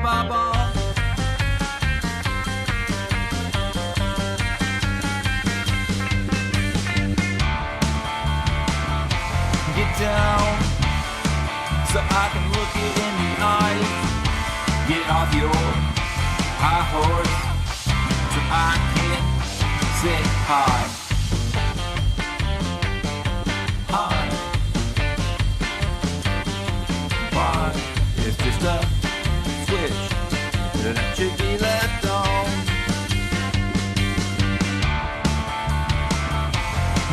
bubble. Get down so I can look you in the eyes. Get off your high horse so I can say hi. Hi. Why? It's just a switch that should be left on.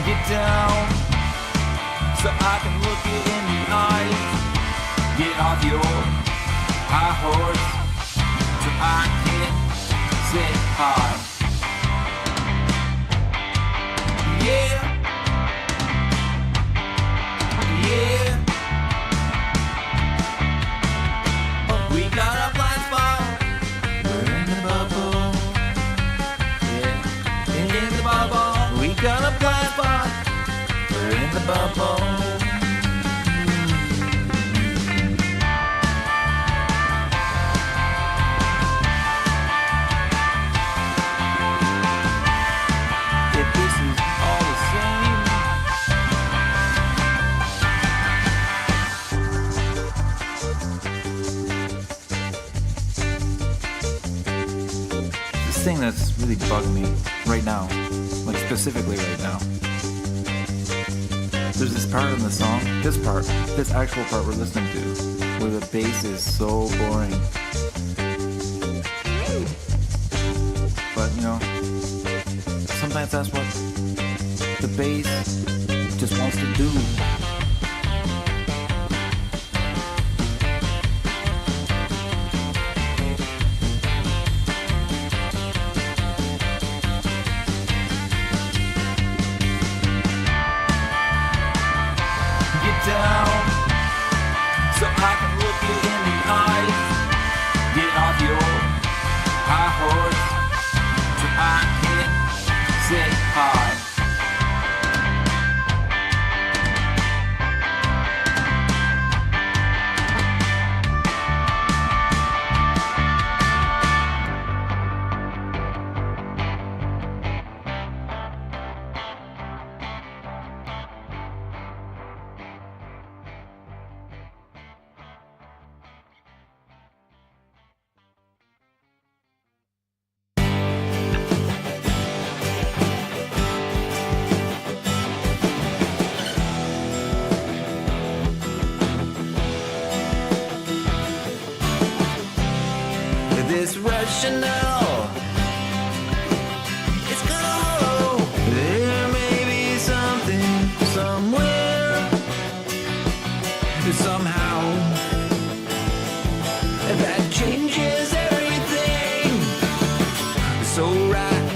Get down so I can look you in the eyes. Get off your high horse so I can say hi. Yeah. Yeah. We got a blind spot. We're in the bubble. Yeah. In the bubble. We got a blind spot. We're in the bubble. If this is all the same, this thing that's really bugging me right now, like specifically right now. There's this part in the song, this actual part we're listening to, where the bass is so boring. But you know, sometimes that's what the bass just wants to do. Down, so I can look you in the eyes. Get off your high horse, so I can say hi. This rationale, it's gonna hold. There may be something somewhere, somehow, that changes everything. So right,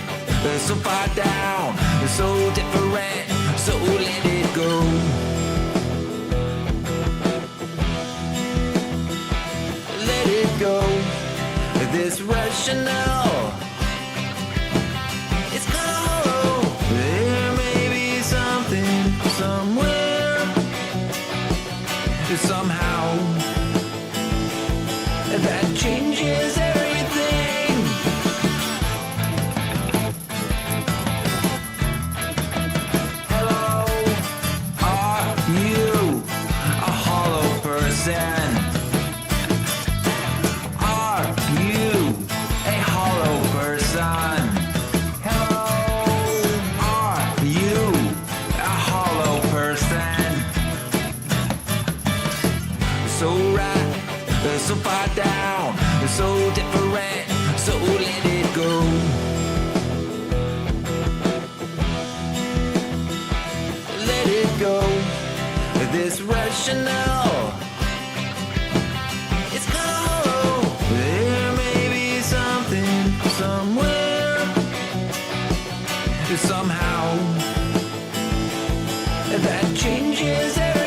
so far down, so different, so let it go. Let it go. This rationale, it's gonna hold. There may be something somewhere, somehow, that changes everything. Hello, are you a hollow person? So far down, so different, so let it go. Let it go. This rationale, it's gonna hold. There may be something somewhere, somehow, that changes everything.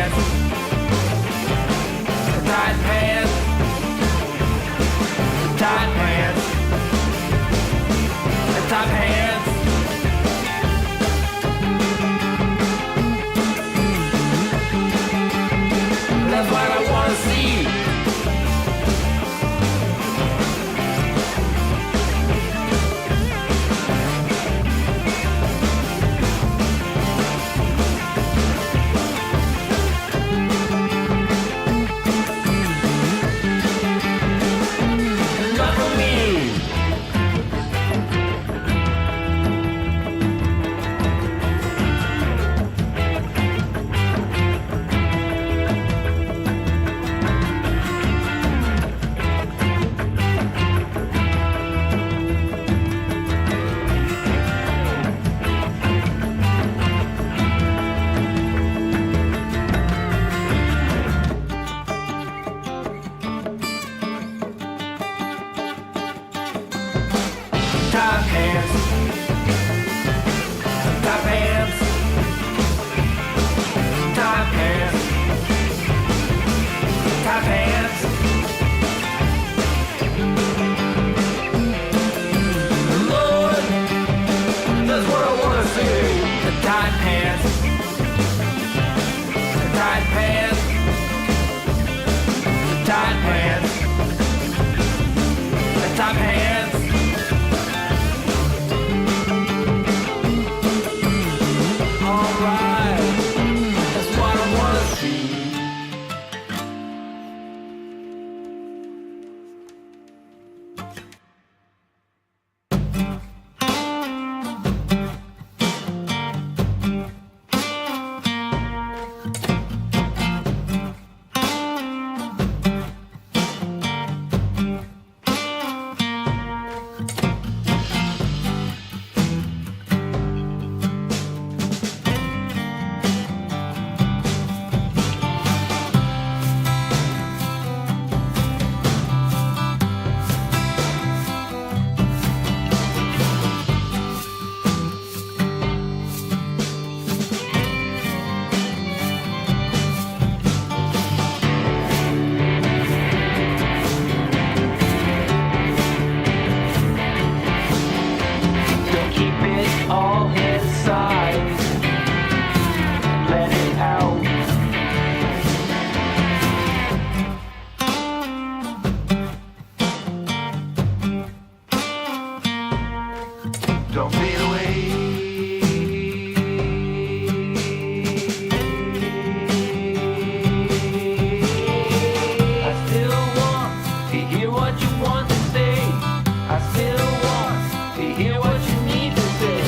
pants, tight pants, tight pants, tight pants. That's what I wanna see. Not for me. Tight pants, tight pants, tight pants, tight pants. Lord, that's what I wanna see. The tight pants, the tight pants, the tight pants, the tight pants. Alright, that's what I wanna see. Don't keep it all inside. Let it out. Don't fade away. I still want to hear what you want to say. I still want to hear what you need to say.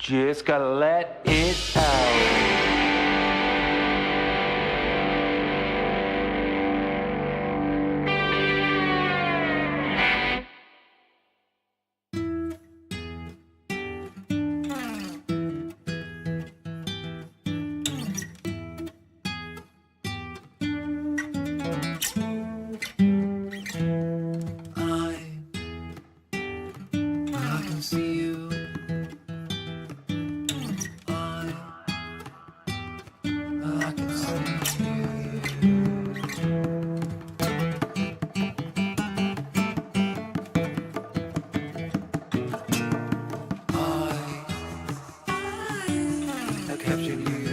Just gotta let it out. I can see you. I can see you. I captured you.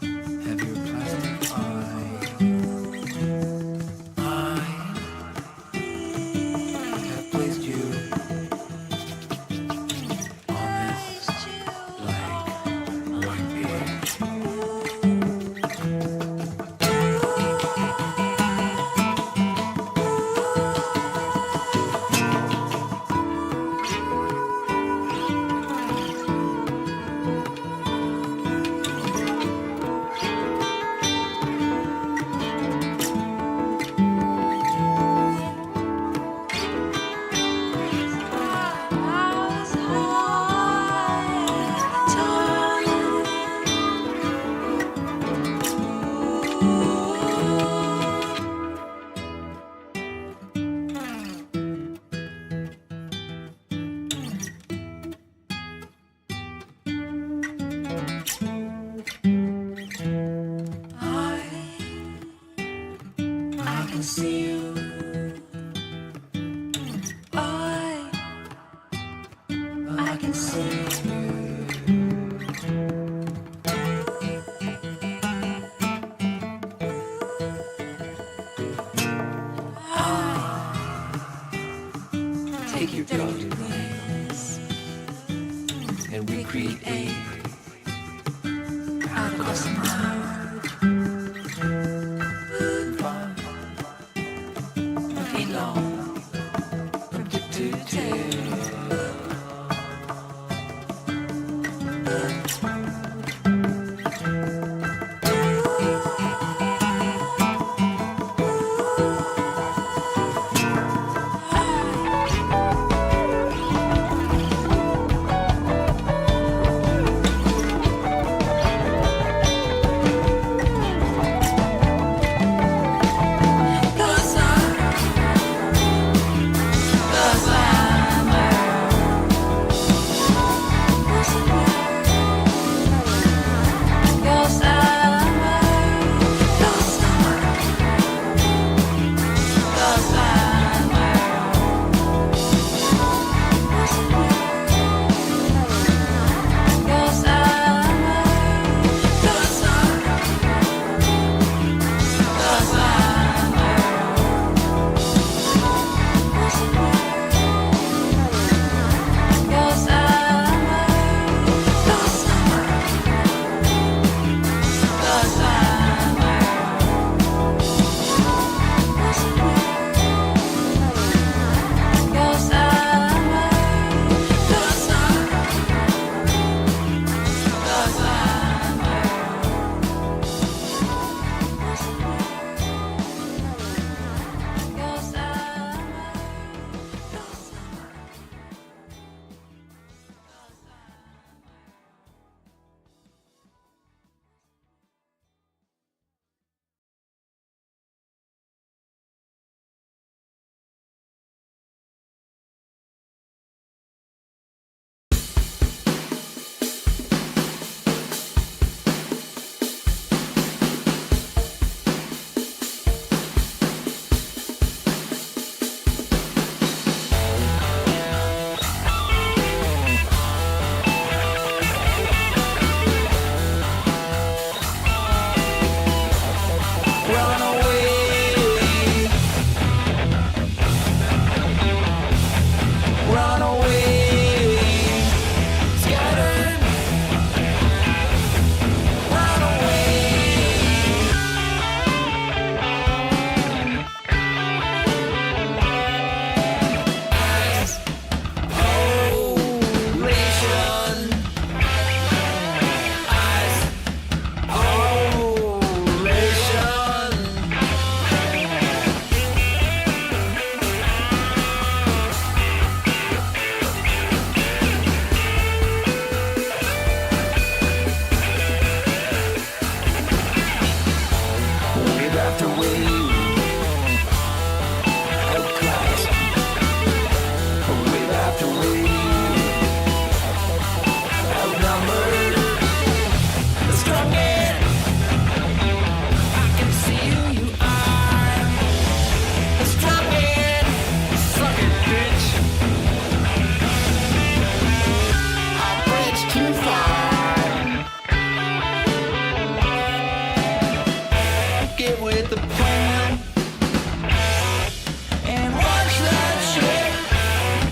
I have your plastic eye. I have placed you on this blank white page. I can see you. I can see you. Take your dog wings and we create out of us now. Looking long from tip to tail.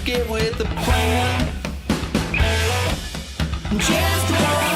get with the plan. Just one.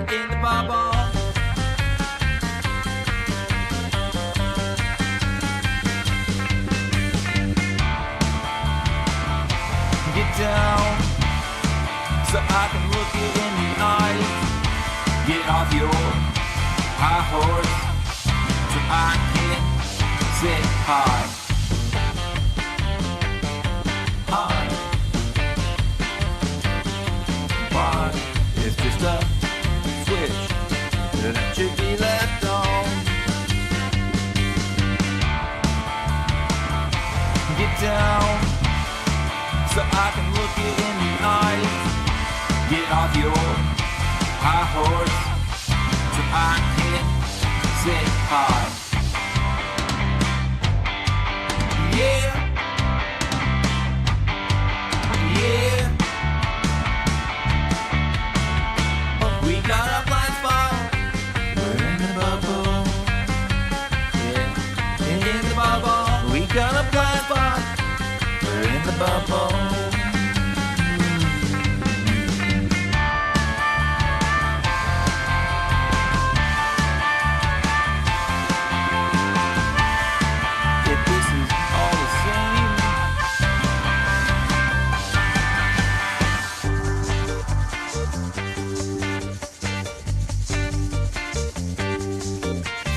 In the bubble. Get down so I can look it in the eyes. Get off your high horse so I can say hi. Hi. Why? It's just a switch that should be left on. Get down so I can look it in the eyes. Get off your high horse so I can say hi. Yeah. Yeah. We got a blind spot. We're in the bubble. Yeah. In the bubble. We got a blind spot. We're in the bubble. If this is all the same.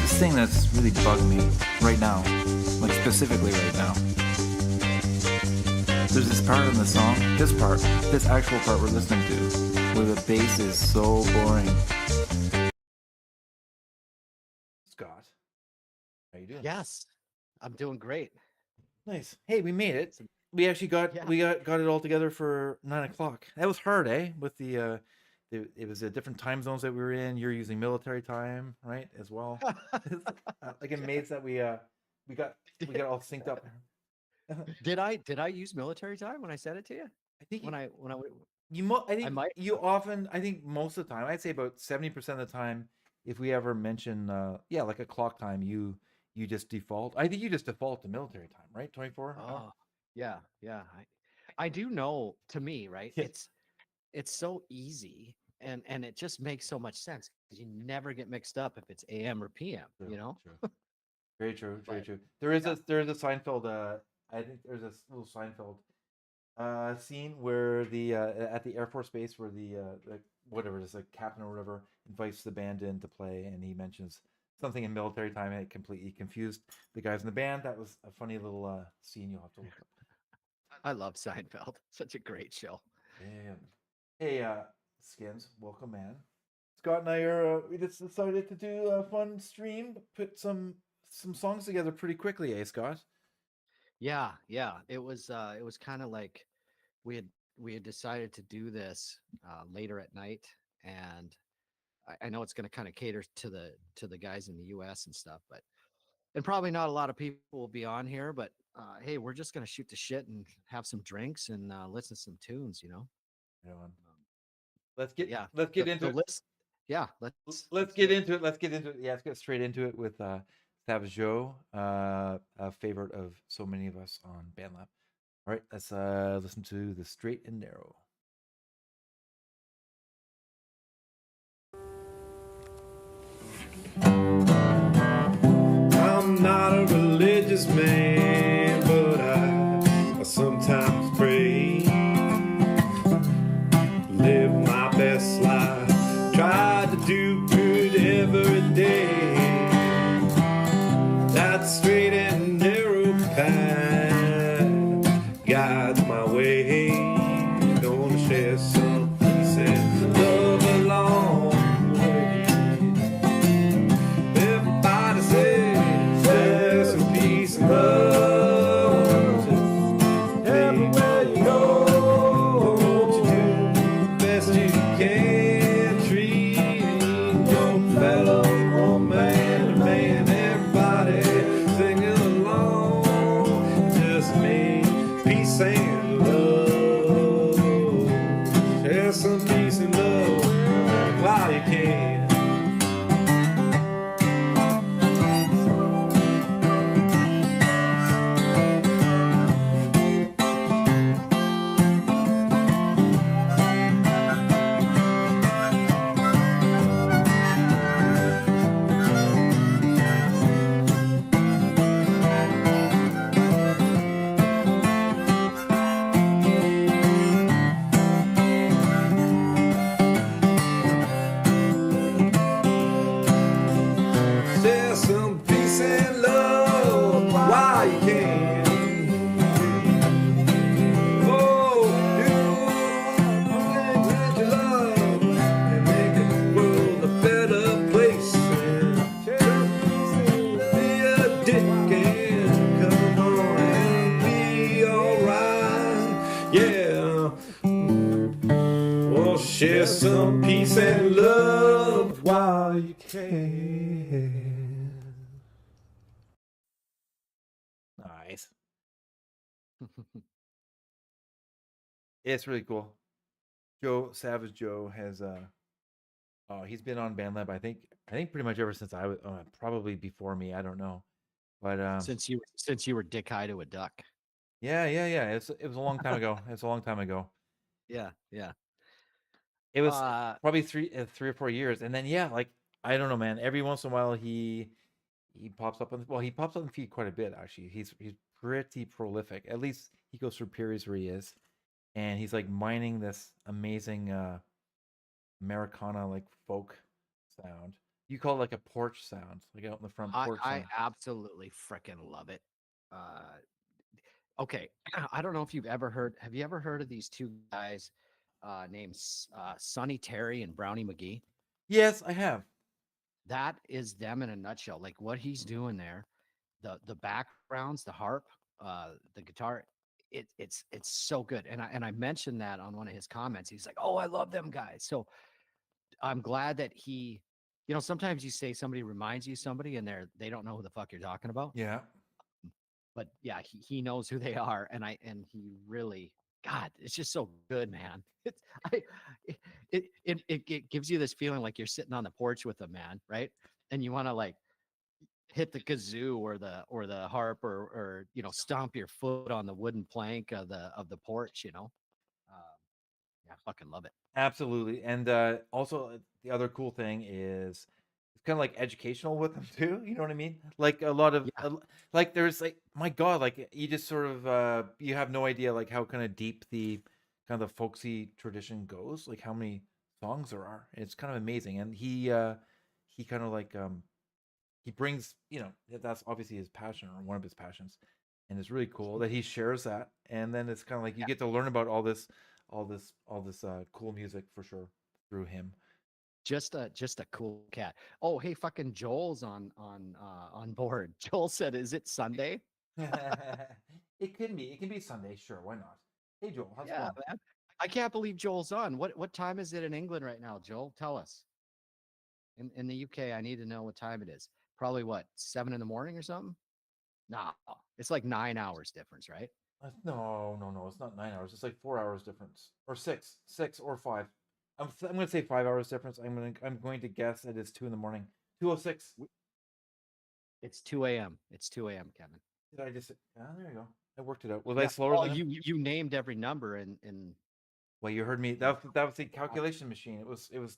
This thing that's really bugging me right now, like specifically right now. There's this part in the song, this actual part we're listening to, where the bass is so boring. Scott, how you doing? Yes, I'm doing great. Nice. Hey, we made it. We actually got it all together for 9 o'clock. That was hard, eh? With it was a different time zones that we were in. You're using military time, right? As well. Like amazed that we got all synced up. Did I use military time when I said it to you? I think When I I think might you often, I think most of the time, I'd say about 70% of the time, if we ever mention like a clock time, you just default. I think you just default to military time, right? 24 hour? Oh, yeah. I do know, to me, right? Yeah. It's so easy and it just makes so much sense because you never get mixed up if it's AM or PM, True, you know? true. Very true, very But true. There is yeah. a Seinfeld. I think there's a little Seinfeld scene where the at the Air Force Base where the whatever it is, like captain or whatever, invites the band in to play, and he mentions something in military time, and it completely confused the guys in the band. That was a funny little scene you'll have to look up. I love Seinfeld. Such a great show. Yeah. Hey, Skins, welcome, man. Scott and I are we just decided to do a fun stream, put some songs together pretty quickly, eh, Scott? Yeah. It was kind of like we had we had decided to do this later at night, and I know it's going to kind of cater to the guys in the U.S. and stuff, but and probably not a lot of people will be on here, but hey, we're just going to shoot the shit and have some drinks and listen to some tunes, you know. You know, Um, let's but get yeah, let's get the into it. list. Yeah, Let's let's do get it. into it. Let's get into it. Yeah, let's get straight into it with Savage Joe, a favorite of so many of us on BandLab. All right, let's listen to The Straight and Narrow. I'm not a religious man, but I sometimes pray. Live my best life, try to do good every day. That straight and narrow path guides my way. Gonna share some peace and love along the way. Everybody says there's some peace and love everywhere you go. Won't you do the best you can? Treat your fellow man to man. Everybody singing along. Just make peace and love. Share some peace and love while you can. Share some peace and love while you can. Oh, do things that you love and make the world a better place. Be a dick and come on and be alright. Yeah. Well, share some peace and love while you can. Nice. It's really cool. Joe Savage Joe has he's been on BandLab. I think pretty much ever since I was probably before me. I don't know, but Since you were dick high to a duck. yeah. It was a long time ago. It's a long time ago. Yeah. It was Uh, probably 3 or 4 years, and then yeah, like I don't know, man. Every once in a while, he pops up on he pops on the feed quite a bit actually. He's pretty prolific. At least he goes through periods where he is, and he's like mining this amazing Americana like folk sound. You call it like a porch sound, like out in the front porch I sound. absolutely freaking love it. Okay, I don't know if you've ever heard. Have you ever heard of these two guys named Sonny Terry and Brownie McGee? Yes, I have. That is them in a nutshell. Like what he's doing there, the backgrounds, the harp, the guitar. It's so good. And I mentioned that on one of his comments. He's like, "Oh, I love them guys." So I'm glad that he, you know, sometimes you say somebody reminds you of somebody and they don't know who the fuck you're talking about. Yeah, But yeah, he knows who they are, and he really, God, it's just so good, man. It's I, it gives you this feeling like you're sitting on the porch with a man, right? And you want to like hit the kazoo or the harp or you know stomp your foot on the wooden plank of the porch, you know. Yeah, I fucking love it. absolutely. And also the other cool thing is it's kind of like educational with them too. You know what I mean? Like a lot of Yeah, like there's like my God, like you just sort of you have no idea like how kind of deep the kind of the folksy tradition goes. Like how many songs there are. It's kind of amazing. And he kind of like he brings that's obviously his passion or one of his passions, and it's really cool that he shares that. And then it's kind of like you get to learn about all this all this cool music for sure through him. Just a cool cat. Oh, hey, fucking Joel's on board. Joel said, "Is it Sunday?" It can be Sunday, sure, why not? Hey Joel, how's it Yeah, going? man. I can't believe Joel's on. What time is it in England right now, Joel? Tell us. In the UK, I need to know what time it is. Probably what, 7 in the morning or something? No, it's like 9 hours difference, right? No, it's not 9 hours. It's like 4 hours difference, or six or five. I'm gonna say 5 hours difference. I'm going to guess that it's 2 in the morning. 2:06. It's 2 a.m. It's 2 a.m., Kevin. Did I just? Ah, there you go. I worked it out. Was I Yeah. slower Oh, than him? you named every number in Well, you heard me. Yeah. That was the calculation machine. It was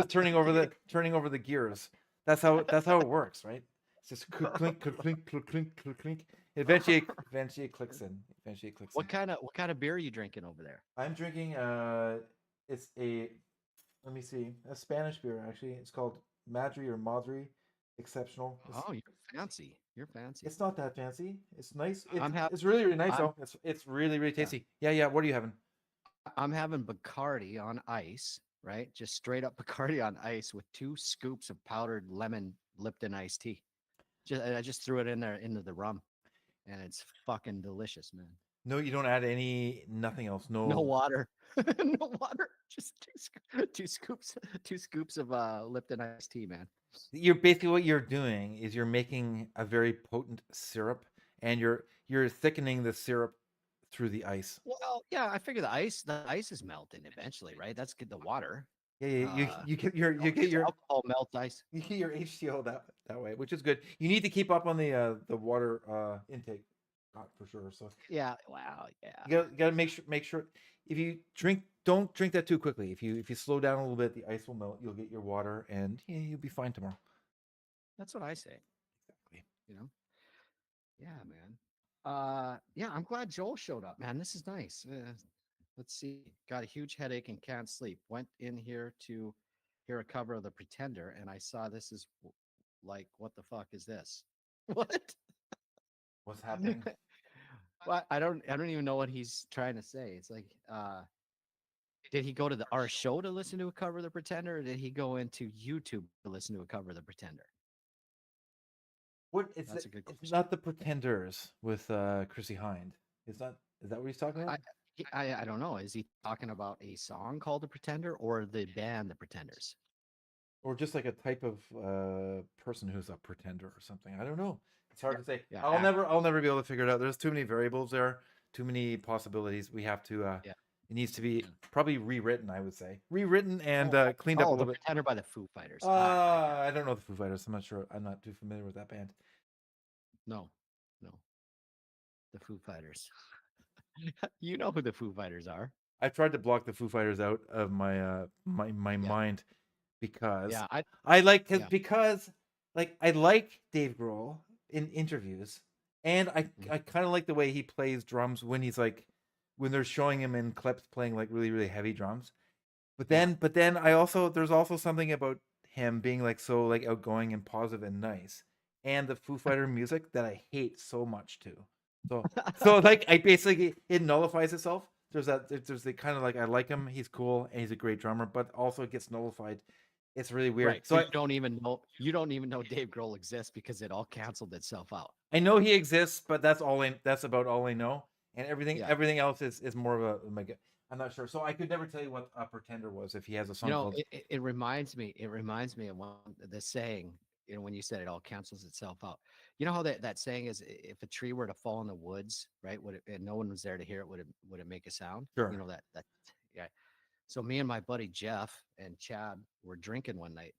turning over the gears. That's how it works, right? It's just clink, clink, clink, clink, clink, clink, clink. Eventually it clicks in. Eventually it clicks in. What kind of beer are you drinking over there? I'm drinking it's a, let me see, a Spanish beer actually. It's called Madri or Madri Exceptional. Oh, you're fancy. You're fancy. It's not that fancy. It's nice. I'm It's really, really nice I'm- though. It's really, really tasty. Yeah. What are you having? I'm having Bacardi on ice, right? Just straight up Bacardi on ice with 2 scoops of powdered lemon Lipton iced tea. I just threw it in there into the rum, and it's fucking delicious, man. No, you don't add nothing else. No water, no water. Just 2 scoops of Lipton iced tea, man. You're basically, what you're doing is you're making a very potent syrup, and you're thickening the syrup through the ice. Well, yeah, I figure the ice is melting eventually, right? That's good. The water. Yeah, you get Because your alcohol melts ice. you get your HCO that way, which is good. You need to keep up on the water intake, for sure. So Yeah. Wow. Yeah. you gotta make sure if you don't drink that too quickly. If you slow down a little bit, the ice will melt. You'll get your water, and yeah, you'll be fine tomorrow. That's what I say. Exactly. You know. Yeah, man. Yeah, I'm glad Joel showed up, man. This is nice. Let's see. Got a huge headache and can't sleep. Went in here to hear a cover of The Pretender, and I saw this is like, what the fuck is this? What? What's happening? Well, I don't even know what he's trying to say. It's like, did he go to our show to listen to a cover of The Pretender, or did he go into YouTube to listen to a cover of The Pretender? What That's a good it's question. not The Pretenders with Chrissy Hind. Is that what he's talking about? I don't know. Is he talking about a song called The Pretender or the band The Pretenders? Or just like a type of person who's a pretender or something. I don't know. It's hard to say. Yeah, I'll never be able to figure it out. There's too many variables there, too many possibilities. We have to Yeah. It needs to be probably rewritten, I would say. Rewritten and cleaned up a The little bit. Pretender by the Foo Fighters. I don't know the Foo Fighters. I'm not sure. I'm not too familiar with that band. No. The Foo Fighters. You know who the Foo Fighters are. I tried to block the Foo Fighters out of my my mind because Yeah, I like yeah. because like I like Dave Grohl in interviews, and I kind of like the way he plays drums when he's like when they're showing him in clips playing like really, really heavy drums. But then there's also something about him being like so like outgoing and positive and nice, and the Foo Fighter music that I hate so much too. So like I basically, it nullifies itself. There's the kind of like, I like him, he's cool, and he's a great drummer, but also it gets nullified. It's really weird. Right. So you don't even know Dave Grohl exists because it all canceled itself out. I know he exists, but that's about all I know. And everything Yeah. everything else is more of a mega. I'm not sure. So I could never tell you what a Pretender was if he has a song called. It reminds me of the saying, when you said it all cancels itself out. You know how that saying is, if a tree were to fall in the woods, right? And no one was there to hear it, would it make a sound? Sure. You know that yeah. So me and my buddy Jeff and Chad were drinking one night.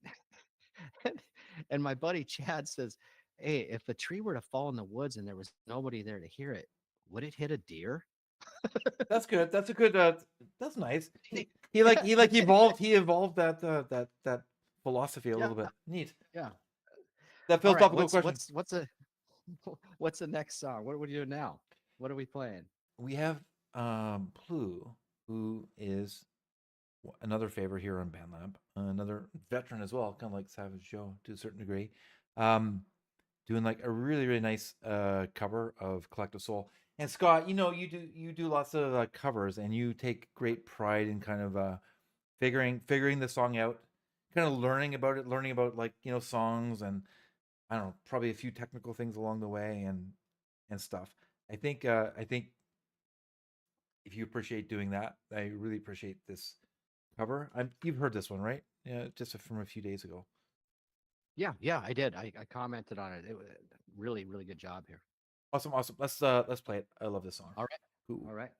and my buddy Chad says, "Hey, if a tree were to fall in the woods and there was nobody there to hear it, would it hit a deer?" That's good. That's a good. That's nice. He evolved that philosophy a little bit. Neat. Yeah. That All right, philosophical question. what's the next song? What are we doing now? What are we playing? We have Plu, who is another favorite here on BandLab, another veteran as well, kind of like Savage Joe to a certain degree, doing like a really, really nice cover of Collective Soul. And Scott, you do lots of covers, and you take great pride in kind of figuring the song out, kind of learning about it, learning about like songs, and I don't know, probably a few technical things along the way, and stuff. I think if you appreciate doing that, I really appreciate this cover. You've heard this one, right? Yeah, just from a few days ago. Yeah, I did. I commented on it. It was really, really good job here. Awesome. Let's play it. I love this song. All right. Cool. All right.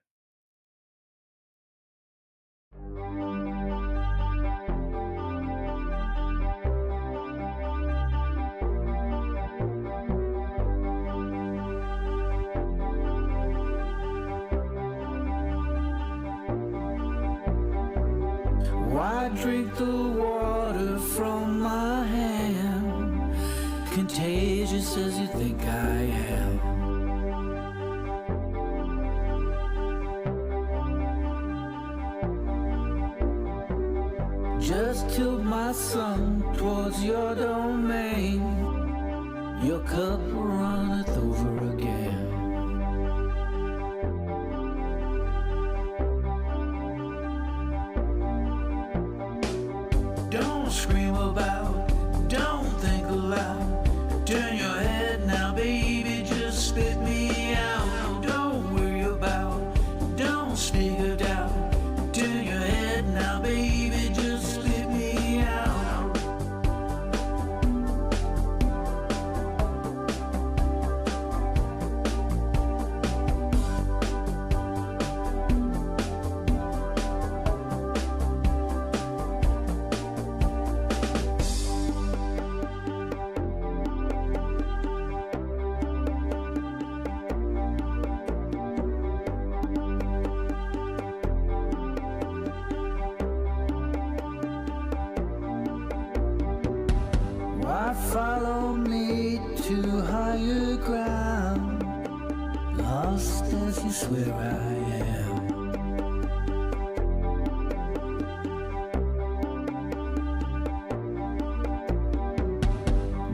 Why drink the water from my hand? Contagious as you think I am. Just tilt my son towards your domain. Your cup runneth over again. Don't scream about, don't think aloud. Turn your head now, baby, just spit me out. Don't worry about, don't speak of doubt. Turn your head now, baby, just spit me out. Why follow me to higher ground? Lost as you swear I am.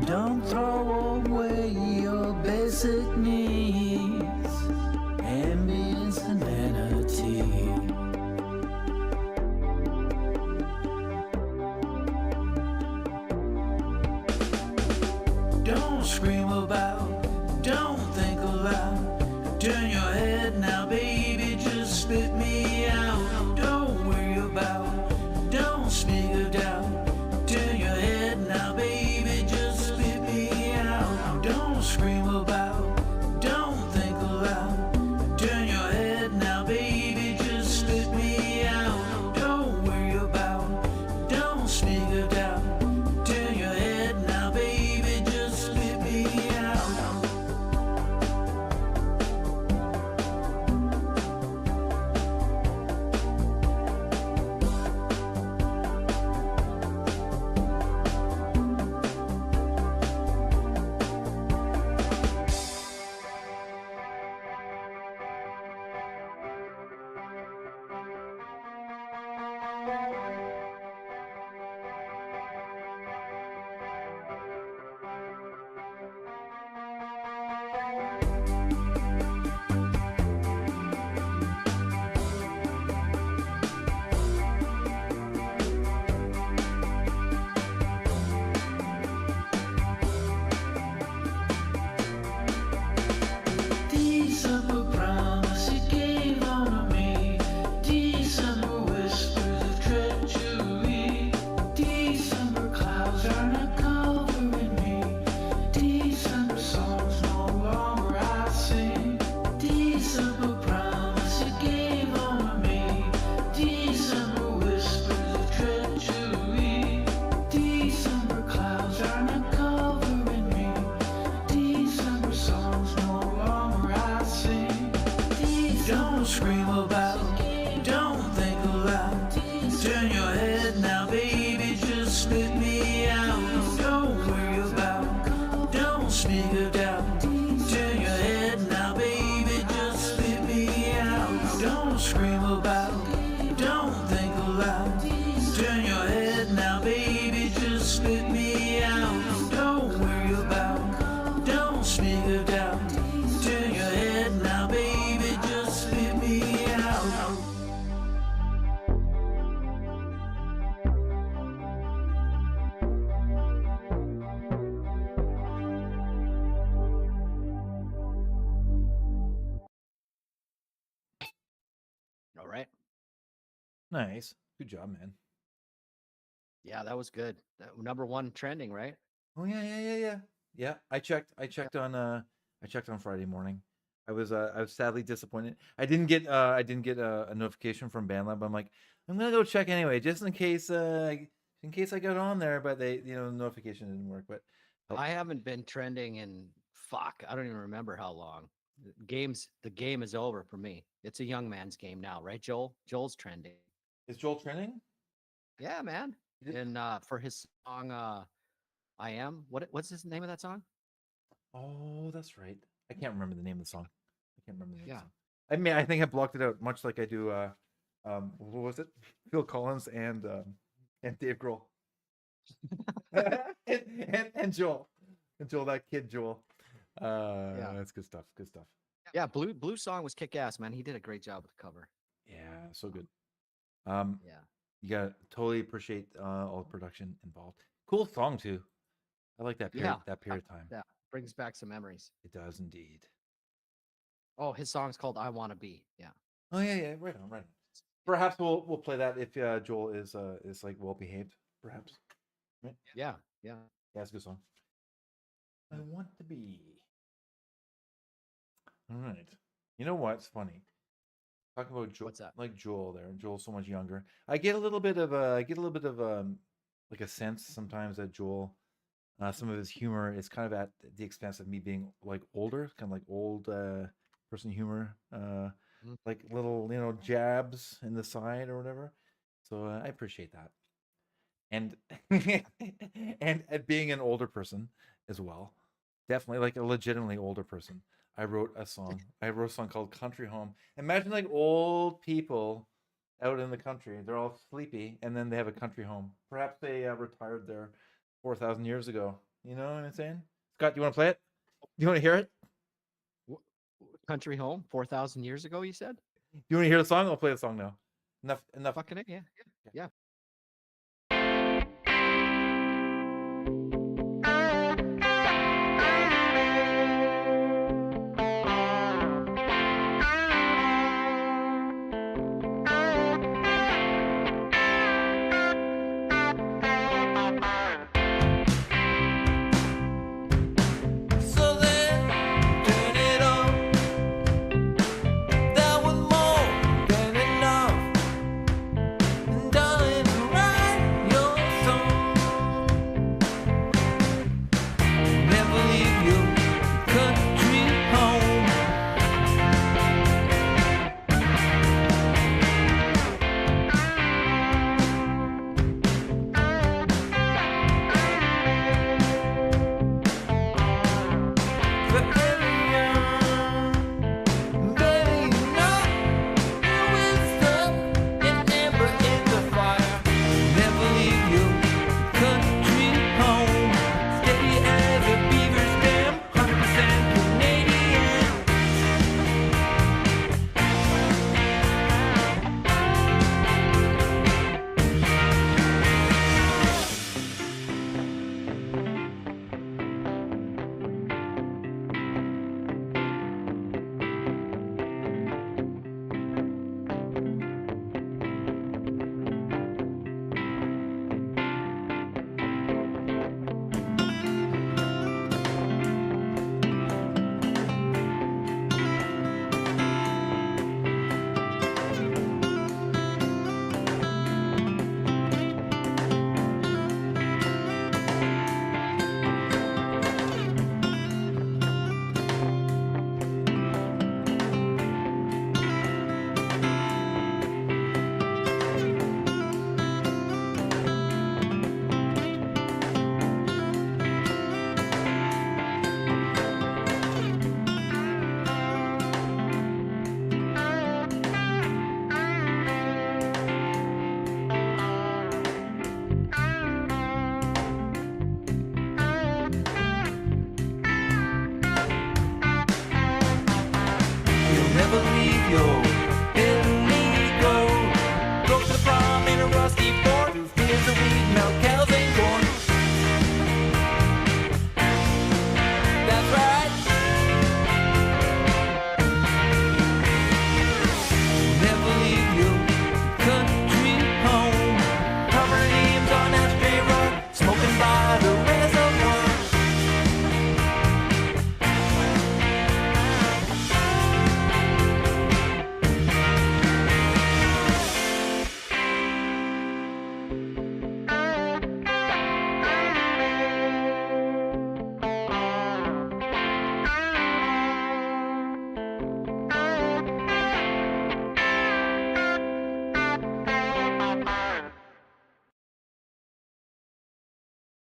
Don't throw away your basic needs, ambience and vanity. Don't scream about, don't think aloud. Turn your head now, baby, just spit me out. Don't worry about, don't speak of doubt. Turn your head now, baby, just spit me out. Don't scream about, don't think aloud. Turn your head now, baby, just spit me out. Don't worry about, don't speak of doubt. Turn your head now, baby, just spit me out. December promise you gave on me. December whispers of treachery. December clouds are not covering me. December songs no longer I sing. December promise you gave on me. December whispers of treachery. December clouds are not covering me. December songs no longer I sing. Don't scream about, don't think aloud. Turn your head now, baby, just spit me out. Don't worry about, don't speak of doubt. Turn your head now, baby, just spit me out. Don't scream about, don't think aloud. Turn your head now, baby, just spit me out. Don't worry about, don't speak of doubt. Turn your head now, baby. Nice. Good job, man. Yeah, that was good. Number one trending, right? Oh yeah. Yeah, I checked on Friday morning. I was sadly disappointed. I didn't get a notification from BandLab. I'm like, I'm gonna go check anyway, just in case I got on there, but the notification didn't work. But I haven't been trending in fuck. I don't even remember how long. The game is over for me. It's a young man's game now, right, Joel? Joel's trending. is Joel trending? Yeah, man. He did- And for his song I Am. What's his name of that song? Oh, that's right. I can't remember the name of the song. I can't remember the name of Yeah. the song. I mean, I think I blocked it out, much like I do what was it? Phil Collins and Dave Grohl. and Joel. And Joel, that kid Joel. That's good stuff. Good stuff. Yeah, Blue song was kick ass, man. He did a great job with the cover. Yeah, so good. Yeah. You gotta totally appreciate all the production involved. Cool song too. I like that period. Yeah, That period of time. Yeah. Brings back some memories. It does indeed. Oh, his song's called I Wanna Be. Yeah. Oh yeah. Right on. Perhaps we'll play that if Joel is like well behaved. Perhaps. Right? Yeah. Yeah, it's a good song. I want to be. All right. You know what's funny? Talking about Joel, What's that? like Joel there. Joel's so much younger. I get a little bit of like a sense sometimes that Joel, some of his humor is kind of at the expense of me being like older, kind of like old person humor, like little jabs in the side or whatever. So I appreciate that, and and at being an older person as well, definitely like a legitimately older person. I wrote a song called Country Home. Imagine like old people out in the country. They're all sleepy and then they have a country home. Perhaps they retired there 4,000 years ago. You know what I'm saying? Scott, do you want to play it? Do you want to hear it? Country Home, 4,000 years ago, you said? Do you want to hear the song? I'll play the song now. Enough. Fucking it, yeah. Yeah. So then, turn it on. That was more than enough. And darling, write your song. Never leave your country home. For every young baby, you know your wisdom and amber in the fire. Never leave your country home. Steady as a beaver's dam, 100% Canadian. You'll never leave your illegal. Go to the prom in a rusty Ford. Through fields of wheat, milk cows and corn. That's right. Never leave your country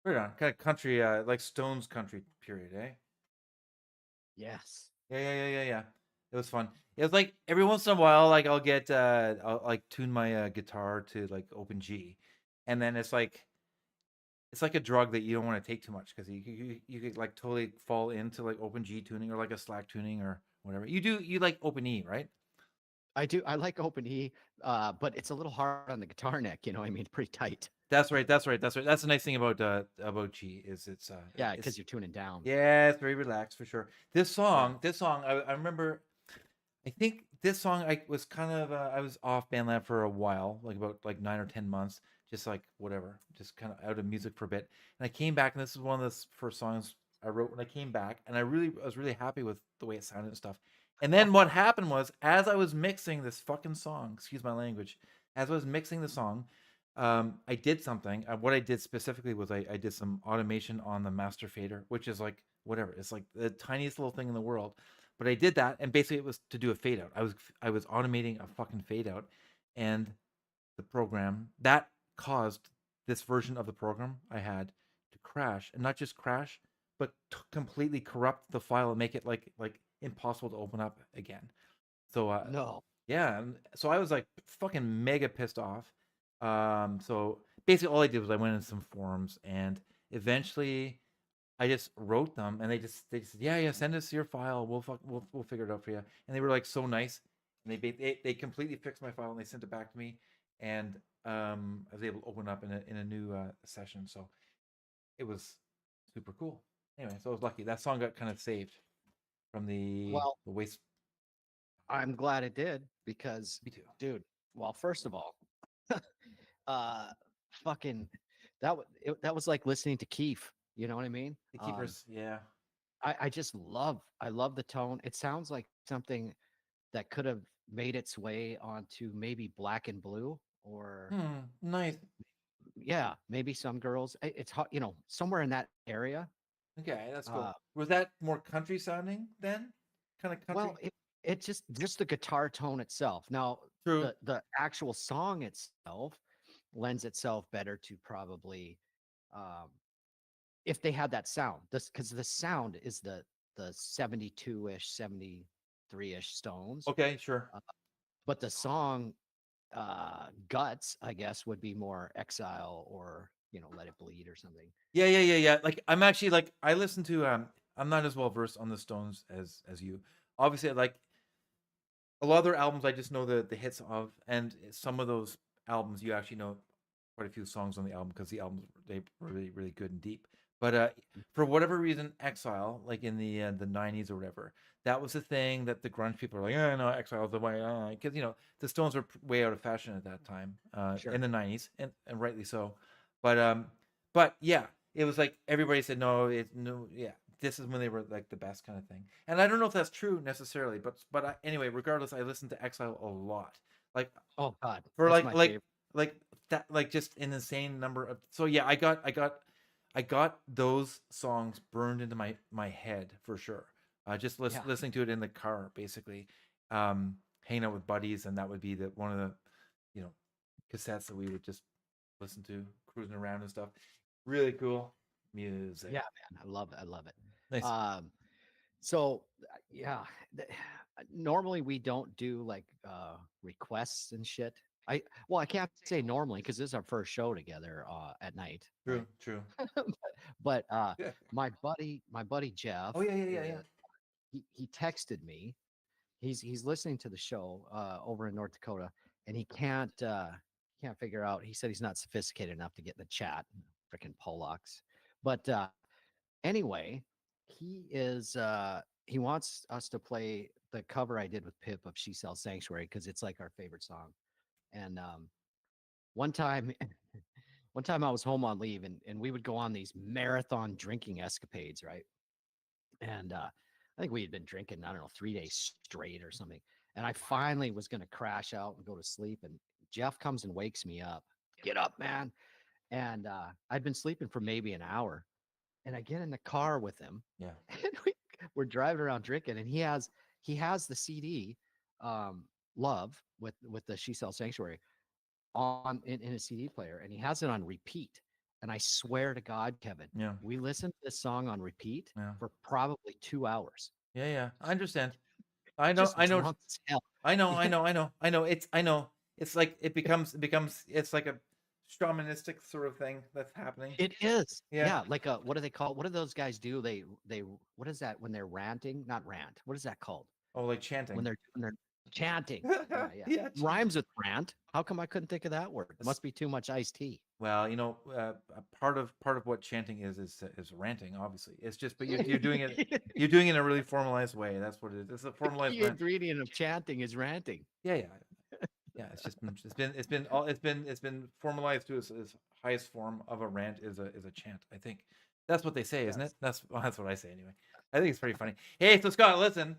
Right on. Kind of country, like Stones country period, eh? Yes. Yeah. It was fun. It was like every once in a while, like I'll like tune my guitar to like open G, and then it's like a drug that you don't want to take too much because you could like totally fall into like open G tuning or like a slack tuning or whatever. You like open E, right? I do. I like open E, but it's a little hard on the guitar neck. You know, I mean, pretty tight. That's right. That's right. That's right. That's the nice thing about G is Yeah, it's because you're tuning down. yeah, it's very relaxed for sure. This song, I remember. I think this song I was kind of I was off BandLab for a while, like about like 9 or 10 months, just like whatever, just kind of out of music for a bit. And I came back, and this is one of the first songs I wrote when I came back, and I was really happy with the way it sounded and stuff. And then what happened was, as I was mixing this fucking song, excuse my language, as I was mixing the song, I did something. What I did specifically was I did some automation on the master fader, which is like whatever. It's like the tiniest little thing in the world. But I did that, and basically it was to do a fade out. I was automating a fucking fade out, and the program that caused this version of the program I had to crash, and not just crash, but completely corrupt the file and make it like impossible to open up again. So No. yeah, and so I was like fucking mega pissed off. So basically all I did was I went in some forums, and eventually I just wrote them, and they said, yeah, send us your file. We'll figure it out for you. And they were like so nice, and they completely fixed my file, and they sent it back to me, and I was able to open up in a new session. So it was super cool. Anyway, so I was lucky. That song got kind of saved from Well, the waste. I'm glad it did because, Me too. dude. Well, first of all, uh, fucking that was like listening to Keef. You know what I mean? The keepers, yeah. I love the tone. It sounds like something that could have made its way onto maybe Black and Blue or Nice. yeah, maybe Some Girls. It's hot, you know, somewhere in that area. Okay, that's Uh, cool. Was that more country sounding then? Kind of country? well, it just the guitar tone itself. Now, True. the actual song itself lends itself better to probably um if they had that sound. This because the sound is the 72-ish, 73-ish Stones. Okay, sure. But the song Guts, I guess, would be more Exile or, you know, Let It Bleed or something. Yeah. Like I'm actually like I listen to I'm not as well versed on the Stones as you. Obviously, like a lot of their albums I just know the hits of, and some of those albums you actually know quite a few songs on the album because the albums they were really good and deep. But for whatever reason, Exile, like in the '90s or whatever, that was the thing that the grunge people are like, yeah, no, Exile's the way, because you know the Stones were way out of fashion at that time Sure. in the '90s, and rightly so. But yeah, it was like everybody said no, yeah, this is when they were like the best kind of thing. And I don't know if that's true necessarily, but anyway, regardless, I listened to Exile a lot, like Oh God, for that's my favorite. like that, like just an insane number of. So yeah, I got those songs burned into my head for sure. Just Yeah. listening to it in the car, basically, hanging out with buddies, and that would be the one of the, you know, cassettes that we would just listen to cruising around and stuff. Really cool music. Yeah, man, I love it. I love it. Nice. So yeah, normally we don't do like requests and shit. I can't say normally because this is our first show together at night. Right? True. But Yeah. my buddy Jeff, Oh yeah. he texted me. He's listening to the show over in North Dakota, and he can't figure out. He said he's not sophisticated enough to get in the chat. Freaking Polacks. But anyway, he wants us to play the cover I did with Pip of She Sells Sanctuary because it's like our favorite song. And one time one time I was home on leave, and we would go on these marathon drinking escapades, right? And I think we had been drinking, I don't know, 3 days straight or something. And I finally was going to crash out and go to sleep. And Jeff comes and wakes me up. Get up, man. And I'd been sleeping for maybe an hour. And I get in the car with him, Yeah. and we're driving around drinking. And he has the CD, Love with the She Sells Sanctuary in his CD player, and he has it on repeat. and I swear to God, Kevin, Yeah. we listened to this song on repeat Yeah. for probably 2 hours. Yeah. I understand. I know. Just drunk as hell. I know. It's like it becomes it's like a shamanistic sort of thing that's happening. It is. Yeah. Yeah. Like a, what do they call, what do those guys do? They, what is that when they're ranting? Not rant. What is that called? Oh, like chanting. When they're chanting. Yeah. Yeah, Rhymes with rant. How come I couldn't think of that word? It must be too much iced tea. Well, a part of what chanting is ranting. Obviously, it's just but you're doing it you're doing it in a really formalized way. That's what it is. It's a formalized The rant. ingredient of chanting is ranting. Yeah. It's just it's been formalized to its highest form of a rant is a chant. I think that's what they say, isn't it? That's what I say anyway. I think it's pretty funny. Hey, so Scott, listen,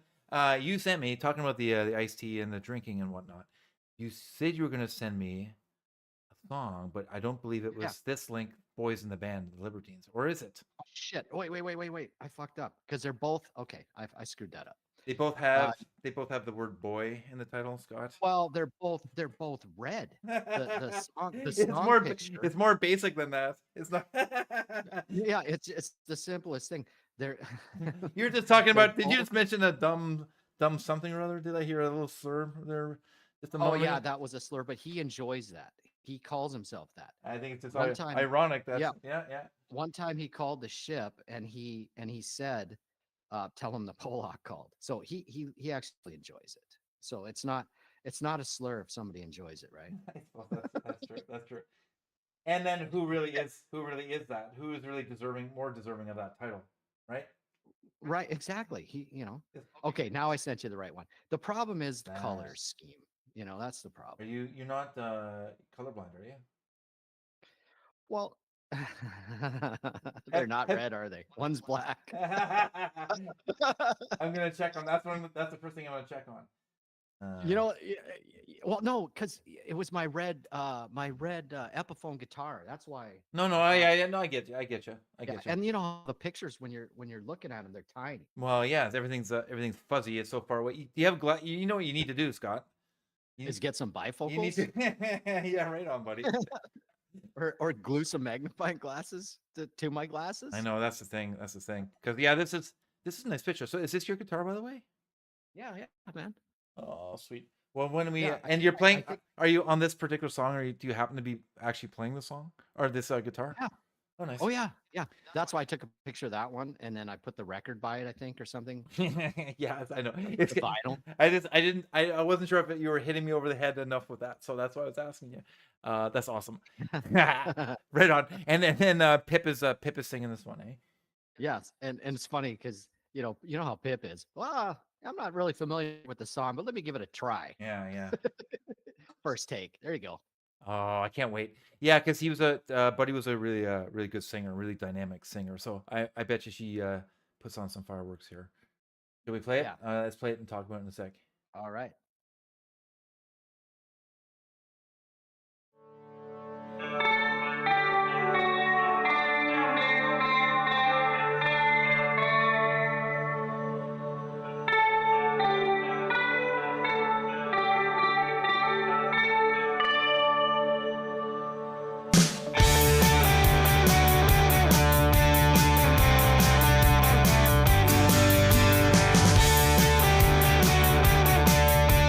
you sent me talking about the iced tea and the drinking and whatnot. You said you were going to send me a song, but I don't believe it was this link, Boys in the Band, the Libertines, or is it? Oh, shit. Wait. I fucked up because they're both okay. I screwed that up. They both have the word boy in the title, Scott. Well, they're both red. The song, picture. It's more basic than that. It's not. Yeah, it's the simplest thing. They're You're just talking they're about. Did you both- just mention a dumb something or other? Did I hear a little slur there? Just a Oh moment? yeah, that was a slur, but he enjoys that. He calls himself that. I think it's just One time- ironic. That's, yeah. yeah. One time he called the ship and he said, tell him the Pollock called. So he actually enjoys it. So it's not a slur if somebody enjoys it, right? Well, that's true. That's true. And then who really is that? Who is really more deserving of that title, right? Right, exactly. He, It's- okay, now I sent you the right one. The problem is the color Nice. scheme. That's the Are problem. you're not colorblind, are you? Well, they're not red, are they? One's black. I'm gonna check on that's the first thing I'm gonna check on. Well, no, because it was my red Epiphone guitar. That's why. No, I get you. I get you. And the pictures when you're looking at them, they're tiny. Well, yeah, everything's fuzzy. It's so far away. Do you have you know what you need to do, Scott? Is get some You need bifocals to, yeah, right on, buddy. or glue some magnifying glasses to my glasses. I know that's the thing. Because yeah, this is a nice picture. So is this your guitar, by the way? Yeah, man. Oh, sweet. Well, when we Yeah, and you're playing, think- are you on this particular song, or do you happen to be actually playing the song or this guitar? Yeah. Oh, nice. Oh yeah. That's why I took a picture of that one, and then I put the record by it, I think, or something. Yeah, I know. The It's vinyl. I wasn't sure if you were hitting me over the head enough with that, so that's why I was asking you. That's awesome. Right on. And then Pip is singing this one, eh? Yes, and it's funny because you know how Pip is. Well, I'm not really familiar with the song, but let me give it a try. Yeah. First take. There you go. Oh, I can't wait. Yeah, because he was Buddy was a really good singer, really dynamic singer. So I bet you she puts on some fireworks here. Can we play it? Yeah. Let's play it and talk about it in a sec. All right. Thank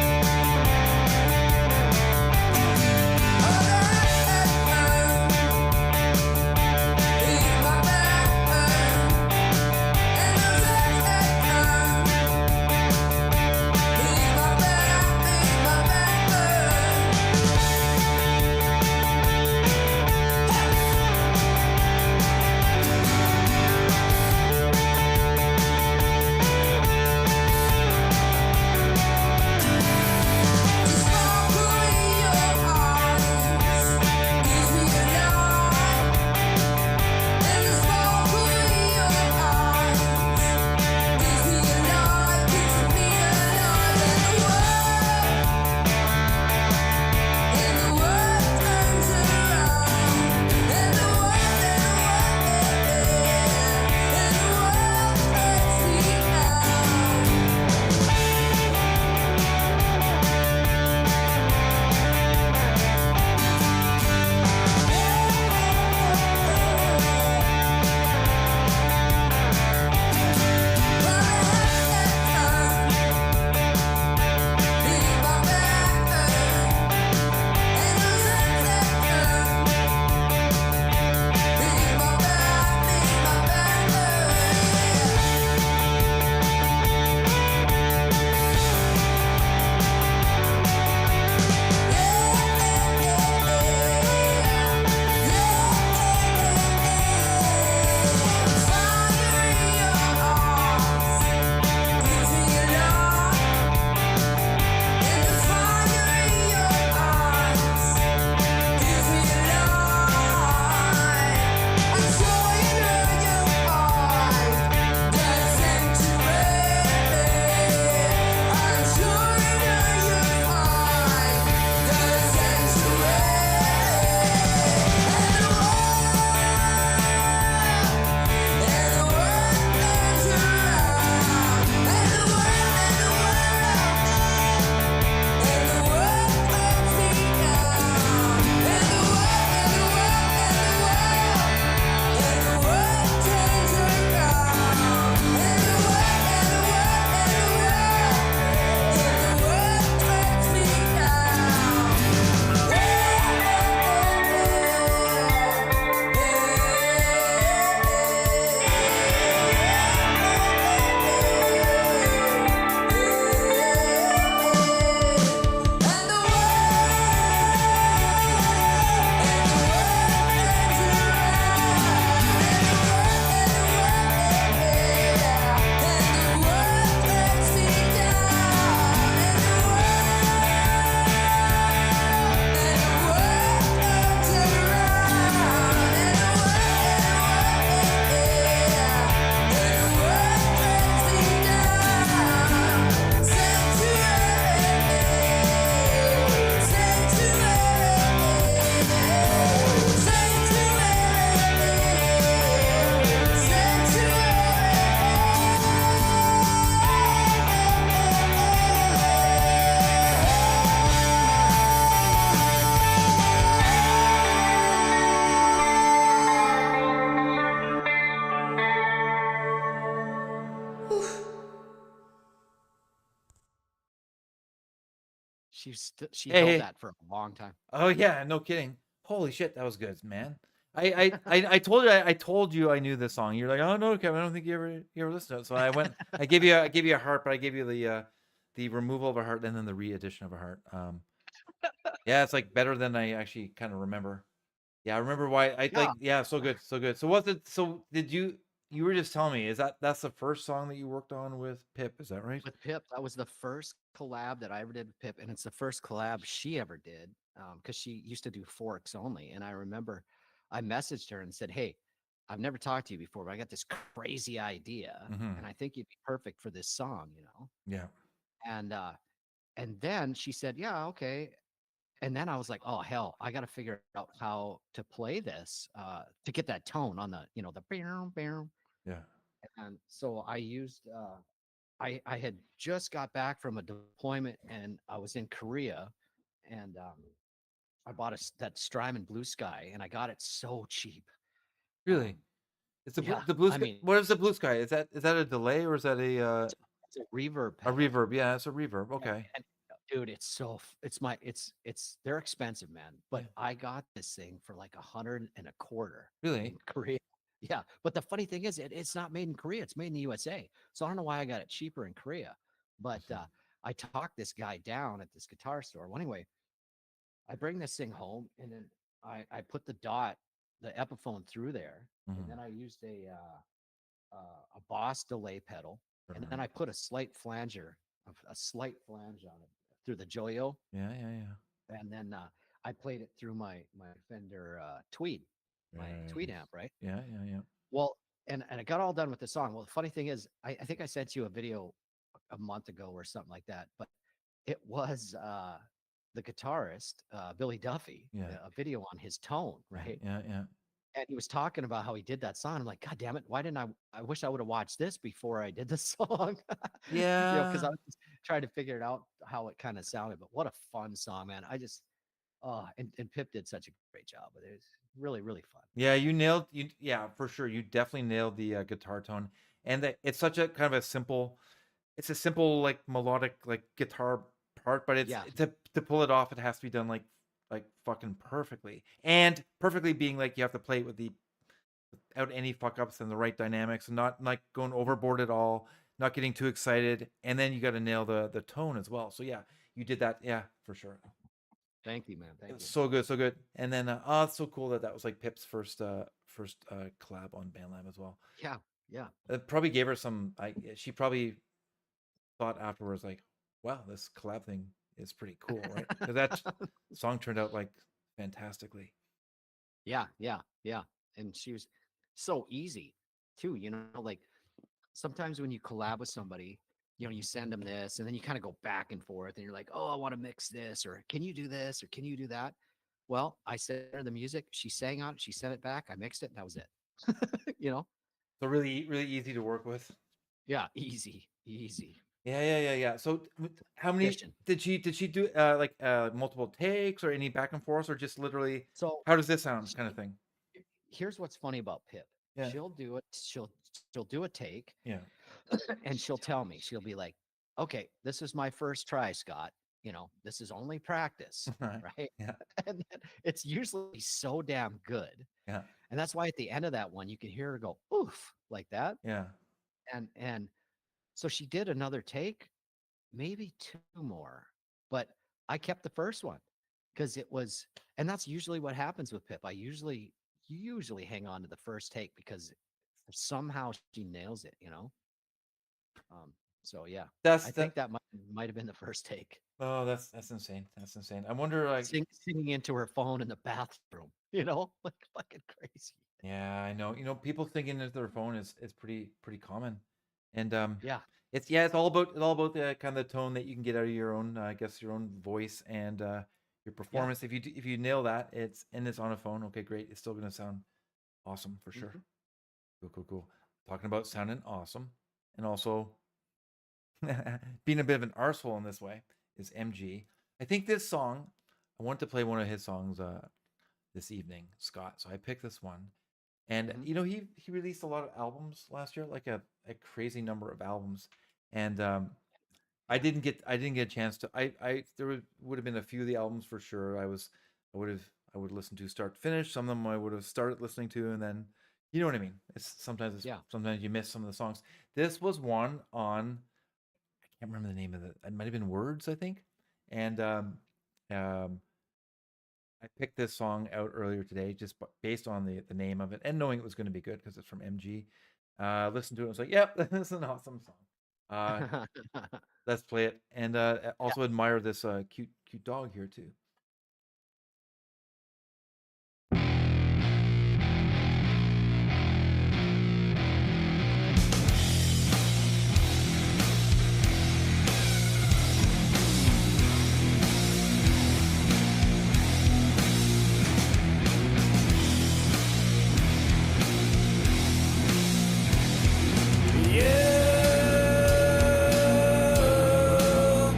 She Hey, held hey. that for a long time. Oh yeah, no kidding. Holy shit, that was good, man. I told you I knew this song. You're like, oh no, Kevin, I don't think you ever listened to it. So I gave you a heart, but I gave you the removal of a heart and then the re-addition of a heart. Yeah, it's like better than I actually kind of remember. Yeah, I remember why I Yeah. like. Yeah, so good, so good. So what's it? So did you? You were just telling me, that's the first song that you worked on with Pip? Is that right? With Pip, that was the first collab that I ever did with Pip, and it's the first collab she ever did because she used to do forks only. And I remember I messaged her and said, "Hey, I've never talked to you before, but I got this crazy idea, Mm-hmm. and I think you'd be perfect for this song, you know." Yeah. And then she said, "Yeah, okay." And then I was like, "Oh hell, I got to figure out how to play this to get that tone on the, you know, the bam bam." Yeah. And so I used I had just got back from a deployment and I was in Korea and I bought that Strymon Blue Sky and I got it so cheap. Really? It's Yeah, the blue I sky. mean, What is the blue sky? Is that a delay or is that it's a reverb a pedal. reverb? Yeah, it's a reverb. And, Okay. and dude, it's so it's they're expensive, man. But Yeah. I got this thing for like 125 Really? in Korea. Yeah, but the funny thing is, it's not made in Korea; it's made in the USA. So I don't know why I got it cheaper in Korea. But Mhm. I talked this guy down at this guitar store. Well, anyway, I bring this thing home and then I put the Epiphone through there, and Mhm. then I used a Boss delay pedal, and then I put a slight flange on it through the Joyo, Yeah, yeah, yeah. and then I played it through my Fender Tweed, my Tweed Right. amp, right? Yeah, yeah, yeah. Well, and I got all done with the song. Well, the funny thing is, I think I sent you a video a month ago or something like that, but it was the guitarist Billy Duffy, Yeah. a video on his tone, Yeah, right? yeah, yeah. And he was talking about how he did that song. I'm like, God damn it, why didn't I wish I would have watched this before I did the song. You know, because Yeah. I was just trying to figure it out how it kind of sounded. But what a fun song, man. I just and Pip did such a great job with it. It was really, really fun. Yeah, yeah, for sure. You definitely nailed the guitar tone. And that it's such a kind of a simple it's a simple like melodic like guitar part, but it's Yeah. to pull it off it has to be done like fucking perfectly. And perfectly being like you have to play it with the without any fuck ups and the right dynamics and not like going overboard at all, not getting too excited, and then you got to nail the tone as well. So yeah, you did that. Yeah, for sure. Thank you, man. It Thank was you. so good, so good. And then it's so cool that was like Pip's first collab on BandLab as well. Yeah. Yeah. It probably gave her some. She probably thought afterwards like, wow, this collab thing is pretty cool, right? Because that song turned out like fantastically. Yeah. Yeah. Yeah. And she was so easy too, you know, like sometimes when you collab with somebody, you know, you send them this and then you kind of go back and forth and you're like, oh, I want to mix this, or can you do this, or can you do that? Well, I sent her the music, she sang on it, she sent it back, I mixed it, and that was it. You know? So really, really easy to work with. Yeah, easy, easy. Yeah, yeah, yeah, yeah. So how many Efficient. did she do like multiple takes or any back and forth or just literally So how does this sound kind of she, thing? here's what's funny about Pip. Yeah. She'll do it, she'll do a take Yeah. and she'll tell me, she'll be like, okay, this is my first try, Scott. You know, this is only practice, Right. right? Yeah. And then it's usually so damn good. Yeah. And that's why at the end of that one, you can hear her go, oof, like that. Yeah. And so she did another take, maybe two more, but I kept the first one because it was, and that's usually what happens with Pip. I usually hang on to the first take because somehow she nails it, you know? So yeah, That's I that think that might have been the first take. oh that's insane. That's insane. I wonder like Singing into her phone in the bathroom, you know, like fucking crazy. yeah, I know. You know, people thinking that their phone is pretty common. And Yeah, it's all about the kind of the tone that you can get out of your own I guess your own voice and your yeah. performance. If you nail that, it's on a phone. Okay, great. It's still gonna sound awesome for sure. Mhm. Cool, cool, cool. Talking about sounding awesome and also being a bit of an arsehole in this way is MG. I think this song, I want to play one of his songs this evening, Scott. So I picked this one. And Mhm. you know, he released a lot of albums last year, like a crazy number of albums. And I didn't get a chance to. There would have been a few of the albums for sure. I would listen to start to finish. Some of them I would have started listening to, and then you know what I mean. Yeah. Sometimes you miss some of the songs. This was one on, I can't remember the name of it. It might have been Words, I think. And I picked this song out earlier today just based on the name of it and knowing it was going to be good because it's from MG. Listened to it and was like, yep, this is an awesome song. Let's play it. And also admire this cute dog here too.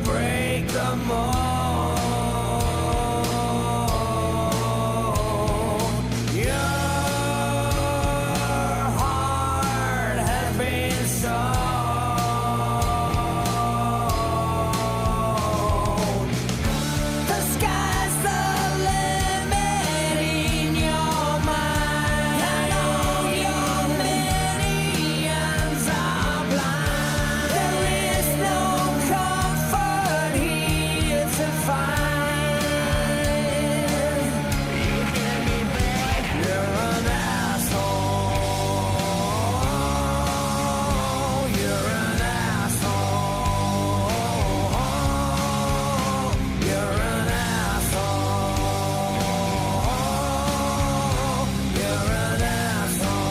Break the mold. Your heart has been sold. The sky's the limit in your mind. I know your millions are blind. There is no comfort here to find. You're an asshole. You're an asshole. You're an asshole. You're an asshole.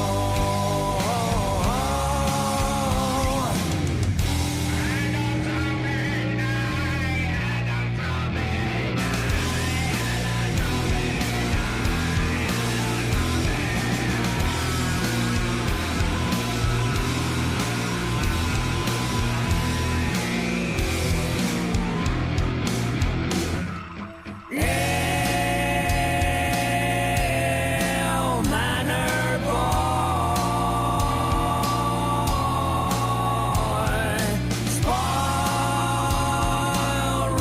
Hell Manor boy, spoiled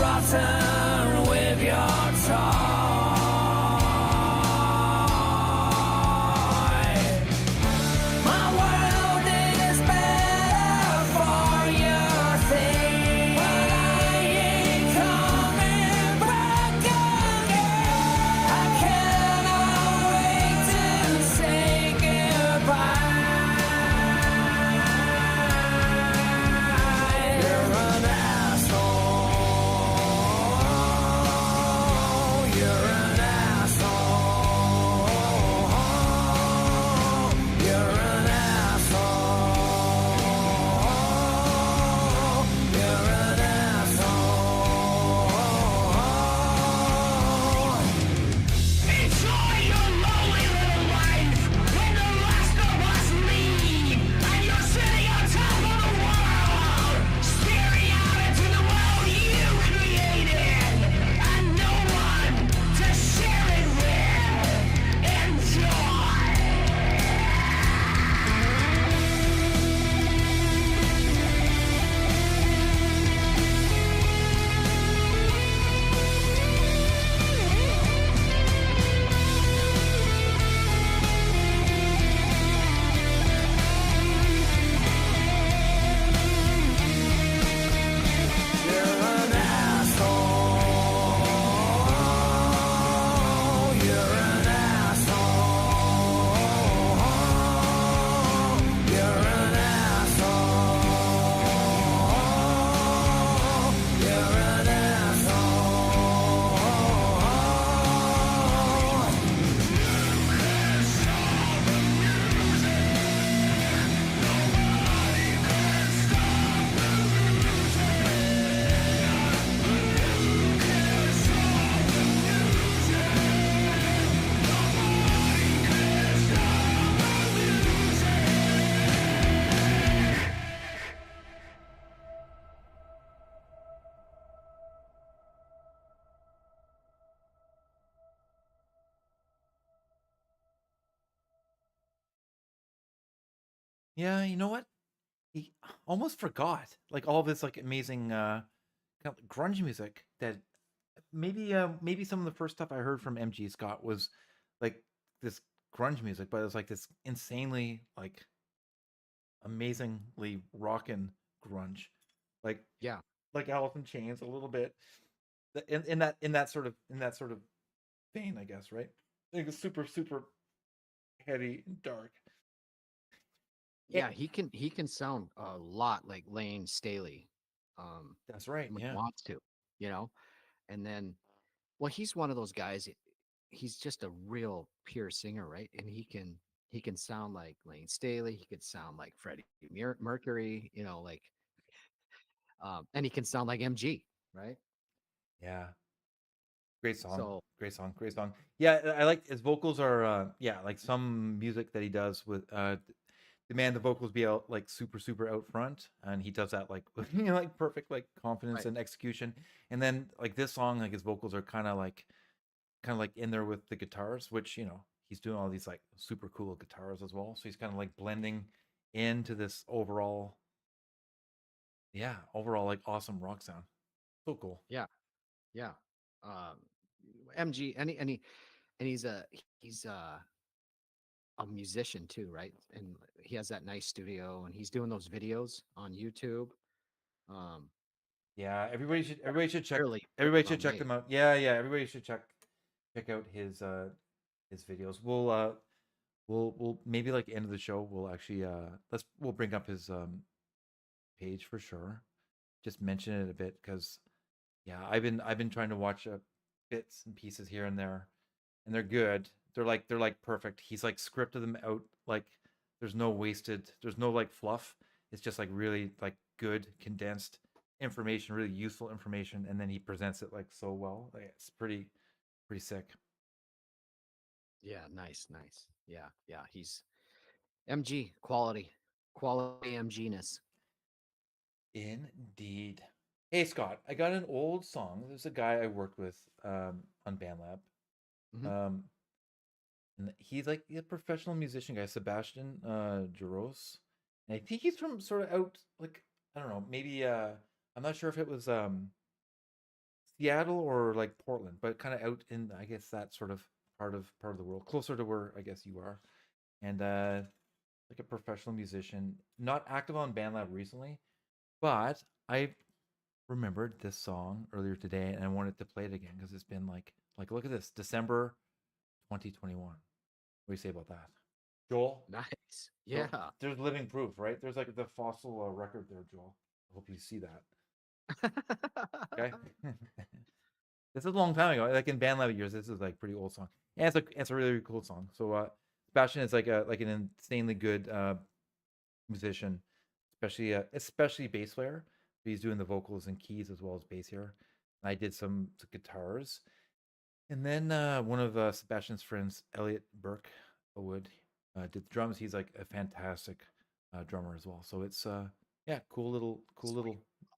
rotten with your toy. My world is better for your thing, but I ain't coming back again. I cannot wait to say goodbye. You're an asshole. You're an asshole. You're an asshole. You're an asshole. Enjoy your lonely little life when the rest of us leave, and you're sitting on top of the world, staring out into the world you created, and no one to share it with. Enjoy. You're an asshole. You're an asshole. You're an asshole. You're an asshole. Yeah, you know what? He almost forgot like all this like amazing kind of grunge music that maybe some of the first stuff I heard from MG Scott was like this grunge music, but it was like this insanely like amazingly rockin' grunge, like Yeah. like Alice in Chains a little bit, in that sort of vein, I guess, right? I think it's super heavy and dark. Yeah, he can sound a lot like Lane Staley. That's right. When he Yeah. wants to, you know. And then, well, he's one of those guys. He's just a real pure singer, right? And he can sound like Lane Staley. He could sound like Freddie Mercury, you know, like, and he can sound like MG, right? Yeah. Great song. So Great song. Great song. Yeah, I like his vocals are yeah, like some music that he does with demand the vocals be out like super out front, and he does that like with like perfect like confidence Right. and execution. And then like this song, like his vocals are kind of like in there with the guitars, which he's doing all these like super cool guitars as well. So he's kind of like blending into this overall like awesome rock sound. So cool. yeah, yeah. MG, and he's a musician too, right? And he has that nice studio, and he's doing those videos on YouTube. Um, Yeah, everybody should check Really check made. them out. Yeah, everybody should check out his videos. We'll maybe like end of the show we'll actually we'll bring up his page for sure. Just mention it a bit because yeah, I've been trying to watch bits and pieces here and there, and they're good. They're like perfect. He's like scripted them out like there's no like fluff. It's just like really like good condensed information, really useful information, and then he presents it like so well. Like, it's pretty sick. Yeah, nice. Yeah. He's MG quality MG-ness. Indeed. Hey Scott, I got an old song. There's a guy I worked with on BandLab. Mhm. And he's like a professional musician guy, Sebastian Jaros. And I think he's from sort of out like I don't know, maybe I'm not sure if it was Seattle or like Portland, but kind of out in I guess that sort of part of the world, closer to where I guess you are. And like a professional musician, not active on BandLab recently, but I remembered this song earlier today and I wanted to play it again because it's been like look at this, December 2021. What do you say about that, Joel? Nice. Joel, Yeah. there's living proof, right? There's like the fossil record there, Joel. I hope you see that. Okay. This is a long time ago, like in BandLab years. This is like pretty old song. Yeah, it's a really, really cool song. So Sebastian is like an insanely good musician, especially bass player. He's doing the vocals and keys as well as bass here. And I did some guitars, and then one of Sebastian's friends, Elliot Burke-Wood, did the drums. He's like a fantastic drummer as well. So it's yeah, cool little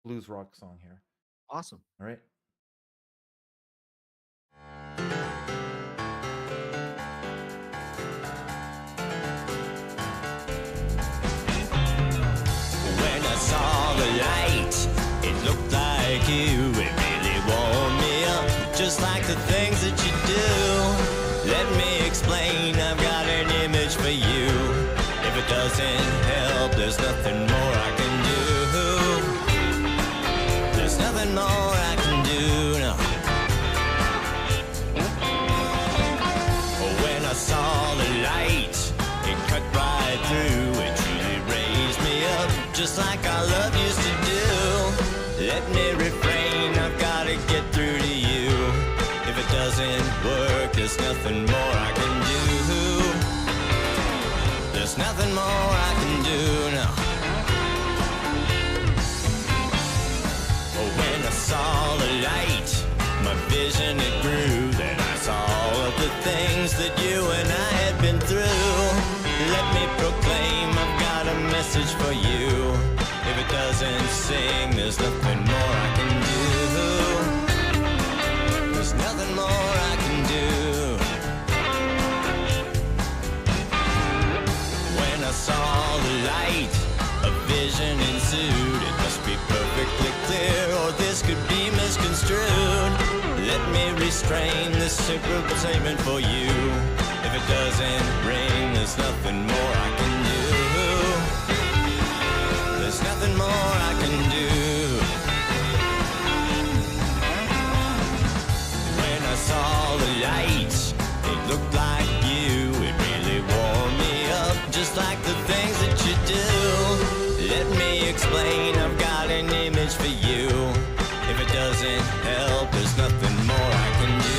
blues rock song here. Awesome. All right. When I saw the light, it looked like you. It really warmed me up, just like the things that you do. Let me explain, I've got an image for you. If it doesn't help, there's nothing more I can do. There's nothing more I can do now. When I saw the light, it cut right through. It truly raised me up, just like our love used to do. Let me refrain, I've gotta get through to you. If it doesn't work, there's nothing more I can do. There's nothing more I can do now. When I saw the light, my vision it grew. Then I saw all of the things that you and I had been through. Let me proclaim, I've got a message for you. If it doesn't sing, there's nothing more I can do. There's nothing more I can do. When I saw the light, a vision ensued. It must be perfectly clear, or this could be Let me restrain this simple statement for you. If it doesn't ring, there's nothing more I can do. There's nothing more I can do. When I saw the light, it looked like you. It really warmed me up, just like the things that you do. Let me explain, I've got an image for you. If it doesn't help, there's nothing more I can do.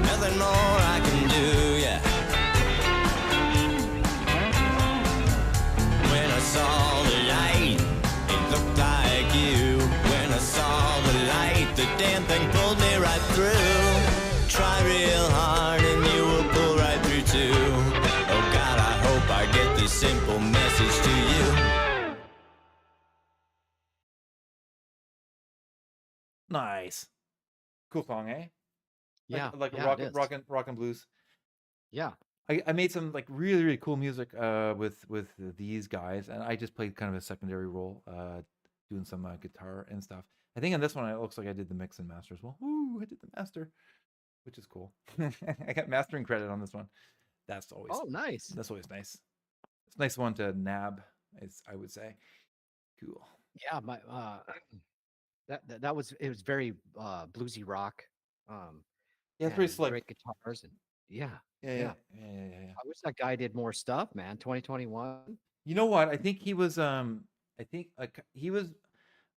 Nothing more I can do, yeah. When I saw the light, it looked like you. When I saw the light, the damn thing pulled me right through. Try real hard and you will pull right through too. Oh God, I hope I get this simple message to you. Nice. Cool song, eh? Yeah, Like yeah, rock, it is. rock and blues. Yeah, I made some like really cool music with these guys, and I just played kind of a secondary role, doing some guitar and stuff. I think on this one it looks like I did the mix and master as well. Ooh, I did the master, which is cool. I got mastering credit on this one. That's always oh, nice. that's always nice. It's a nice one to nab, as I would say. Cool. Yeah, my that was, it was very bluesy rock. Yeah, it's pretty And slick. great guitars, and yeah, Yeah. I wish that guy did more stuff, man. 2021. You know what? I think he was I think like he was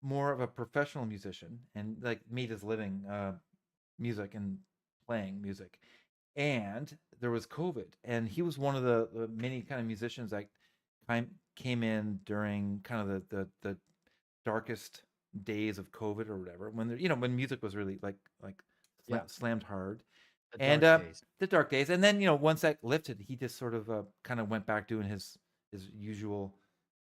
more of a professional musician and like made his living music and playing music. And there was COVID, and he was one of the many kind of musicians that came in during kind of the darkest days of COVID or whatever, when there, when music was really like Yeah. slammed hard. The And dark days. the dark days, and then once that lifted, he just sort of kind of went back doing his usual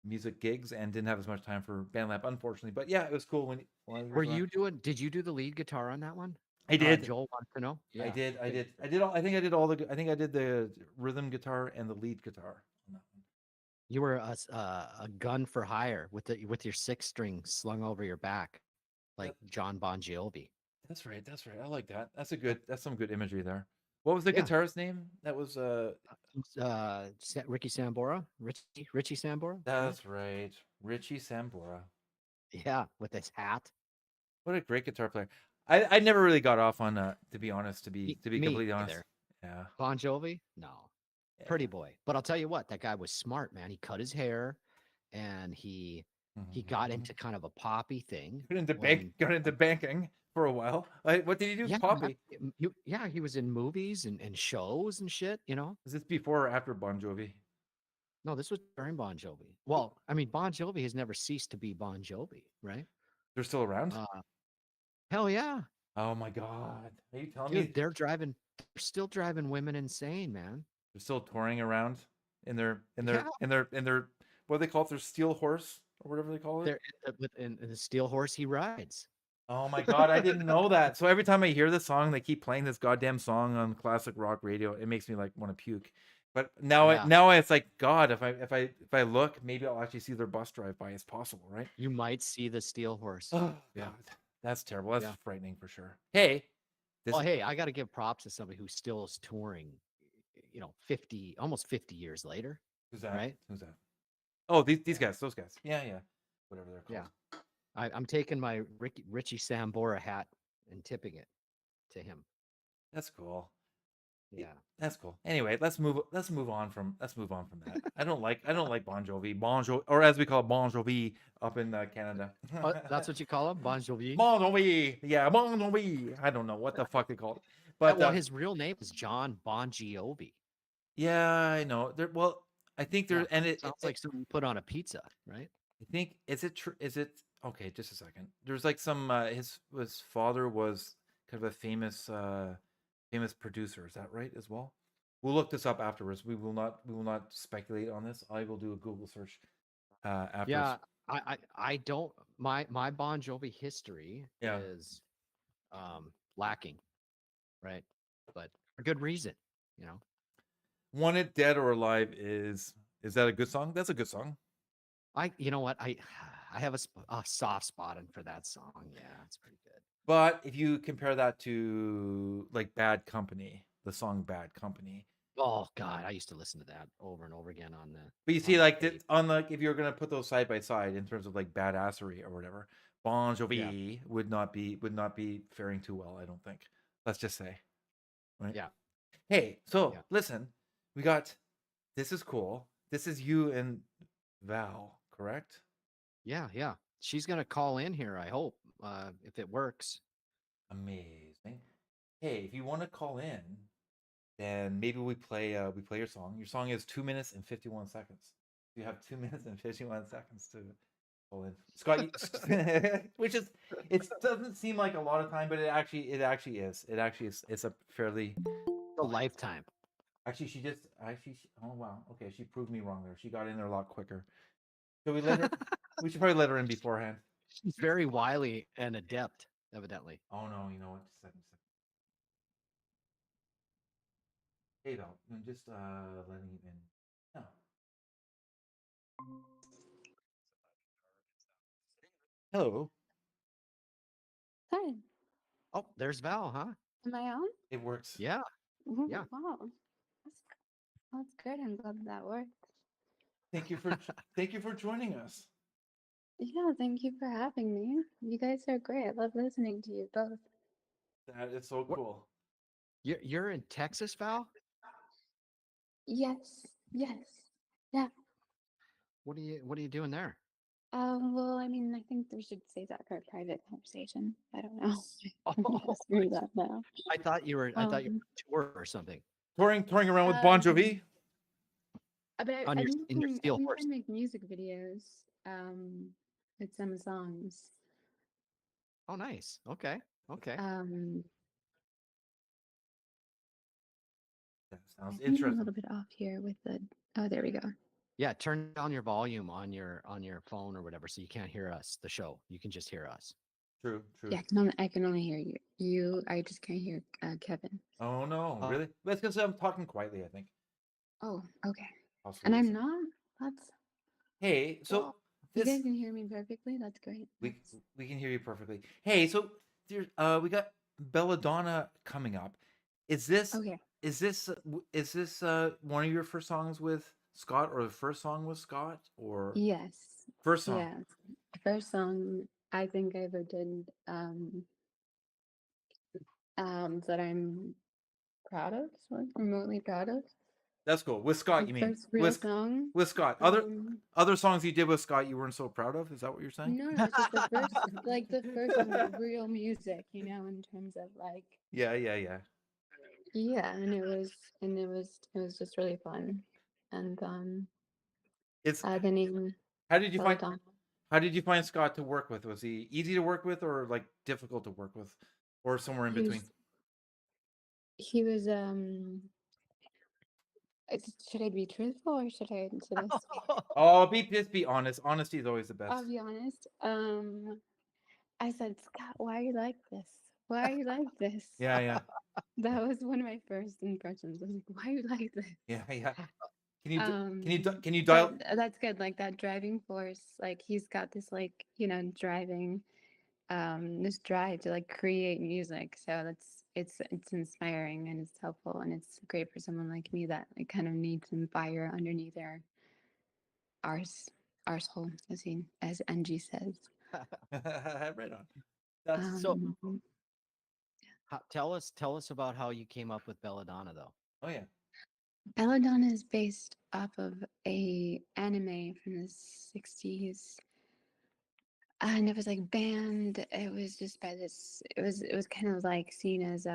music gigs and didn't have as much time for BandLab, unfortunately. But yeah, it was cool when he Were was around. you doing? Did you do the lead guitar on that one? I did. Joel wants to know. I Yeah. did. I did all. I think I did all the. I think I did the rhythm guitar and the lead guitar on that one. You were a gun for hire with your 6-string slung over your back, like John Bon Jovi. That's right. That's right. I like that. That's a good. That's some good imagery there. What was the Yeah. guitarist's name? That was Ricky Sambora, Richie Sambora. That's right. Richie Sambora. Yeah, with his hat. What a great guitar player. I never really got off on to be honest, to be Me completely honest. either. Yeah. Bon Jovi, no, pretty boy. But I'll tell you what, that guy was smart, man. He cut his hair, and he got into kind of a poppy thing. Got into banking for a while. What did he do? Yeah, Poppy. yeah, he was in movies and shows and shit. Is this before or after Bon Jovi? No, this was during Bon Jovi. Well, I mean, Bon Jovi has never ceased to be Bon Jovi, right? They're still around? Hell yeah. Oh my God. Are you telling Dude, me they're still driving women insane, man. they're still touring around in their what do they call it? Their steel horse or whatever they call it? They're in the steel horse he rides. Oh my God, I didn't know that. So every time I hear this song, they keep playing this goddamn song on classic rock radio. It makes me like want to puke. But now, Yeah. it's like, God, if I look, maybe I'll actually see their bus drive by as possible, right? You might see the steel horse. Oh Yeah. God, that's terrible. That's Yeah. frightening for sure. Hey, Well, hey, I got to give props to somebody who still is touring, almost 50 years later. who's that? right? Who's that? Oh, these guys, those guys. Yeah, whatever they're called. Yeah. I'm taking my Richie Sambora hat and tipping it to him. That's cool. Yeah. That's cool. Anyway, let's move on from that. I don't like Bon Jovi, or as we call it, Bon Jovi up in Canada. Oh, that's what you call him, Bon Jovi. Bon Jovi. Yeah, Bon Jovi. I don't know what the fuck they call it, but Well, his real name is John Bon Jovi. yeah, I know. Well, I think there, Yeah, and it sounds like something you put on a pizza, right? I think is it okay? Just a second. There's like some his father was kind of a famous producer. Is that right as well? We'll look this up afterwards. We will not speculate on this. I will do a Google search afterwards. Yeah, I don't my Bon Jovi history Yeah. is lacking, right? But for good reason, Wanted Dead or Alive is that a good song? That's a good song. you know what I have a soft spot in for that song. Yeah, it's pretty good. But if you compare that to like Bad Company, the song Bad Company, Oh God, I used to listen to that over and over again on the. but you on see, the like tape. on like if you're gonna put those side by side in terms of like badassery or whatever, Bon Jovi would not be faring too well. I don't think. Let's just say, right? Yeah. Hey, so Yeah. listen, we got. This is cool. This is you and Val, correct? Yeah. She's gonna call in here. I hope, if it works. Amazing. Hey, if you want to call in, then maybe we play your song. Your song is 2 minutes and 51 seconds. You have 2 minutes and 51 seconds to call in. Scott, which is it doesn't seem like a lot of time, but it actually is. It actually is. It's a fairly A lifetime. actually oh wow. Okay, she proved me wrong there. She got in there a lot quicker. So we let her we should probably let her in beforehand. She's very wily and adept, evidently. Oh no, you know what? Just a second. Hey though, I'm just letting you in. No. Hello. Hi, Oh, there's Val, huh? am I on? It works. Yeah. Mhm. Yeah. Wow, that's good. I'm glad that worked. Thank you for joining us. Yeah, thank you for having me. You guys are great. I love listening to you both. That is so What- cool. You're in Texas, Val? Yes, yes. Yeah. What are you doing there? Well, I mean, I think we should save that for a private conversation. I don't know. Oh, Just screw that now. I thought you were on Um, tour or something. Touring around with Bon Um, Jovi. but On I've your been in your trying, steel I've been horse. trying to make music videos, with some songs. Oh, nice. Okay. Um, That I sounds think I'm a interesting. little bit off here with the. Oh, there we go. Yeah, turn down your volume on your phone or whatever, so you can't hear us, the show. You can just hear us. True. Yeah, I can only hear you. I just can't hear Kevin. Oh no, Uh, really? That's because I'm talking quietly, I think. Oh, okay. Possibly And the I'm same. not. That's Hey, so Well, you this guys can hear me perfectly. That's great. we can hear you perfectly. Hey, so we got Belladonna coming up. Is this Okay. is this one of your first songs with Scott, or the first song with Scott, or Yes. first song? Yeah. First song I think I ever did. That I'm proud of. So remotely proud of. That's cool. With Scott, you My mean? first real song. With Scott. Other songs you did with Scott you weren't so proud of? Is that what you're saying? No, it's just the first, like the first real music, in terms of like. Yeah. Yeah, and it was just really fun. And It's the name how did you find Belladonna. how did you find Scott to work with? Was he easy to work with, or like difficult to work with, or somewhere in He between? was he was should I be truthful or should I Oh, just be honest. Honesty is always the I'll best. be honest. I said, Scott, why are you like this? Why are you like this? Yeah. That was one of my first impressions. I was like, why are you like this? Yeah. Can you But dial? that's good. Like that driving force, like he's got this like, driving this drive to like create music. So it's inspiring and it's helpful and it's great for someone like me that like kind of needs some fire underneath their arse arsehole, as NG says. Right on. That's So- Um, Tell us about how you came up with Belladonna, though. oh yeah. Belladonna is based off of a anime from the 60s. And it was like banned. It was just by this. It was kind of like seen as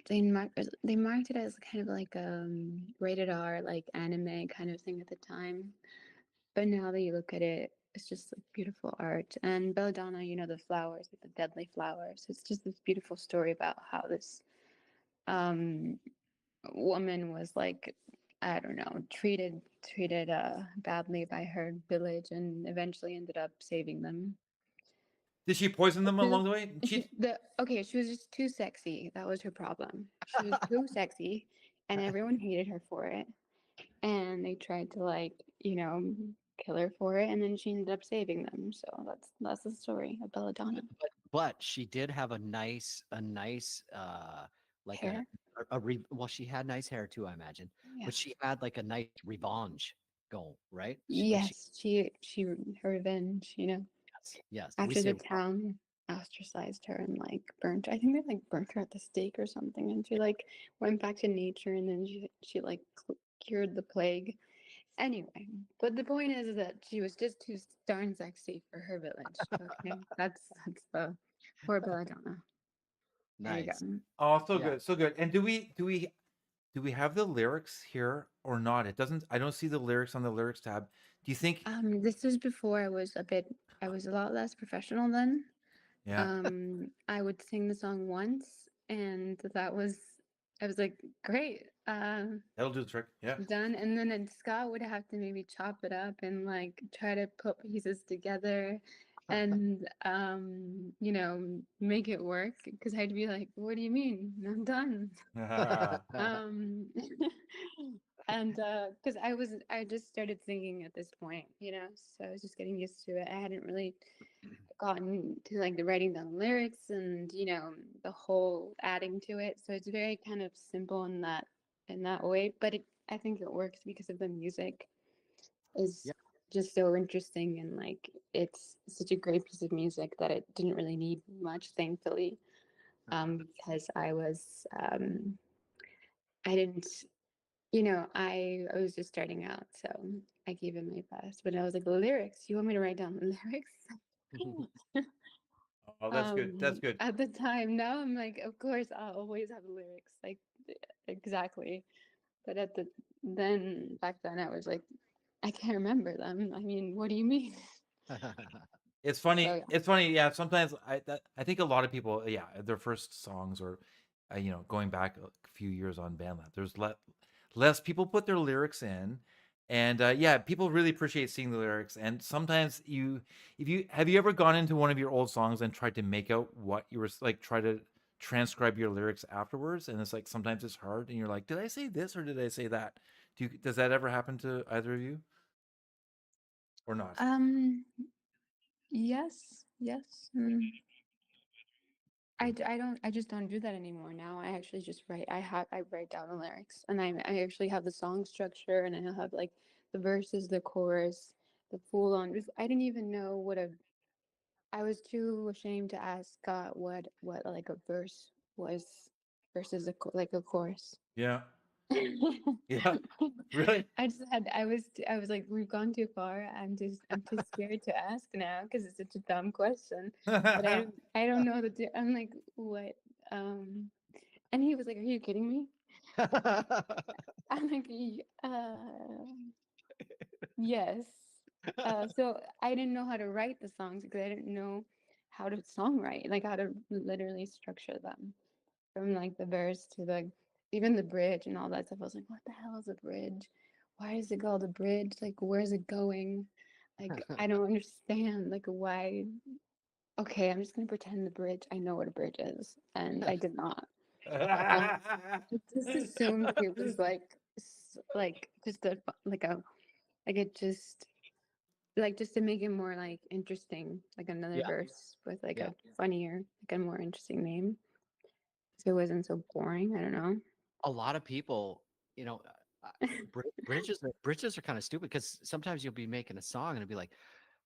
they marked it as kind of like rated R like anime kind of thing at the time. But now that you look at it, it's just like beautiful art. And Belladonna, the flowers, like the deadly flowers. It's just this beautiful story about how this woman was like, I don't know, treated badly by her village and eventually ended up saving them. Did she poison them She was- along the way? she was just too sexy. That was her problem. She was too sexy and everyone hated her for it. And they tried to kill her for it, and then she ended up saving them. So that's the story of Belladonna. But she did have a nice like Hair, well, she had nice hair too, I imagine, yeah. but she had like a nice revenge goal, right? Like Yes, she her revenge. You know, yes, we after say the town ostracized her and like burnt. I think they like burnt her at the stake or something, and she like went back to nature, and then she like cured the plague. Anyway, but the point is that she was just too darn sexy for her village. Okay, that's the poor Belladonna. There you nice. go. Oh, so Yeah. good, so good. And do we have the lyrics here or not? It doesn't. I don't see the lyrics on the lyrics tab. Do you think? This was before I was a lot less professional then. Yeah, I would sing the song once, and I was like, great, that'll do the trick. Yeah. done. And then Scott would have to maybe chop it up and like try to put pieces together and you know, make it work because I'd be like, what do you mean? I'm done. Um and because I just started singing at this point, you know, so I was just getting used to it. I hadn't really gotten to like the writing down the lyrics and you know the whole adding to it, so it's very kind of simple in that way, but I think it works because of the music is Yeah. just so interesting, and like it's such a great piece of music that it didn't really need much, thankfully, because I didn't, you know, I was just starting out, so I gave it my best. But I was like, the lyrics, you want me to write down the lyrics? Oh, that's good. That's good. At the time, now I'm like, of course, I'll always have lyrics, like exactly. But then back then, I was like, I can't remember them. I mean, what do you mean? It's So funny. yeah. It's funny. Yeah. Sometimes I think a lot of people, yeah, their first songs or, going back a few years on Bandlab, there's less people put their lyrics in, and yeah, people really appreciate seeing the lyrics. And sometimes if you have you ever gone into one of your old songs and tried to make out what you were like, try to transcribe your lyrics afterwards, and it's like sometimes it's hard, and you're like, did I say this or did I say that? Does that ever happen to either of you or not? Um. Yes. Yes. I don't. I just don't do that anymore now. I actually just write. I write down the lyrics, and I actually have the song structure, and I have like the verses, the chorus, the full on. I didn't even know what a. I was too ashamed to ask Scott what like a verse was versus like a chorus. Yeah. Yeah. Really? I was like, we've gone too far. I'm too scared to ask now because it's such a dumb question. But I don't know I'm like, what? And he was like, are you kidding me? I'm like, yes. So I didn't know how to write the songs because I didn't know how to songwrite, like how to literally structure them from like the verse to the even the bridge and all that stuff. I was like, what the hell is a bridge? Why is it called a bridge? Like, where's it going? Like, I don't understand. Like, why? Okay, I'm just gonna pretend the bridge. I know what a bridge is, and I did not. I just assumed it was like just like a like it just like just to make it more like interesting, like another Yeah. verse with like Yeah. a funnier, like a more interesting name. So it wasn't so boring. I don't know. A lot of people, you know, bridges are kind of stupid because sometimes you'll be making a song and it'll be like,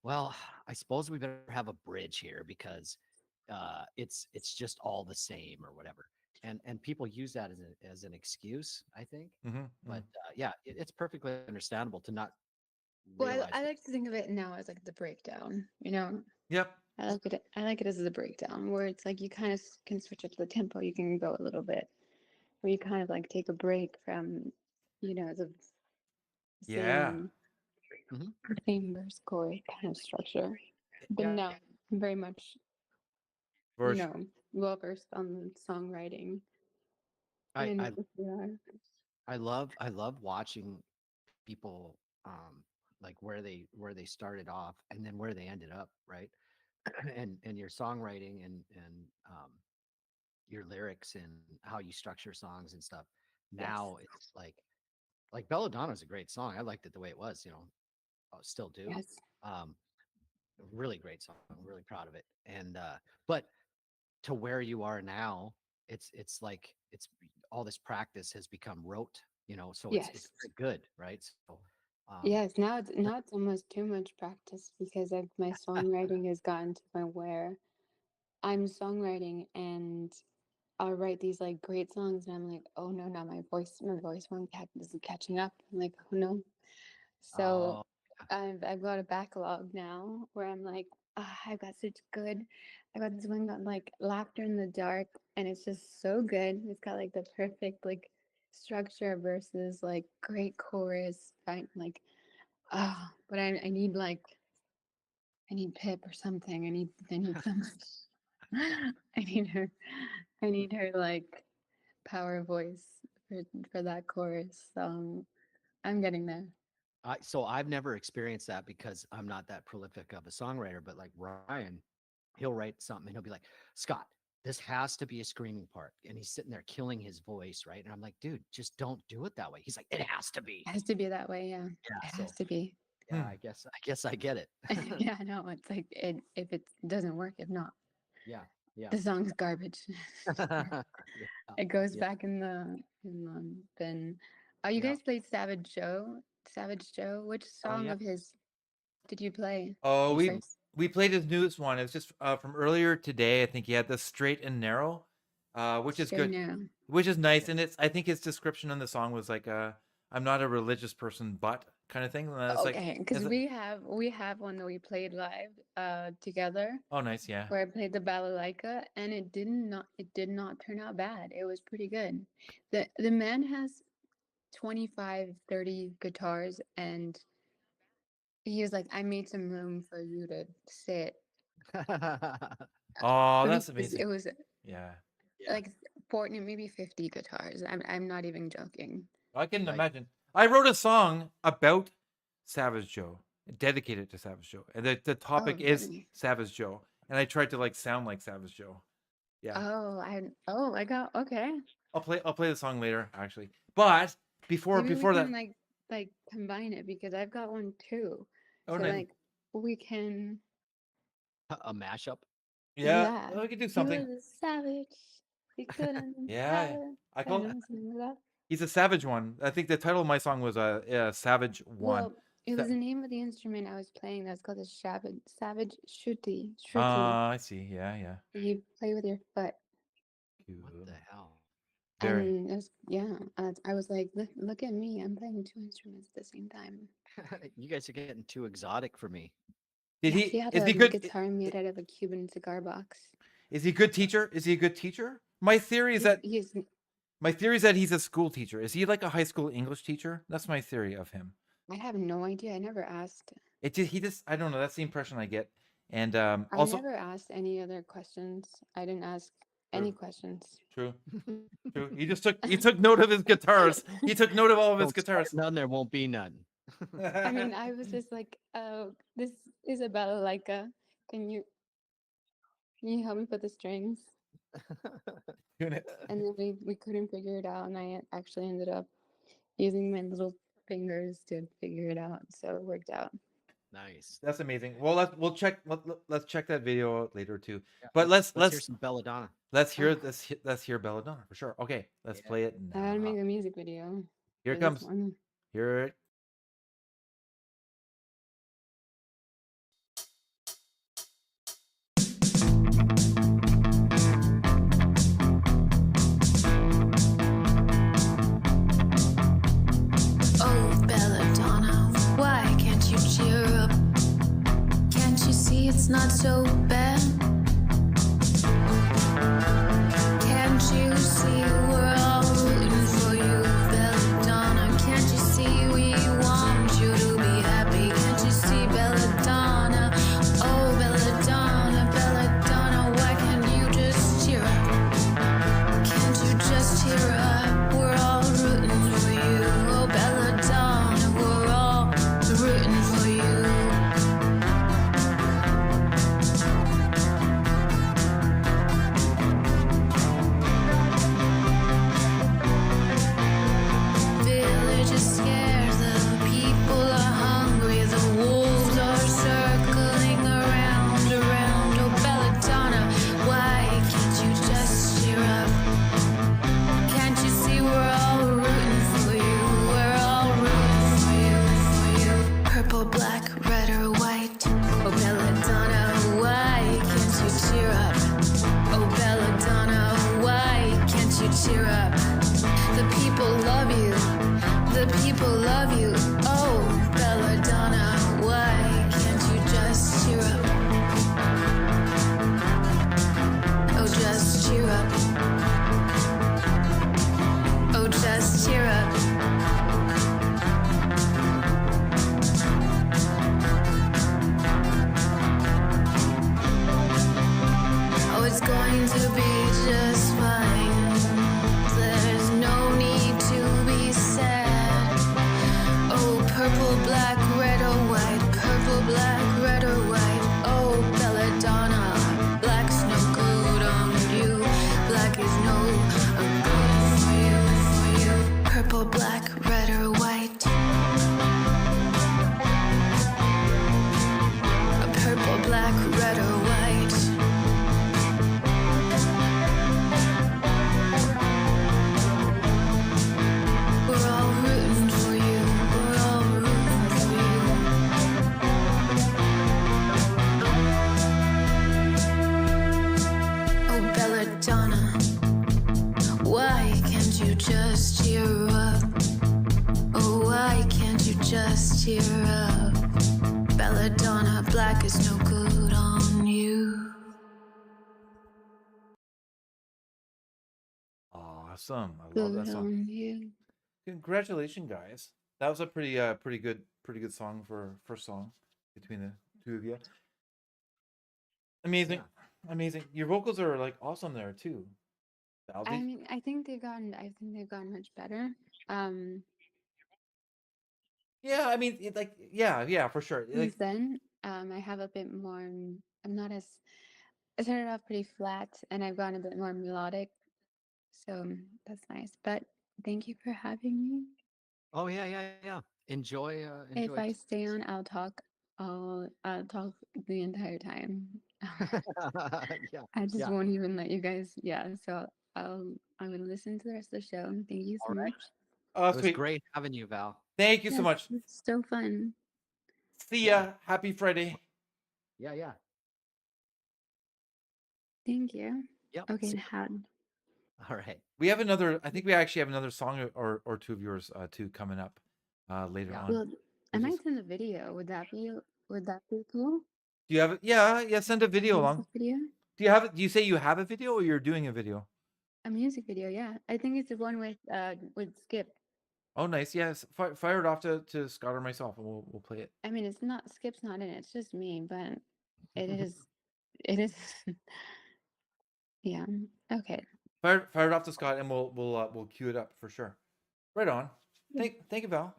well, I suppose we better have a bridge here because it's just all the same or whatever. And people use that as an excuse, I think. Mhm, But mhm. yeah, it's perfectly understandable to not Well, realize I that. like to think of it now as like the breakdown, you know. Yep. I like it as the breakdown where it's like you kind of can switch up the tempo. You can go a little bit where you kind of like take a break from, you know, the Yeah. same Mhm. verse chord kind of structure. But Yeah, no, I'm very much, you Verse. know, well versed on songwriting. I And I yeah. I love watching people like where they started off and then where they ended up, right? And your songwriting and your lyrics and how you structure songs and stuff. Yes. Now it's like Belladonna's a great song. I liked it the way it was, you know. still do. Yes. Um, really great song. I'm really proud of it. And but to where you are now, it's like it's all this practice has become rote, so it's Yes. very good, right? So Yes. Now it's almost too much practice because my songwriting has gotten to the point where I'm songwriting and I'll write these like great songs and I'm like, oh no, now my voice isn't catching up. I'm like, oh no. So oh, I've got a backlog now where I'm like, I've got I got this one got like Laughter in the Dark, and it's just so good. It's got like the perfect like structure versus like great chorus, right? Like, but I need like I need Pip or something. I need some I need her like power voice for that chorus. I'm getting there. so I've never experienced that because I'm not that prolific of a songwriter, but like Ryan, he'll write something and he'll be like, Scott, this has to be a screaming part. And he's sitting there killing his voice, right? And I'm like, dude, just don't do it that way. He's like, it has to be. It has to be that way, yeah. Yeah. It So has to be. yeah, Hmm. I guess I get it. Yeah, no, it's like if it doesn't work, if not, Yeah. Yeah. the song's garbage. Yeah. It goes Yeah. back in the bin. Oh, you Yeah. guys played Savage Joe? Savage Joe? Which song yeah. of his did you play? Oh, at we first? we played his newest one. It was just from earlier today. I think he had the Straight and Narrow, which is Straight good, Narrow. which is nice. And I think his description on the song was like, "I'm not a religious person, but" kind of thing. And it's like, Okay, because it's like, we have one that we played live together oh, nice, yeah. where I played the balalaika, and it did not turn out bad. It was pretty good. The man has 25, 30 guitars, and he was like, I made some room for you to sit. Oh, It that's was amazing. it was Yeah, Yeah. like 40, maybe 50 guitars. I'm not even joking. I can Right. imagine. I wrote a song about Savage Joe, dedicated to Savage Joe, and the topic is really? Savage Joe, and I tried to like sound like Savage Joe. Yeah, I got okay. I'll play the song later, actually. But before Maybe before we that, can like combine it because I've got one too. oh So nice. like we can A mashup. Yeah, we could do He something. was a savage. He couldn't Yeah, have I call anyone to love. he's a Savage One. I think the title of my song was Savage One. Well, it was Sa- the name of the instrument I was playing. That's called the Savage Shruti. I see. Yeah, yeah. You play with your foot. What Cool. the hell? Very. And it was, I was like, look at me. I'm playing two instruments at the same time. You guys are getting too exotic for me. Did Yeah, he? he had Is a he good? guitar made out of a Cuban cigar box. Is he a good teacher? Is he a good teacher? My theory is that He's he's a school teacher. Is he like a high school English teacher? That's my theory of him. I have no idea. I never asked. He just I don't know. That's the impression I get. And I also never asked any other questions. I didn't ask any questions. true. He took note of his guitars. He took note of all of his Don't start guitars. none, there won't be none. I mean, I was just like, oh, this is a balalaika. Can you help me put the strings? Tune it. And then we couldn't figure it out, and I actually ended up using my little fingers to figure it out, so it worked out. Nice. That's amazing. Well, let's check that video out later too. Yeah, But let's hear let's some Belladonna. let's hear Belladonna for sure. Okay, let's Yeah. play it I gotta now. make a music video. Here it for this comes. one. Hear it. Oh, Belladonna, why can't you cheer up? Can't you see it's not so bad? Can't you see we're all rooting for you, Belladonna? Can't you see we want you to be happy? Can't you see, Belladonna? Oh, Belladonna, Belladonna, why can't you just cheer up? Can't you just cheer up? We're all rooting for you. Oh, Belladonna, we're all rooting for you. The people love you. Oh, Belladonna, why can't you just cheer up? Oh, just cheer up. Oh, just cheer up. Oh, it's going to be just fine. There's no need to be sad. Oh, purple, black, red or white. Purple, black, red or white. Oh, Belladonna, black's no good on you. Black is no good for you, for you. Purple, black, red or white. A purple, black, red or white. We're all rooting for you. We're all rooting for you. Oh, Belladonna, why can't you just cheer up? Oh, why can't you just cheer up? Belladonna, black is no good on you. Awesome. I love Good that song. on you. Congratulations, guys. That was a pretty good song for first song between the two of you. Amazing. Amazing. Your vocals are like awesome there too. I Valdi. mean, I think they've gotten much better. Yeah, I mean yeah, for sure. Since Like then, I have a bit more. I'm not as. I started off pretty flat, and I've gotten a bit more melodic, so that's nice. But thank you for having me. Oh yeah. Enjoy. If I stay on, I'll talk. I'll talk the entire time. Yeah. I just Yeah. won't even let you guys. Yeah, so I'm gonna listen to the rest of the show. Thank you so All right. much. oh It was sweet. great having you, Val. Thank you so Yes, much. it's so fun. See ya. Happy Friday. Yeah. Thank you. Yep. Okay, See- had. All right. We have another. I think we actually have another song or two of yours too coming up later Yeah. on. Well, I which might is- send a video. Would that be cool? Do you have it? Yeah. Send a video along. Music video? Do you have it? Do you say you have a video or you're doing a video? A music video, yeah. I think it's the one with Skip. Oh, nice. Yes. Fire it off to Scott or myself, and we'll play it. I mean, it's not Skip's not in it. It's just me, but it is. It is. Yeah. Okay. Fire it off to Scott, and we'll cue it up for sure. Right on. Thank you, Val.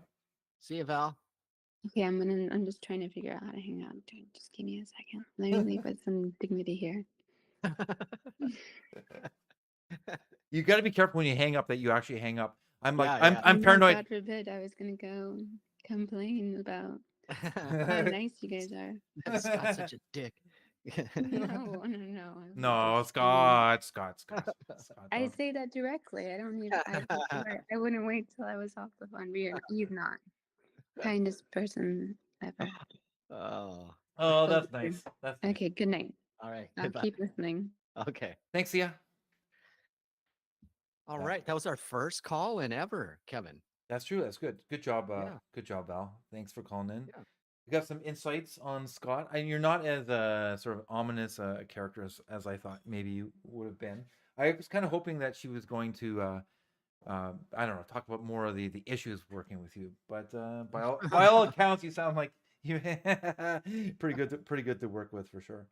See you, Val. Okay. I'm just trying to figure out how to hang out. Just give me a second. Let me leave with some dignity here. You got to be careful when you hang up that you actually hang up. I'm like Yeah, yeah. I'm Oh, paranoid. God forbid I was gonna go complain about how nice you guys are. Scott's such a dick. No. No, Scott. I don't- say that directly. I don't need. I wouldn't wait till I was off the phone. You're not kindest person ever. Oh. Oh, that's nice. That's nice. Okay. Good night. All right. I'll Goodbye. keep listening. Okay. Thanks, Sia. All Yeah. right. That was our first call in ever, Kevin. That's true. That's good. Good job. Yeah. Good job, Val. Thanks for calling in. Yeah. You got some insights on Scott, and you're not as sort of ominous a character as I thought maybe you would have been. I was kind of hoping that she was going to, I don't know, talk about more of the issues working with you. But by all accounts, you sound like you pretty good to work with for sure.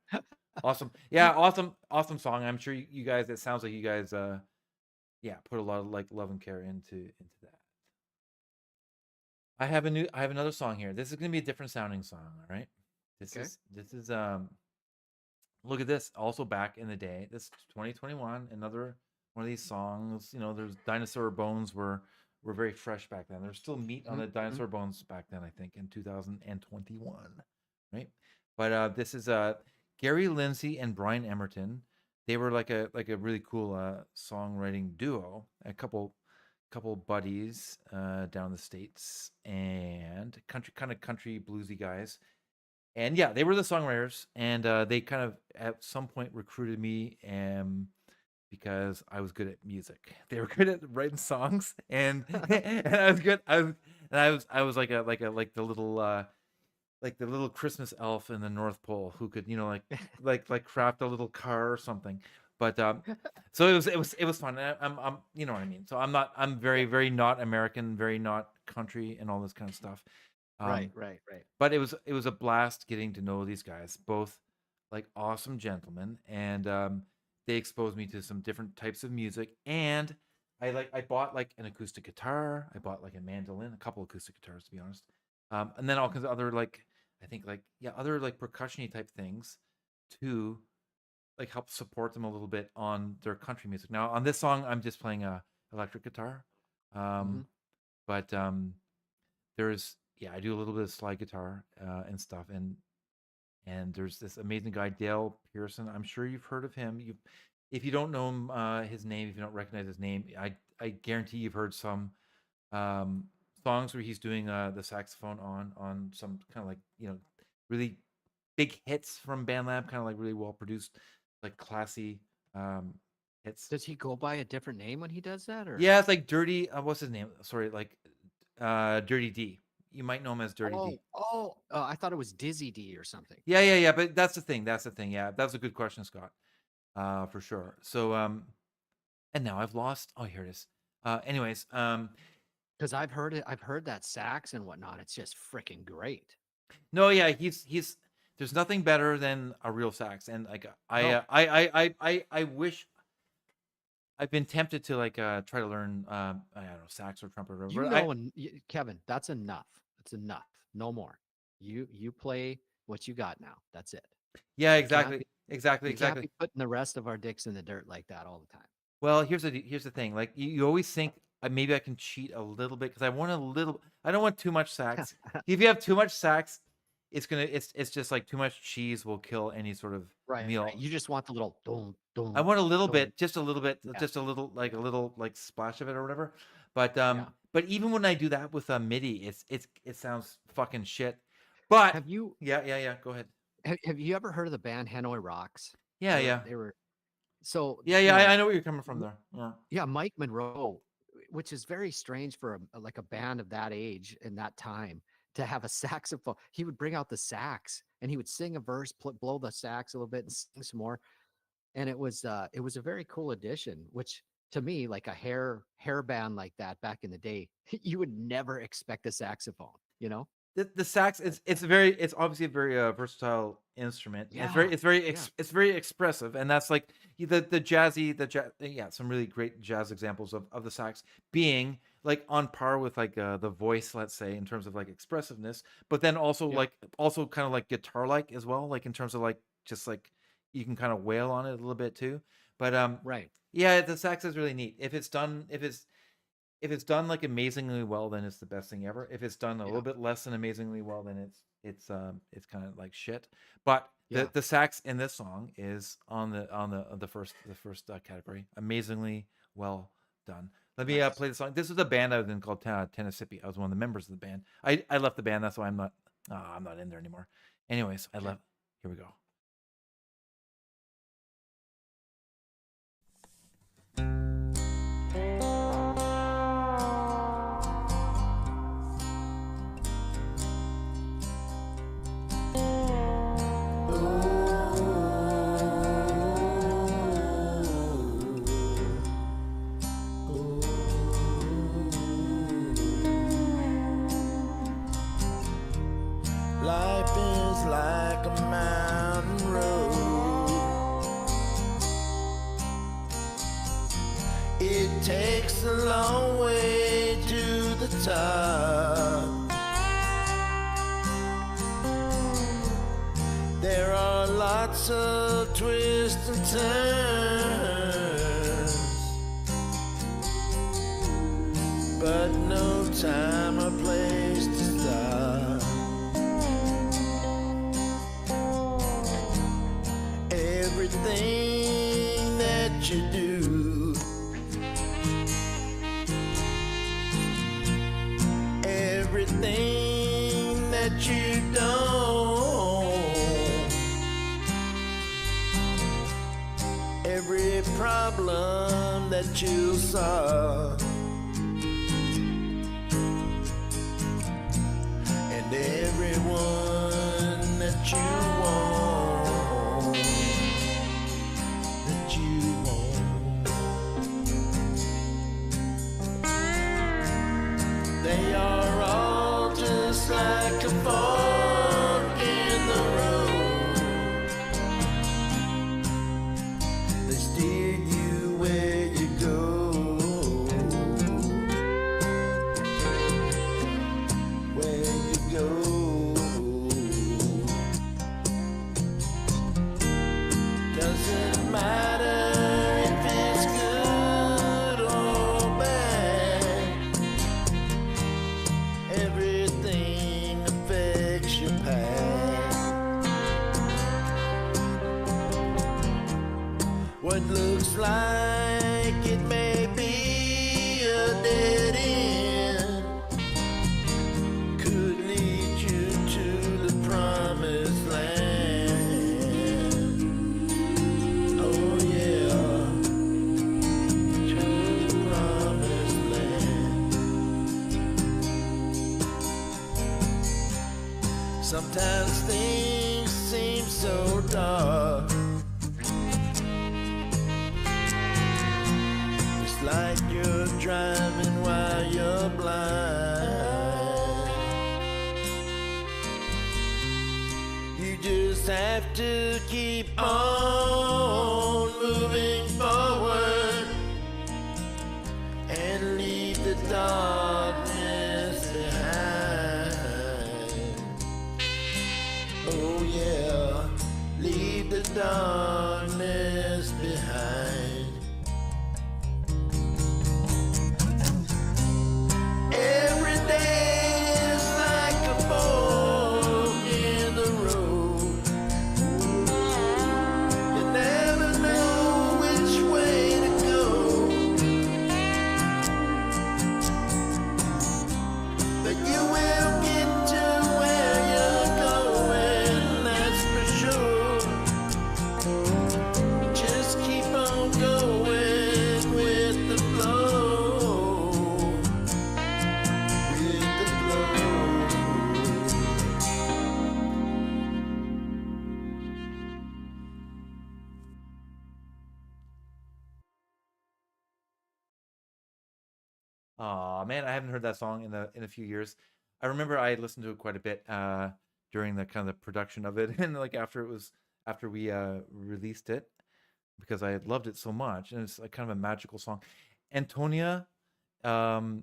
Awesome. Yeah. Awesome song. I'm sure you guys. It sounds like you guys, put a lot of like love and care into that. I have another song here. This is gonna be a different sounding song, all right? This Okay. is look at this. Also back in the day, this 2021, another one of these songs. You know, there's Dinosaur Bones were very fresh back then. There's still meat on the Dinosaur Bones back then, I think, in 2021, right? But this is Gary Lindsay and Brian Emerton. They were like a really cool songwriting duo. A couple buddies down the States, and country bluesy guys. And yeah, they were the songwriters, and they kind of at some point recruited me because I was good at music. They were good at writing songs, and and I was good. I was like the little Christmas elf in the North Pole who could, like craft a little car or something. But so it was fun. I'm you know what I mean. So I'm very very not American, very not country, and all this kind of stuff. Right. But it was a blast getting to know these guys, both like awesome gentlemen, and they exposed me to some different types of music. And I bought like an acoustic guitar, I bought like a mandolin, a couple acoustic guitars to be honest, and then all kinds of other other like percussion-y type things to like help support them a little bit on their country music. Now on this song, I'm just playing a electric guitar, but there's I do a little bit of slide guitar and stuff, and there's this amazing guy Dale Pearson. I'm sure you've heard of him. If you don't know him, his name, if you don't recognize his name, I guarantee you've heard some songs where he's doing the saxophone on some kind of like really big hits from BandLab, kind of like really well produced, like classy hits. Does he go by a different name when he does that, or? Yeah, it's like Dirty. What's his name? Sorry, like Dirty D. You might know him as Dirty D. I thought it was Dizzy D or something. Yeah. But that's the thing. Yeah, that's a good question, Scott. For sure. So, and now I've lost. Oh, here it is. Anyways, because I've heard it. I've heard that sax and whatnot. It's just freaking great. No, yeah, he's. There's nothing better than a real sax, and like I wish. I've been tempted to like try to learn I don't know, sax or trumpet or whatever. Kevin, that's enough. That's enough. No more. You play what you got now. That's it. Yeah, exactly. You can't be putting the rest of our dicks in the dirt like that all the time. Well, here's the thing. Like you always think maybe I can cheat a little bit because I don't want too much sax. If you have too much sax, it's just like too much cheese will kill any sort of meal. Right. You just want the little dum, dum, I want a little dum. bit, just a little bit, just a little like splash of it or whatever. But even when I do that with a MIDI, it sounds fucking shit. But have you? Yeah. Go ahead. Have you ever heard of the band Hanoi Rocks? Yeah. They were so. Yeah. I know where you're coming from there. Yeah. Yeah, Mike Monroe, which is very strange for a band of that age and that time to have a saxophone. He would bring out the sax and he would sing a verse, blow the sax a little bit, and sing some more. And it was a very cool addition, which to me, like a hair band like that back in the day, you would never expect a saxophone, The sax it's obviously a very versatile instrument. Yeah. It's very expressive, and that's like some really great jazz examples of the sax being like on par with like the voice, let's say, in terms of like expressiveness, but then also also kind of like guitar like as well, like in terms of like just like you can kind of wail on it a little bit too. But right. Yeah, the sax is really neat. If it's done like amazingly well, then it's the best thing ever. If it's done a little bit less than amazingly well, then it's kind of like shit. But the sax in this song is on the first category. Amazingly well done. Let me play the song. This is a band I was in called Tennessee. I was one of the members of the band. I left the band. That's why I'm not in there anymore. Anyways, I left. Here we go. Life is like a mountain road. It takes a long way to the top. There are lots of twists and turns, but no time or place to stop. Everything that you do, everything that you don't, every problem problem that you solve. And everyone that you want, that you want. They are all just like a fork in the road. They steer you where you go. Where you go. Doesn't matter if it's good or bad. Everything affects your path. What looks like it may be a dead end could lead you to the promised land. Oh yeah, to the promised land. Sometimes things seem so dark. It's like you're driving while you're blind. You just have to keep on moving forward and leave the darkness behind. Oh yeah, leave the darkness behind. Every day is like a fork in the road. You never know which way to go, but you will get to where you're going, that's for sure. Just keep on going with the flow. With the flow. Aw, man, I haven't heard that song in a few years. I remember I listened to it quite a bit during the kind of the production of it, and like after we released it, because I had loved it so much, and it's like kind of a magical song. Antonia um,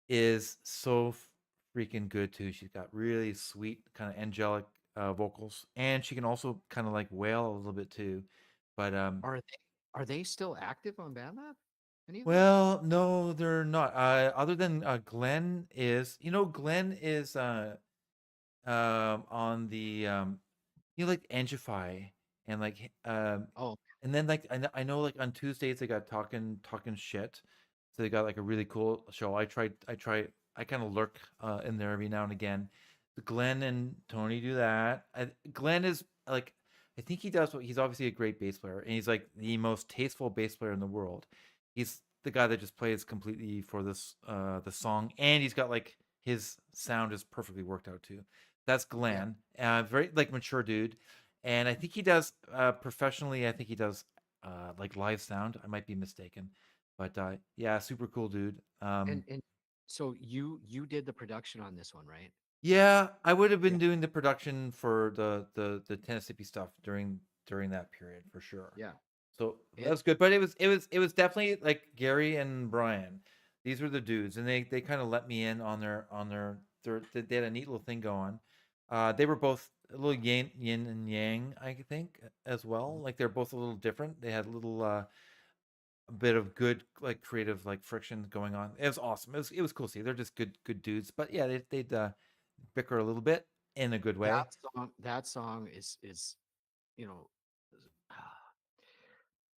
is so freaking good too. She's got really sweet, kind of angelic vocals, and she can also kind of like wail a little bit too. But Are they still active on BandLab? Any of them? well, no, they're not. Other than Glenn is, Glenn is on the like Angify and like Oh, and then like I know like on Tuesdays they got talking shit, so they got like a really cool show. I kind of lurk in there every now and again. Glenn and Tony do that. Glenn is like, I think he's obviously a great bass player, and he's like the most tasteful bass player in the world. He's the guy that just plays completely for this the song, and he's got like his sound is perfectly worked out too. That's yeah. Glenn. Very like mature dude, and I think he does professionally. I think he does like live sound. I might be mistaken, but yeah, super cool dude. And so you did the production on this one, right? Yeah, I would have Yeah. been doing the production for the Tennessee stuff during that period for sure. Yeah. So It that was good, but it was definitely like Gary and Brian. These were the dudes, and they kind of let me in on they had a neat little thing going. They were both a little yin and yang, I think, as well. Like they're both a little different. They had a little a bit of good like creative like friction going on. It was awesome. It was cool to see. They're just good dudes. But yeah, they'd bicker a little bit in a good way. that song is you know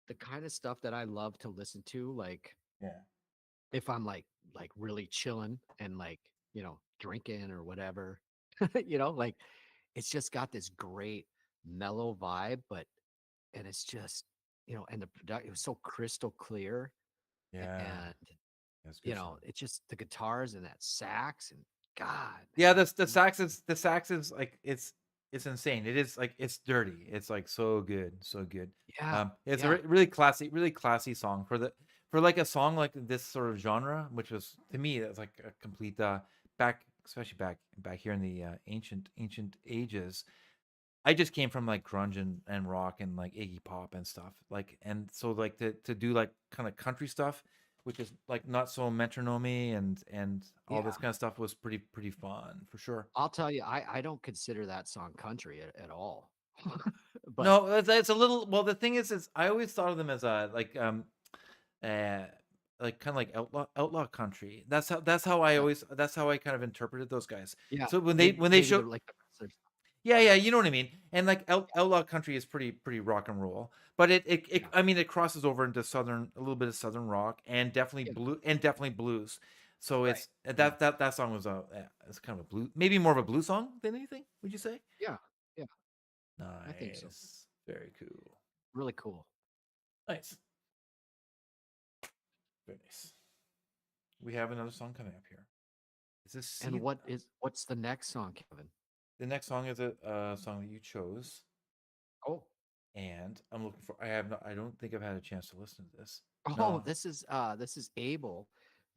the kind of stuff that I love to listen to, like Yeah. if I'm like really chilling and like, drinking or whatever, like it's just got this great mellow vibe, and it's just and the production, it was so crystal clear. Yeah, And, that's good stuff. it's just the guitars and that sax and God. Yeah, man, the sax is like it's insane. It is like it's dirty. It's like so good, so good. Yeah. It's yeah. a really classy song for like a song like this sort of genre, which was to me that's like a complete especially back here in the ancient ages. I just came from like grunge and rock and like Iggy Pop and stuff. Like, and so like to do like kind of country stuff, which is like not so metronome and all this Yeah. kind of stuff was pretty fun for sure. I'll tell you, I don't consider that song country at all. But No, it's a little. Well, the thing is I always thought of them as like kind of like outlaw country. That's how I always that's how I kind of interpreted those guys. yeah, So when they maybe show they're like the wrestlers. yeah, you know what I mean. And like outlaw country is pretty rock and roll, but it Yeah. I mean it crosses over into a little bit of southern rock and definitely Yeah. blues. So Right. it's that song was it's kind of a blue, maybe more of a blues song than anything. Would you say? Yeah. Yeah. I think so. Nice, very cool, Really cool. nice, very nice. We have another song coming up here. Is this And what's the next song, Kevin? the next song is a song that you chose, Oh. and I'm looking for. I don't think I've had a chance to listen to this. Oh, No. this is Abel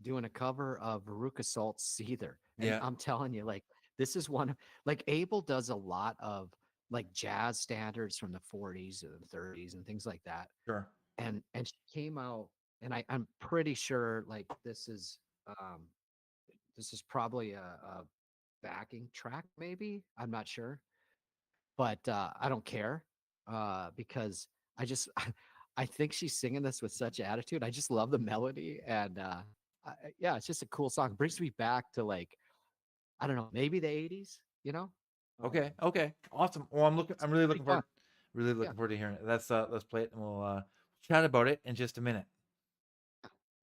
doing a cover of Veruca Salt's Seether. And Yeah. I'm telling you, like, this is like Abel does a lot of like jazz standards from the 40s and 30s and things like that. Sure. And she came out, and I'm pretty sure like this is probably a backing track, maybe. I'm not sure. But I don't care because I just I think she's singing this with such attitude. I just love the melody, and yeah, it's just a cool song. Brings me back to like I don't know, maybe the 80s. Okay. Okay. Awesome. Well, I'm really looking fun. forward to hearing it. Let's play it and we'll chat about it in just a minute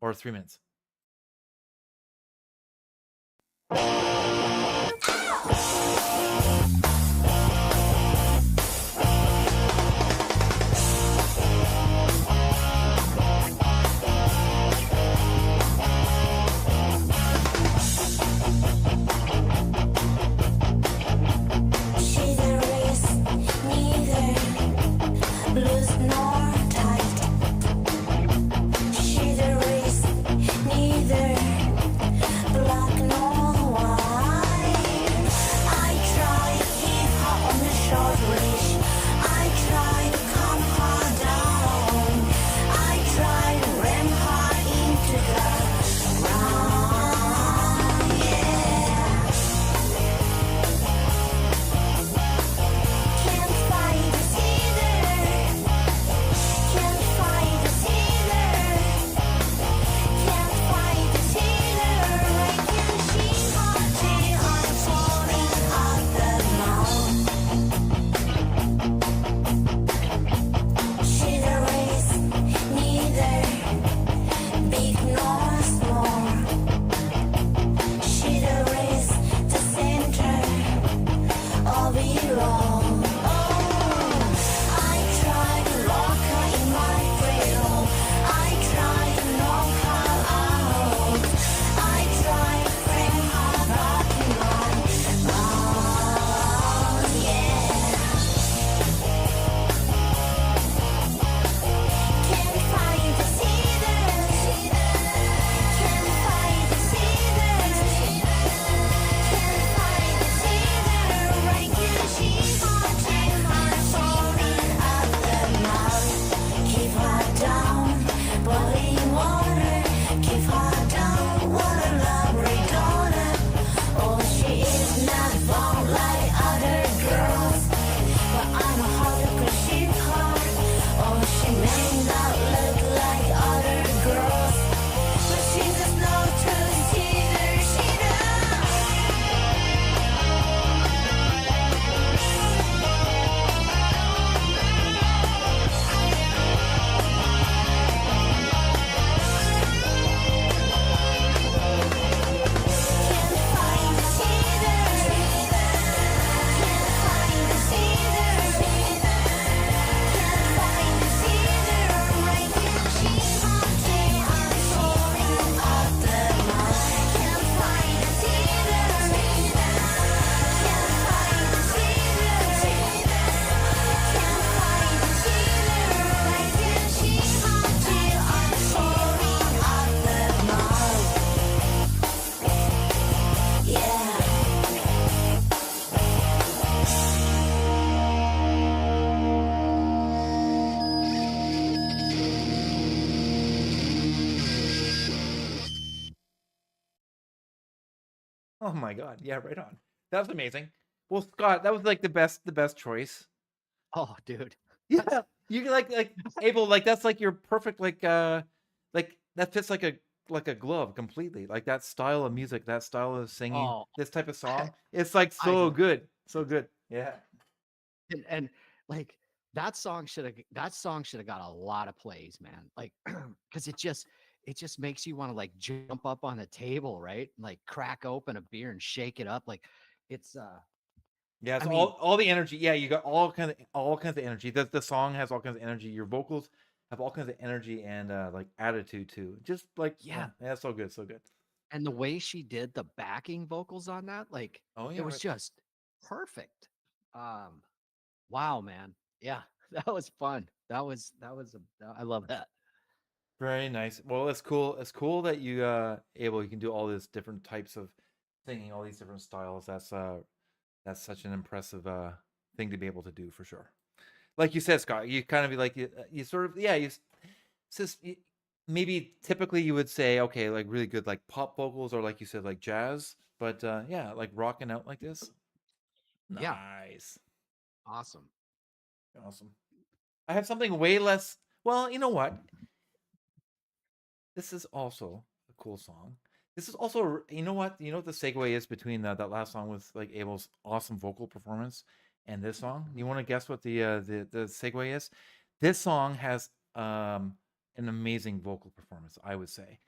or 3 minutes. She's a race, neither loose nor tight. She's a race, Oh my god. Yeah, right on. That was amazing. Well, Scott, that was like the best choice. Oh, dude. Yeah. You can like Abel, like that's like your perfect like that fits like a glove completely. Like that style of music, that style of singing, Oh, this type of song. It's like I so love good. So good. Yeah. and like that song should have got a lot of plays, man. Like, because it just makes you want to like jump up on the table, right? Like crack open a beer and shake it up. Like it's Yeah, it's I mean, all the energy. Yeah, you got all kinds of energy. The song has all kinds of energy. Your vocals have all kinds of energy and like attitude too. Just like yeah. yeah, so good, so good. And the way she did the backing vocals on that, like Oh it yeah, was right. just perfect. Wow, man. Yeah, that was fun. I love that. Very nice. Well, it's cool. It's cool that you you can do all these different types of singing, all these different styles. That's such an impressive thing to be able to do for sure. Like you said, Scott, you kind of be like you sort of yeah, maybe typically you would say okay, like really good like pop vocals or like you said like jazz, but yeah, like rocking out like this. Yeah, Nice. awesome. Awesome. I have something way less. Well, you know what? This is also a cool song. This is also, you know what? You know what the segue is between that last song with like Abel's awesome vocal performance and this song? You want to guess what the segue is? This song has an amazing vocal performance, I would say.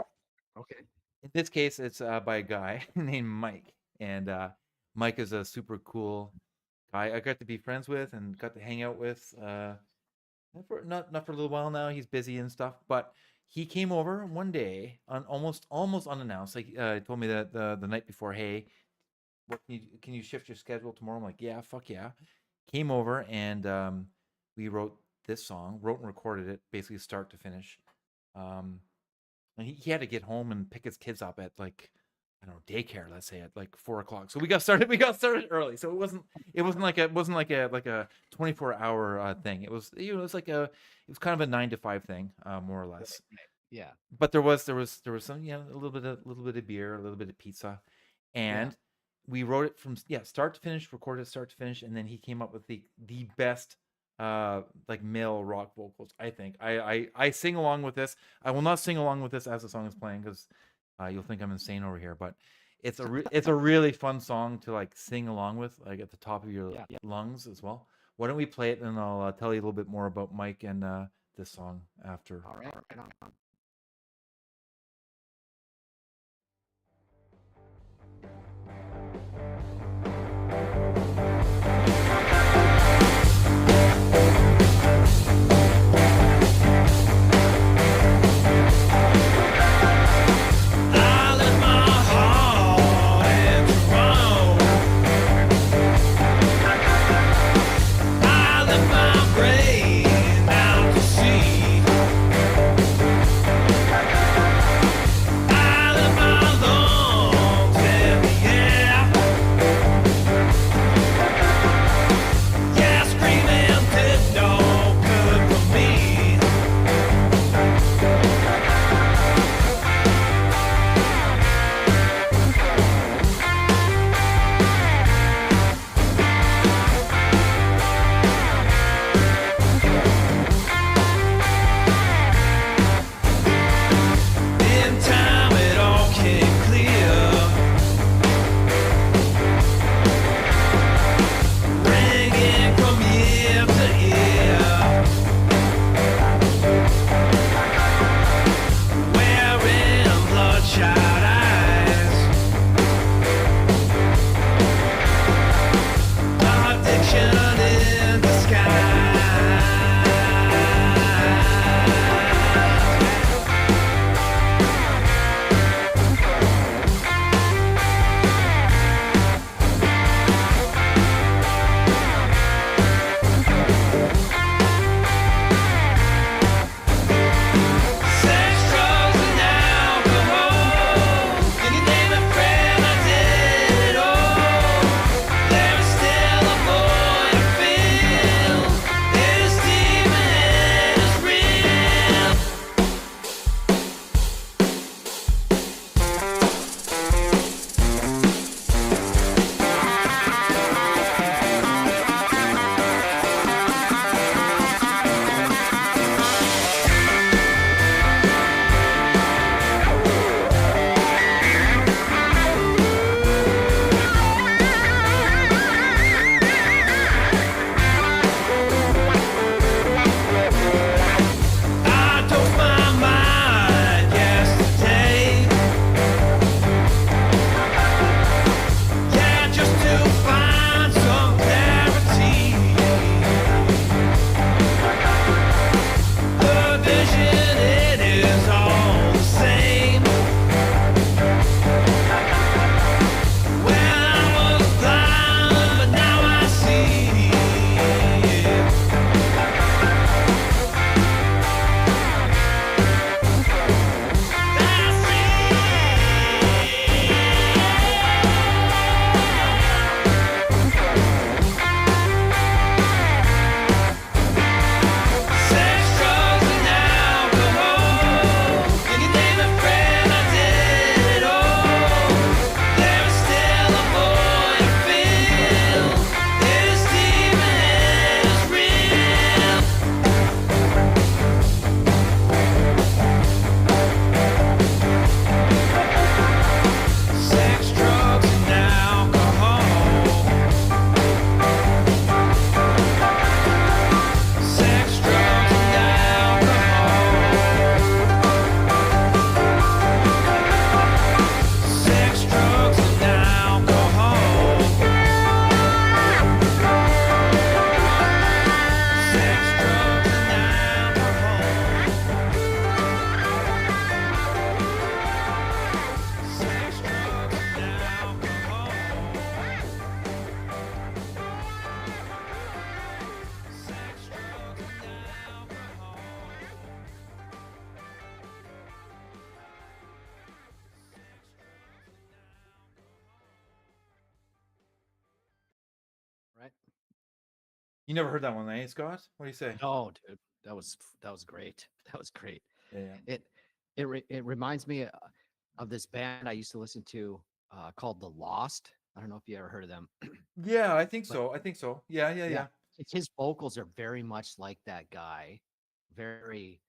Okay. In this case, it's by a guy named Mike, and Mike is a super cool guy I got to be friends with and got to hang out with. Not for a little while now. He's busy and stuff, but he came over one day on almost unannounced. Like told me that the night before, hey, what can you shift your schedule tomorrow? I'm like, yeah, fuck yeah. Came over and we wrote this song, wrote and recorded it, basically start to finish. And he had to get home and pick his kids up at like I don't know daycare, let's say at like 4 o'clock. So we got started early. So it wasn't like a 24-hour thing. It was it was kind of a 9 to 5 thing, more or less. Yeah. But there was some a little bit of beer, a little bit of pizza, and we wrote it from start to finish, recorded it start to finish, and then he came up with the best like male rock vocals. I think I sing along with this. I will not sing along with this as the song is playing because you'll think I'm insane over here. But it's a really fun song to like sing along with, like at the top of your lungs as well. Why don't we play it and I'll tell you a little bit more about Mike and this song after. All right. Right on. I left my heart in Toronto. I left my brain out to sea. Right. You never heard that one, eh, Scott? What do you say? No, dude, that was great. That was great. Yeah. It reminds me of this band I used to listen to called The Lost. I don't know if you ever heard of them. Yeah, I think But so. I think so. Yeah. his vocals are very much like that guy, very,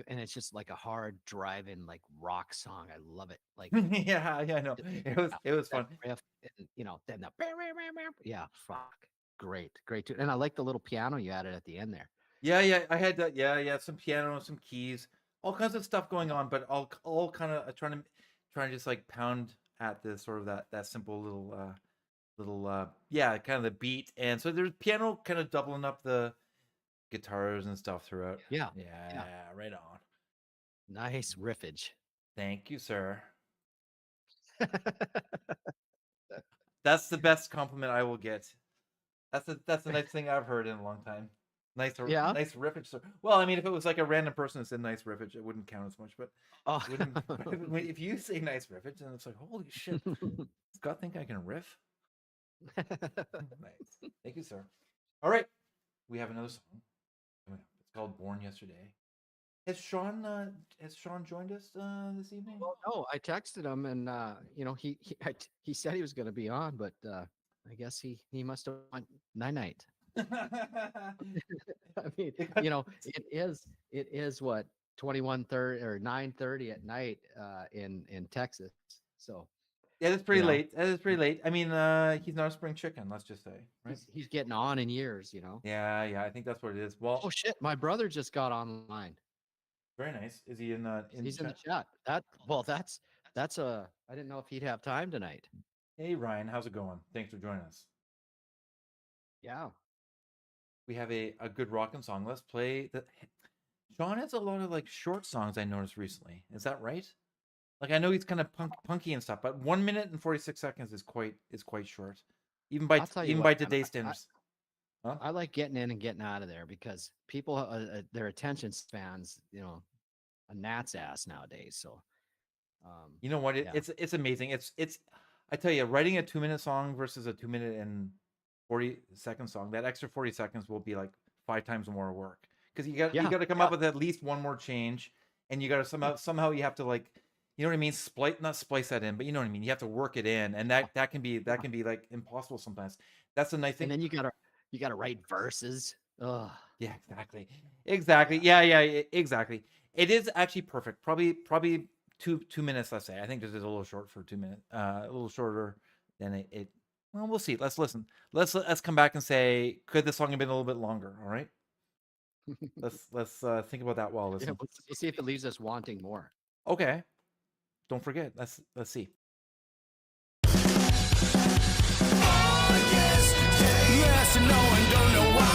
and it's just like a hard driving like rock song. I love it. Like Yeah, I know. It was that fun. riff, and then the yeah, fuck, great tune. And I like the little piano you added at the end there. Yeah, I had that. Yeah, some piano, some keys, all kinds of stuff going on, but all kind of trying to just like pound at this sort of that simple little yeah, kind of the beat. And so there's piano kind of doubling up the guitars and stuff throughout. Yeah, Yeah, right on. nice riffage. Thank you, sir. That's the best compliment I will get. That's the nice thing I've heard in a long time. Nice Yeah. nice riffage. Sir. Well, I mean, if it was like a random person that said nice riffage, it wouldn't count as much. But Oh, if you say nice riffage, then it's like, holy shit, does Scott think I can riff? Nice. Thank you, sir. All right, we have another song coming up. It's called "Born Yesterday." Has Sean joined us this evening? well, no, I texted him, and he said he was going to be on, but I guess he must have went night. I mean, it is what 21:30 or 9:30 at night in Texas. So Yeah, that's pretty you know, late. That is pretty late. I mean, he's not a spring chicken, let's just say, right? he's getting on in years. Yeah, I think that's what it is. Well, Oh shit, my brother just got online. very nice. Is he in He's in the chat? chat. That's a. I didn't know if he'd have time tonight. Hey, Ryan, how's it going? Thanks for joining us. Yeah. We have a good rockin' song. Let's play the. Sean has a lot of like short songs I noticed recently. Is that right? Like I know he's kind of punky and stuff, but 1 minute and 46 seconds is quite short, even by I'll tell you even what, by man, today's standards. Huh? I like getting in and getting out of there because people, their attention spans, a gnat's ass nowadays. So, You know what? yeah. It's amazing. It's I tell you, writing a 2-minute song versus a 2-minute and 40-second song, that extra 40 seconds will be like 5 times more work because you got to come up with at least one more change, and you got to somehow you have to like, you know what I mean, not splice that in, but you know what I mean. You have to work it in, and that can be like impossible sometimes. That's a nice thing. And then you gotta write verses. Ugh. Yeah, exactly. Yeah, exactly. It is actually perfect. Probably 2 minutes. Let's say. I think this is a little short for 2 minutes. A little shorter than it. Well, we'll see. Let's listen. Let's come back and say, could the song have been a little bit longer? All right. Let's think about that while Yeah, listening. we'll see if it leaves us wanting more. Okay. Don't forget. Let's see. Yes, and no one don't know why.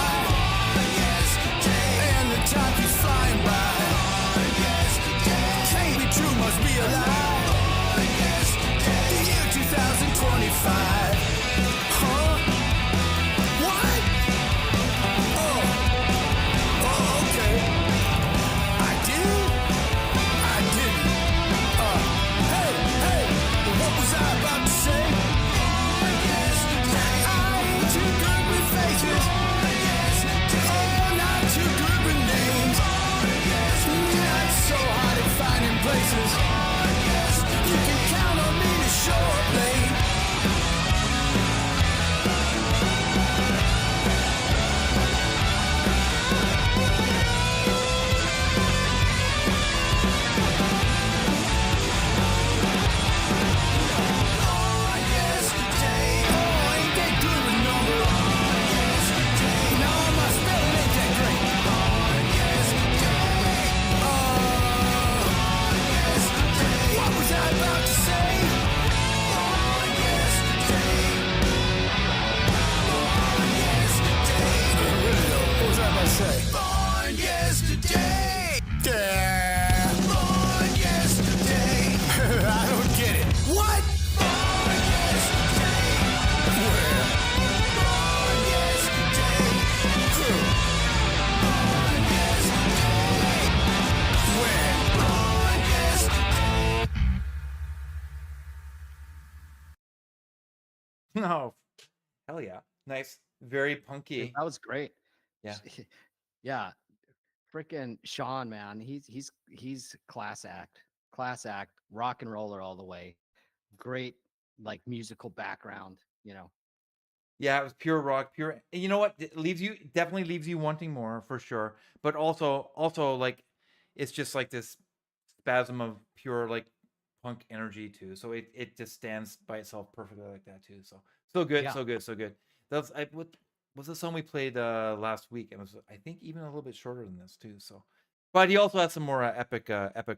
And the time keeps flying by. Can't be true, must be a lie. The year 2025. Huh? What? Oh, okay. I did? I didn't. Hey, what was I about to say? I ain't too good with faces. Oh, not too good with names. Not so hard at finding places. You can count on me to show up late. Yesterday, oh, ain't that good with numbers? No, my spelling ain't that great. What was I about to say? What was I about to say? Born yesterday. Yeah. Born yesterday. I don't get it. What? Born yesterday. Where? Born yesterday. Who? Born yesterday. Where? Born yesterday. Oh, hell yeah. Nice. very Dude, punky. that was great. Yeah. Yeah. Freaking Sean, man. He's class act, rock and roller all the way. Great like musical background, you know. Yeah, it was pure rock, pure. You know what? It definitely leaves you wanting more for sure. But also like, it's just like this spasm of pure like punk energy too. So it just stands by itself perfectly like that too. So good, Yeah. so good, so good. What was the song we played last week? It was, I think, even a little bit shorter than this too. So, but he also has some more epic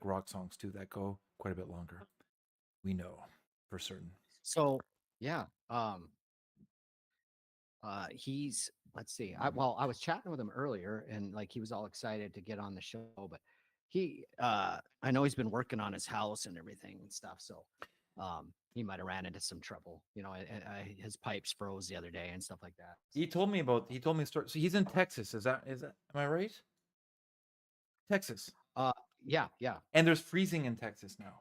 rock songs too that go quite a bit longer. We know for certain. So yeah. He's let's see. I was chatting with him earlier and like he was all excited to get on the show, but I know he's been working on his house and everything and stuff. So he might have ran into some trouble. You know, his pipes froze the other day and stuff like that. He told me a story. So he's in Texas. Is that am I right? Texas. Yeah. And there's freezing in Texas now.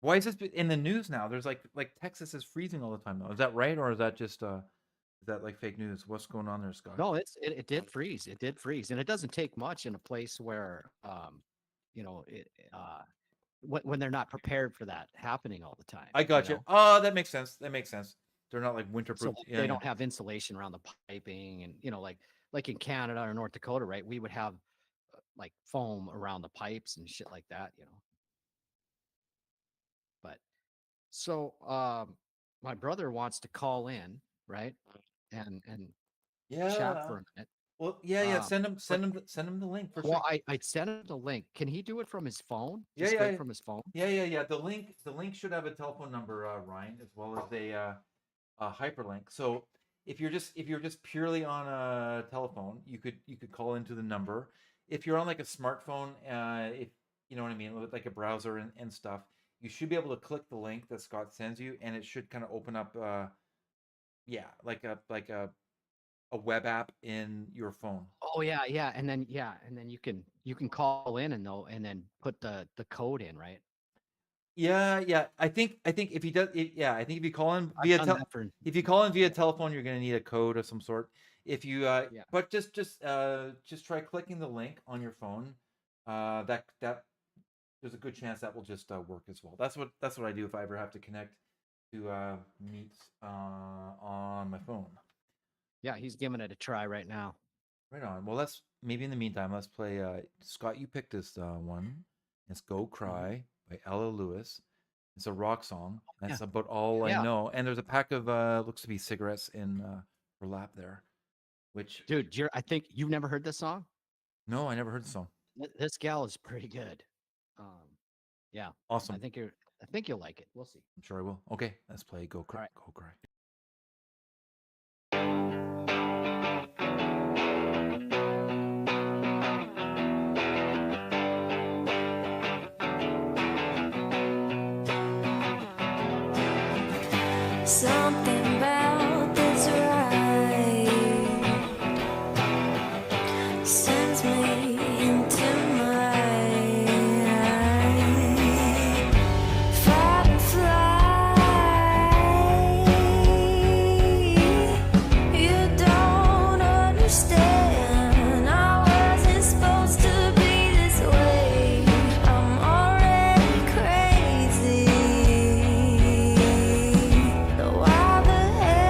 Why is this in the news now? There's like Texas is freezing all the time now. Is that right, or is that just is that like fake news? What's going on there, Scott? No, it did freeze. It did freeze, and it doesn't take much in a place where you know, when they're not prepared for that happening all the time. I got you. know? Oh, that makes sense. That makes sense. They're not like So winterproof. like, they don't have insulation around the piping, and you know, like in Canada or North Dakota, right? We would have like foam around the pipes and shit like that, you know. But so my brother wants to call in, right? And chat Yeah. for a minute. Well, yeah. Um, Send him the link for Well, sure. I sent him the link. Can he do it from his phone? Yeah, Just yeah, straight yeah. from his phone? Yeah. The link should have a telephone number, Ryan, as well as a hyperlink. So if you're just purely on a telephone, you could call into the number. If you're on like a smartphone, if you know what I mean, with like a browser and stuff, you should be able to click the link that Scott sends you, and it should kind of open up, like a web app in your phone. Oh yeah, and then you can call in and then put the code in, right? Yeah. I think if he does, I think if you call in via I've done that for if you call in via telephone, you're gonna need a code of some sort. If you Yeah. but just try clicking the link on your phone. That there's a good chance that will just work as well. That's what I do if I ever have to connect to Meets on my phone. Yeah, he's giving it a try right now. Right on. Well, maybe in the meantime, let's play. Scott, you picked this one. It's "Go Cry" by Ella Lewis. It's a rock song. That's about all I Yeah. know. And there's a pack of looks to be cigarettes in her lap there. Which Dude, I think you've never heard this song? no, I never heard the song. This gal is pretty good. Yeah, Awesome. I think you'll like it. We'll see. I'm sure I will. Okay, let's play "Go Cry." right. Go Cry. Something about this ride sends me into my fight and fly. You don't understand. I wasn't supposed to be this way. I'm already crazy. So why the hell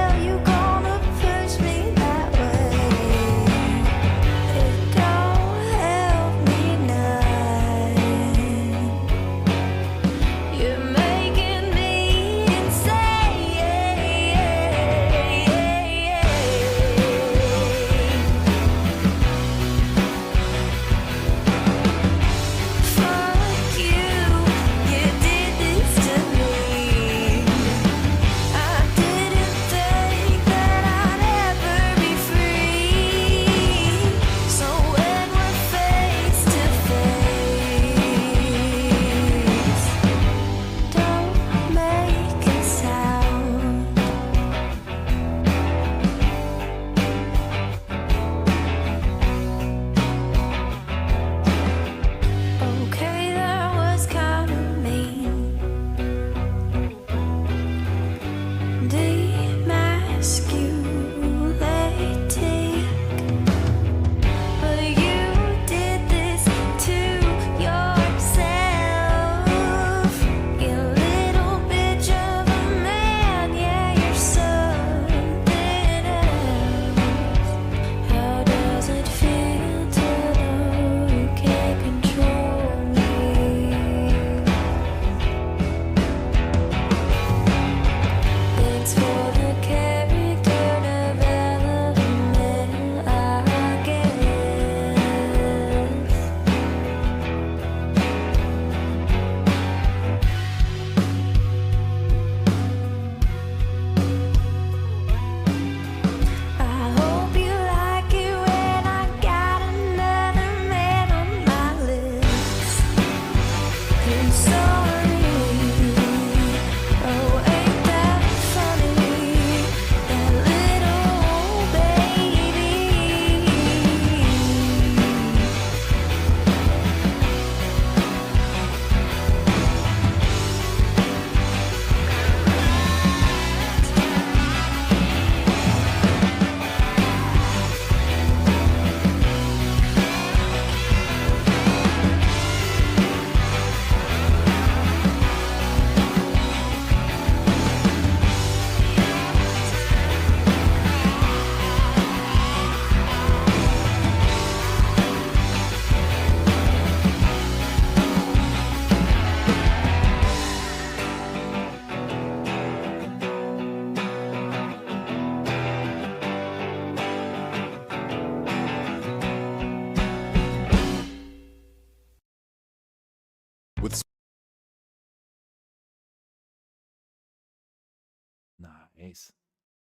nice.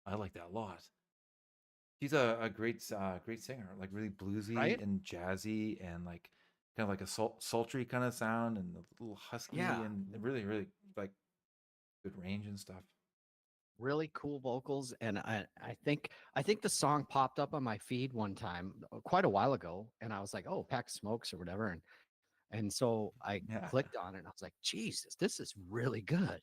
I like that a lot. She's a great great singer, like really bluesy Right? and jazzy and like kind of like a sultry kind of sound and a little husky Yeah. and really really like good range and stuff. Really cool vocals, and I think the song popped up on my feed one time quite a while ago, and I was like, oh, Pack Smokes or whatever, and so I Yeah. clicked on it and I was like, Jesus, this is really good.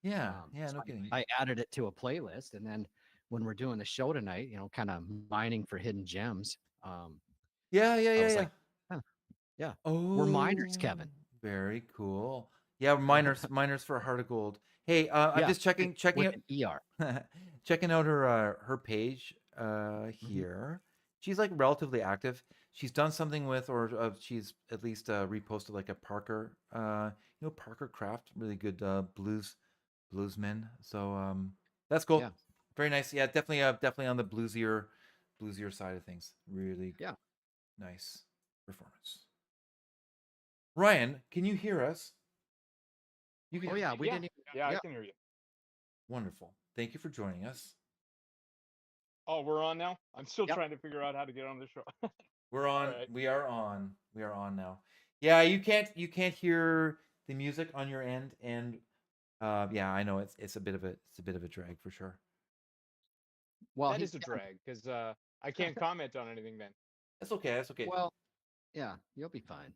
Yeah, yeah, So no kidding. I added it to a playlist, and then when we're doing the show tonight, kind of mining for hidden gems. Yeah, yeah, I yeah, was yeah. like, huh, yeah, Oh, we're miners, Kevin. very cool. Yeah, miners for Heart of Gold. Hey, I'm Yeah, just checking with out an ER. checking out her page here. She's like relatively active. She's done something with, or she's at least reposted like a Parker, Parker Craft, really good bluesman. So that's cool. Yeah. Very nice. Yeah, definitely on the bluesier side of things. Really Yeah. nice performance. Ryan, can you hear us? You can. Oh yeah, we didn't. Yeah, I yeah. can hear you. Wonderful. Thank you for joining us. Oh, we're on now? I'm still Yep. trying to figure out how to get on the show. We're on. Alright. We are on. We are on now. Yeah, you can't hear the music on your end, and yeah, I know it's a bit of a drag for sure. Well, That he's is a down- drag because I can't comment on anything then. That's okay. That's okay. Well, yeah, you'll be fine.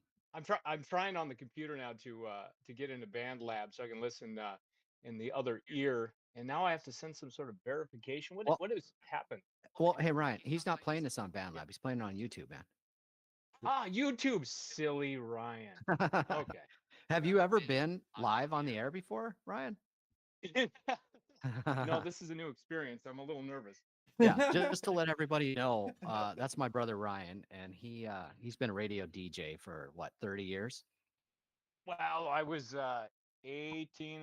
I'm trying on the computer now to get into BandLab so I can listen in the other ear, and now I have to send some sort of verification. Well- What has happened? Well, hey Ryan, he's not playing this on BandLab. He's playing it on YouTube, man. YouTube, silly Ryan. Okay. Have you ever been live on the air before, Ryan? No, this is a new experience. I'm a little nervous. Yeah, just to let everybody know, that's my brother Ryan, and he's been a radio DJ for what, 30 years? Well, I was 17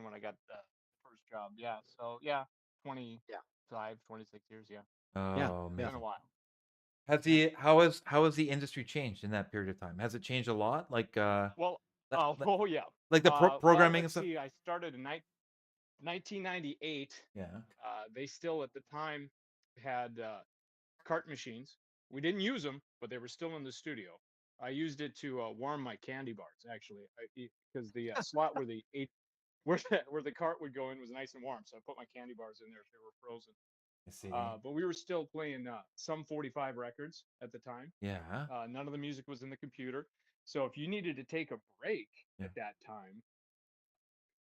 when I got the first job. Yeah. So yeah, 25, 26 years. Yeah. Oh yeah. man. Been a while. How has the industry changed in that period of time? Has it changed a lot? Like Well, That- that- oh yeah. like the Well, programming and let's stuff? see, I started in 1998. Yeah. They still at the time had cart machines. We didn't use them, but they were still in the studio. I used it to warm my candy bars actually, because the slot where where the cart would go in was nice and warm. So I put my candy bars in there if they were frozen. I see. But we were still playing some 45 records at the time. Yeah. None of the music was in the computer. So if you needed to take a break Yeah. at that time,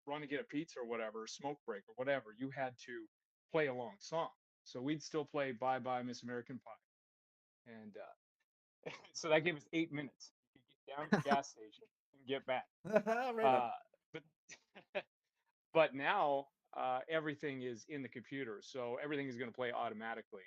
run to get a pizza or whatever, smoke break or whatever, you had to play a long song. So we'd still play Bye Bye Miss American Pie. And so that gave us 8 minutes. You could get down to the gas station and get back. Right on. But but now everything is in the computer, so everything is going to play automatically.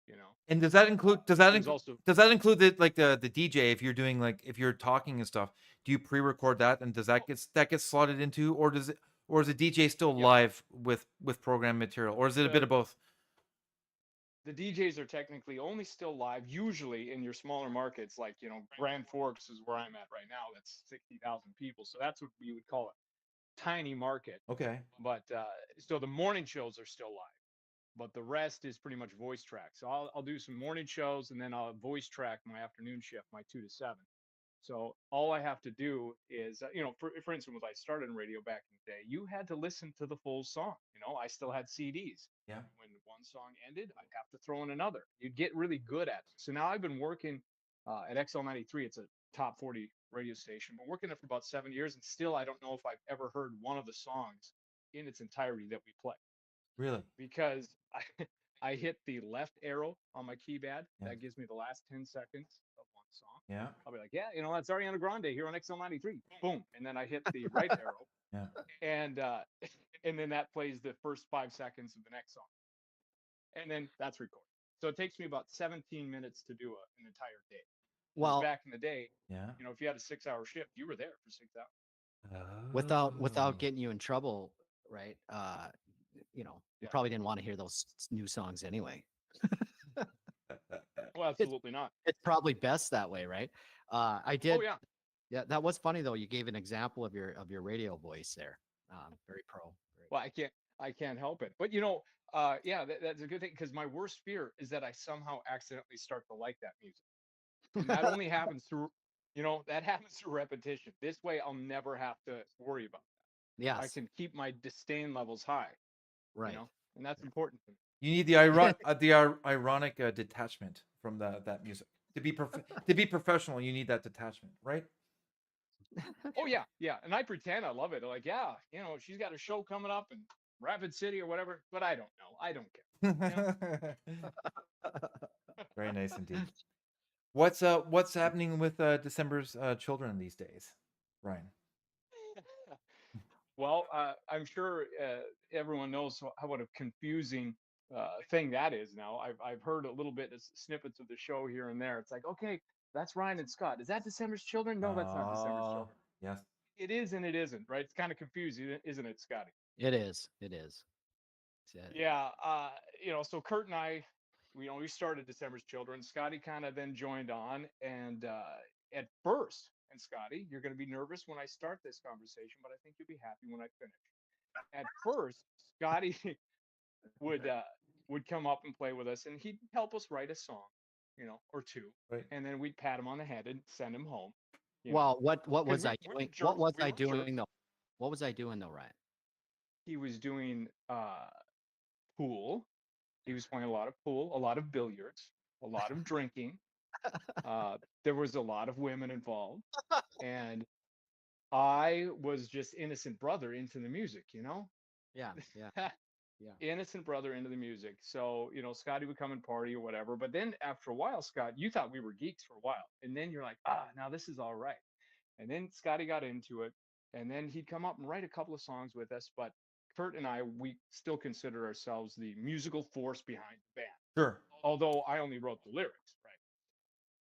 You know. And does that include There's also the DJ if you're doing like if you're talking and stuff? Do you pre-record that and does that get slotted into, or is the DJ still Yeah. live with program material, or is it a bit of both? the DJs are technically only still live, usually in your smaller markets, like Grand Forks is where I'm at right now. That's 60,000 people, so that's what we would call a tiny market. Okay. But so the morning shows are still live, but the rest is pretty much voice track. So I'll do some morning shows and then I'll voice track my afternoon shift, my 2 to 7. So all I have to do is, for instance, when I started in radio back in the day, you had to listen to the full song. I still had CDs. Yeah. When one song ended, I'd have to throw in another. You'd get really good at it. So now I've been working at XL93. It's a top 40 radio station. Been working it for about 7 years, and still I don't know if I've ever heard one of the songs in its entirety that we play, Really? because I hit the left arrow on my keypad. Yeah. That gives me the last 10 seconds of one song. Yeah. I'll be like, yeah, that's Ariana Grande here on XL93. Boom. And then I hit the right arrow. Yeah. And then that plays the first 5 seconds of the next song. And then that's recorded. So it takes me about 17 minutes to do an entire day. Whereas Well, back in the day, Yeah. if you had a 6-hour shift, you were there for 6 hours. without getting you in trouble, right? You Yeah. probably didn't want to hear those new songs anyway. Well, absolutely not. It's probably best that way, right? I did. Oh yeah. Yeah, that was funny though. You gave an example of your radio voice there. Very pro. Well, I can't help it. But yeah, that's a good thing because my worst fear is that I somehow accidentally start to like that music, and that only happens through, that happens through repetition. This way, I'll never have to worry about that. I Yes, can keep my disdain levels high, right. and that's important to me. You need the ironic detachment from that music to be professional. You need that detachment, right? Oh yeah, yeah, and I pretend I love it. Like, yeah, she's got a show coming up in Rapid City or whatever, but I don't know. I don't care. Very nice indeed. What's happening with December's children these days, Ryan? Well, I'm sure everyone knows what a confusing thing that is now. I've heard a little bit of snippets of the show here and there. It's like, okay, that's Ryan and Scott. Is that December's Children? No, that's not December's Oh, Children. yes. It is and it isn't, right? It's kind of confusing, isn't it, Scotty? It is. It is. Yeah, so Kurt and I, we started December's Children. Scotty kind of then joined on, and at first, and Scotty, you're going to be nervous when I start this conversation, but I think you'll be happy when I finish. At first, Scotty would would come up and play with us, and he'd help us write a song, or two, Right. and then we'd pat him on the head and send him home. Well, what 'Cause was I we're doing? jerks. What was We I were jerks. doing though? What was I doing though, Ryan? He was doing pool. He was playing a lot of pool, a lot of billiards, a lot of drinking. There was a lot of women involved, and I was just innocent brother into the music, Yeah, yeah, yeah. innocent brother into the music. So, Scotty would come and party or whatever. But then after a while, Scott, you thought we were geeks for a while. And then you're like, now this is all right. And then Scotty got into it. And then he'd come up and write a couple of songs with us. But Kurt and I, we still consider ourselves the musical force behind the band, Sure. although I only wrote the lyrics, right?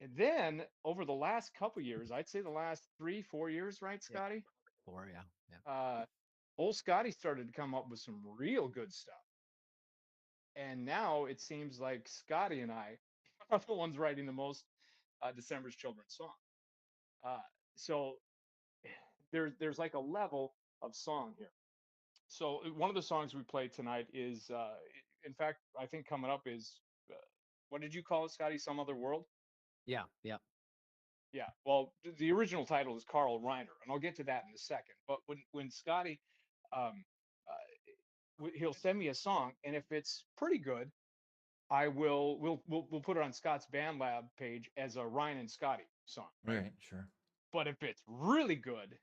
And then over the last couple years, I'd say the last 3-4 years, right, Yeah. Scotty? Four, yeah. Old Scotty started to come up with some real good stuff. And now it seems like Scotty and I are the ones writing the most December's Children song. So there's like a level of song here. So one of the songs we played tonight is, in fact, I think coming up is, what did you call it, Scotty? Some Other World? Yeah, yeah. Yeah. Well, the original title is Carl Reiner, and I'll get to that in a second. But when Scotty, um, he'll send me a song, and if it's pretty good, we'll put it on Scott's Band Lab page as a Ryan and Scotty song. Right. Sure. But if it's really good,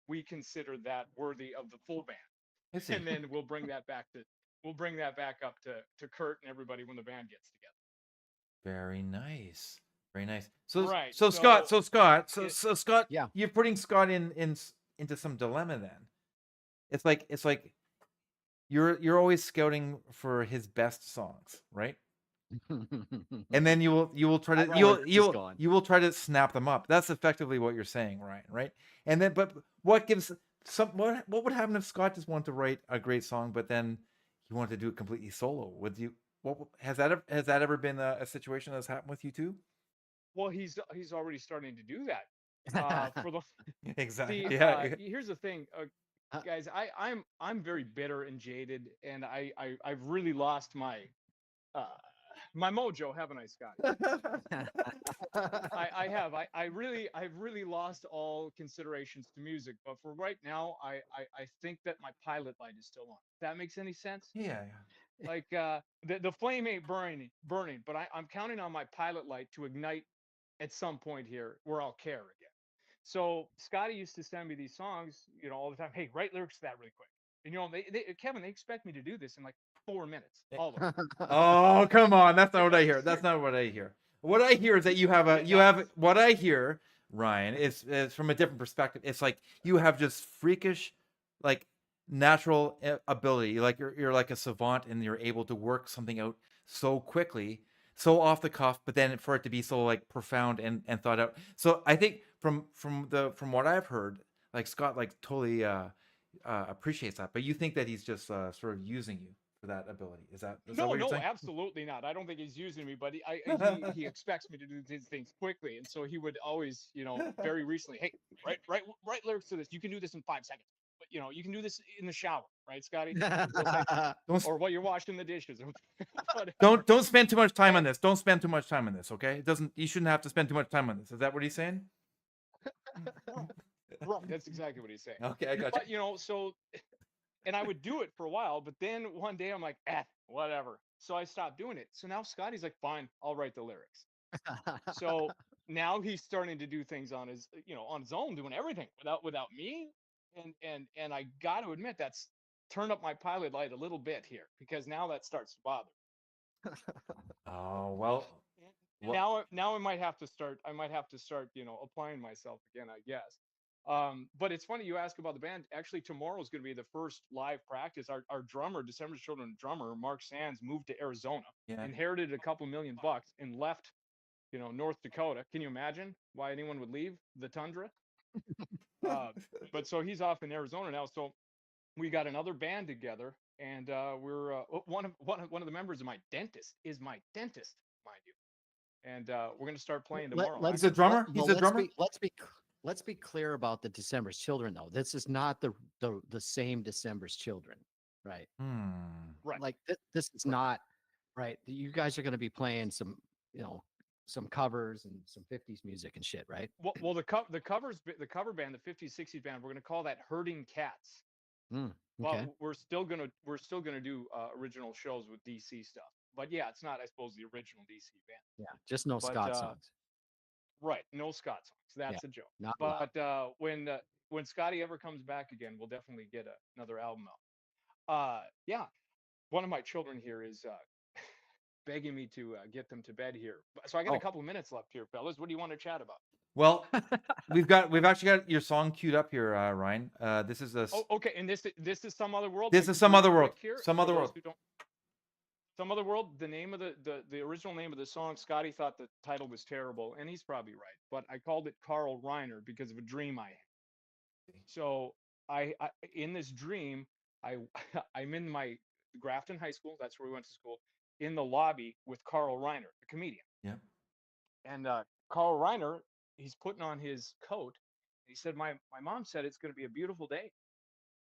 we consider that worthy of the full band, I see. and then we'll bring that back up to Kurt and everybody when the band gets together. Very nice. Very nice. So Right, so Scott, so Scott, Yeah. you're putting Scott into some dilemma then. It's like you're always scouting for his best songs, right? And then you will try I to know where this is going. you will try to snap them up. That's effectively what you're saying, Ryan, right? And then but what would happen if Scott just wanted to write a great song, but then he wanted to do it completely solo? Would you has that ever been a situation that's happened with you too? Well, he's already starting to do that. For the Exactly. See, Yeah. here's the thing, Uh, guys. I'm very bitter and jaded, and I've really lost my my mojo, haven't I, Scotty? I've really lost all considerations to music. But for right now, I think that my pilot light is still on. If that makes any sense? Yeah. Like the flame ain't burning, but I'm counting on my pilot light to ignite at some point here where I'll care again. So Scotty used to send me these songs, all the time. Hey, write lyrics to that really quick. And Kevin, they expect me to do this in like 4 minutes. All of them. Oh, come on. That's not what I hear. That's not what I hear. What I hear is that you have what I hear, Ryan, is from a different perspective. It's like you have just freakish, like natural ability. Like you're like a savant and you're able to work something out so quickly, so off the cuff, but then for it to be so like profound and thought out. So I think from what I've heard, like Scott like totally appreciates that, but you think that he's just sort of using you for that ability. Is that what you're No, saying? absolutely not. I don't think he's using me, but he expects me to do these things quickly, and so he would always, very recently, hey, write lyrics to this. You can do this in 5 seconds. But you can do this in the shower, right, Scotty? He'll say, Don't or while you're washing the dishes. Or whatever. don't spend too much time on this. Don't spend too much time on this, okay? It doesn't. You shouldn't have to spend too much time on this. Is that what he's saying? Right, that's exactly what he's saying. Okay, I got you. But so, and I would do it for a while, but then one day I'm like, whatever. So I stopped doing it. So now Scotty's like, fine, I'll write the lyrics. So now he's starting to do things on his, on his own, doing everything without me. And I got to admit, that's turned up my pilot light a little bit here, because now that starts to bother. Oh well. Now I might have to start. Applying myself again, I guess. But it's funny you ask about the band. Actually, tomorrow is going to be the first live practice. Our drummer, December's Children drummer, Mark Sands, moved to Arizona, Yeah. inherited a couple $1 million, and left, North Dakota. Can you imagine why anyone would leave the tundra? But so he's off in Arizona now. So we got another band together, and we're one of the members of my dentist, mind you, and we're going to start playing tomorrow. He's a drummer. Well, He's a drummer. Let's be clear about the December's Children, though. This is not the same December's Children, right? Right. Like this is not right. You guys are going to be playing some, some covers and some 50s music and shit, right? Well, the cover band, the 50s 60s band, we're going to call that Herding Cats. Okay. But we're still gonna do original shows with DC stuff. But yeah, it's not, I suppose, the original DC band. Yeah, just no Scott songs. Right, no Scott songs. That's a joke. Not allowed. But when Scotty ever comes back again, we'll definitely get another album out. Yeah, one of my children here is begging me to get them to bed here. So I got a couple of minutes left here, fellas. What do you want to chat about? Well, we've actually got your song queued up here, Ryan. This is a. Oh, okay, and this is Some Other World. This is Some Other World. Here, Some Other World. Some Other World. The name of the original name of the song. Scotty thought the title was terrible, and he's probably right. But I called it Carl Reiner because of a dream I had. So I in this dream, I'm in my Grafton High School. That's where we went to school. In the lobby with Carl Reiner, the comedian. Yeah. And Carl Reiner, he's putting on his coat. He said, my mom said it's going to be a beautiful day.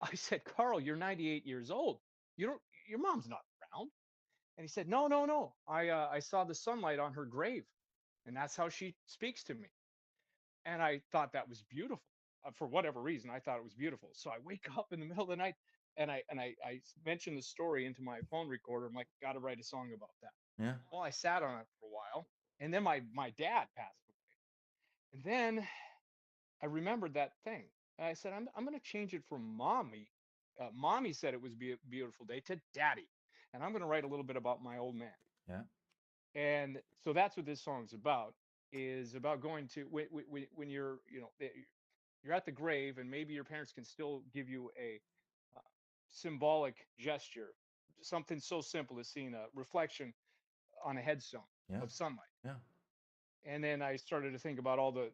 I said, Carl, you're 98 years old. Your mom's not around. And he said, no. I saw the sunlight on her grave, and that's how she speaks to me. And I thought that was beautiful. For whatever reason, I thought it was beautiful. So I wake up in the middle of the night, and I mentioned the story into my phone recorder. I'm like, got to write a song about that. Yeah. Well, I sat on it for a while, and then my dad passed away. And then I remembered that thing. And I said, I'm going to change it from Mommy. Mommy said it was a beautiful day to Daddy. And I'm going to write a little bit about my old man. Yeah. And so that's what this song's about, is about going to, when you're, you're at the grave, and maybe your parents can still give you a symbolic gesture, something so simple as seeing a reflection on a headstone of sunlight. Yeah. And then I started to think about all the,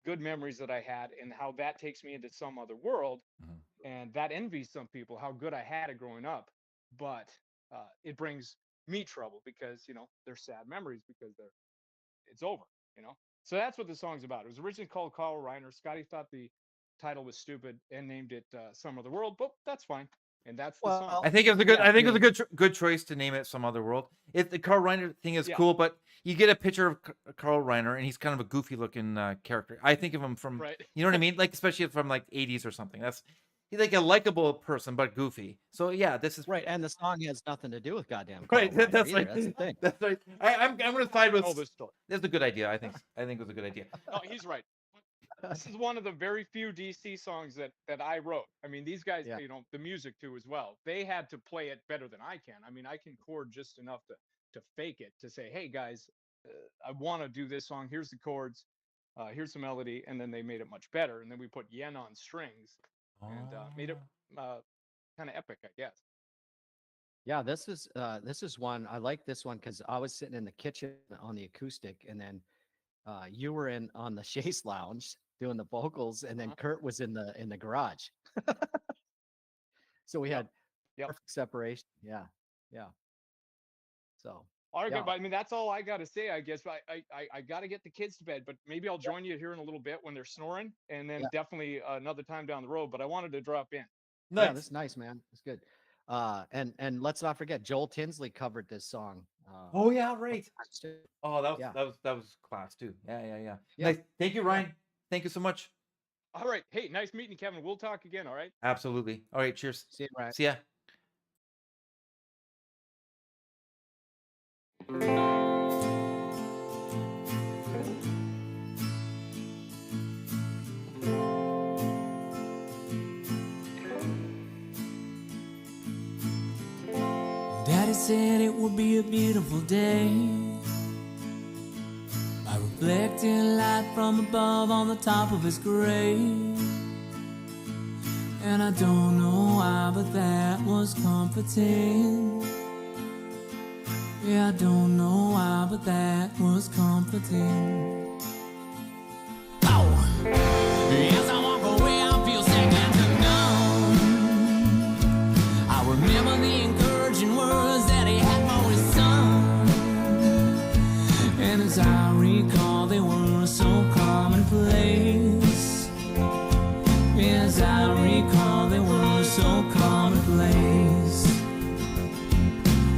good memories that I had, and how that takes me into some other world. Mm-hmm. And that envies some people how good I had it growing up. But it brings me trouble because, they're sad memories because it's over, So that's what the song's about. It was originally called Carl Reiner. Scotty thought the title was stupid and named it Some Other World, but that's fine. And that's the song. I think it was a good. I think it was a good choice to name it Some Other World. The Carl Reiner thing is cool, but you get a picture of Carl Reiner, and he's kind of a goofy looking character. I think of him from, you know what I mean, like especially from like 80s or something. He's like a likable person, but goofy. So yeah, this is right. And the song has nothing to do with goddamn. Right. Carl Reiner That's either. right. That's the thing. That's right. I'm going to side with. Oh, this story. That's a good idea. I think it was a good idea. No, he's right. This is one of the very few DC songs that I wrote. I mean, these guys, the music too as well. They had to play it better than I can. I mean, I can chord just enough to fake it, to say, hey guys, I want to do this song. Here's the chords, here's the melody, and then they made it much better. And then we put Yen on strings and made it kind of epic, I guess. Yeah, this is one I like this one because I was sitting in the kitchen on the acoustic, and then you were on the chaise lounge doing the vocals, and then Kurt was in the garage. So we had perfect separation. Yeah. So All right, Yeah. good. But I mean, that's all I got to say, I guess. I got to get the kids to bed, but maybe I'll join you here in a little bit when they're snoring, and then Yeah. definitely another time down the road. But I wanted to drop in. Yeah, Nice. that's nice, man. It's good. And let's not forget Joel Tinsley covered this song. Oh yeah, right. too. Oh, that was Yeah. that was class too. Yeah. Yeah. Nice. Thank you, Ryan. Thank you so much. All right. Hey, nice meeting you, Kevin. We'll talk again. All right. Absolutely. All right. Cheers. See you, Ryan. See ya. Daddy said it would be a beautiful day. By reflecting light from above on the top of his grave. And I don't know why, but that was comforting. Yeah, I don't know why, but that was comforting. Oh! As I walk away, I feel second to none. I remember the encouraging words that he had for his son. And as I recall, they were so commonplace. As I recall, they were so commonplace.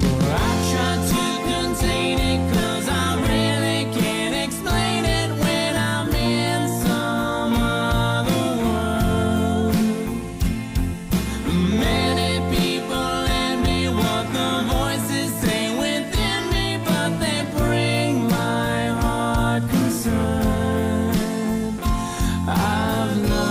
For I tried to contain it, 'cause I really can't explain it when I'm in some other world. Many people lend me what the voices say within me, but they bring my heart concern. I've loved.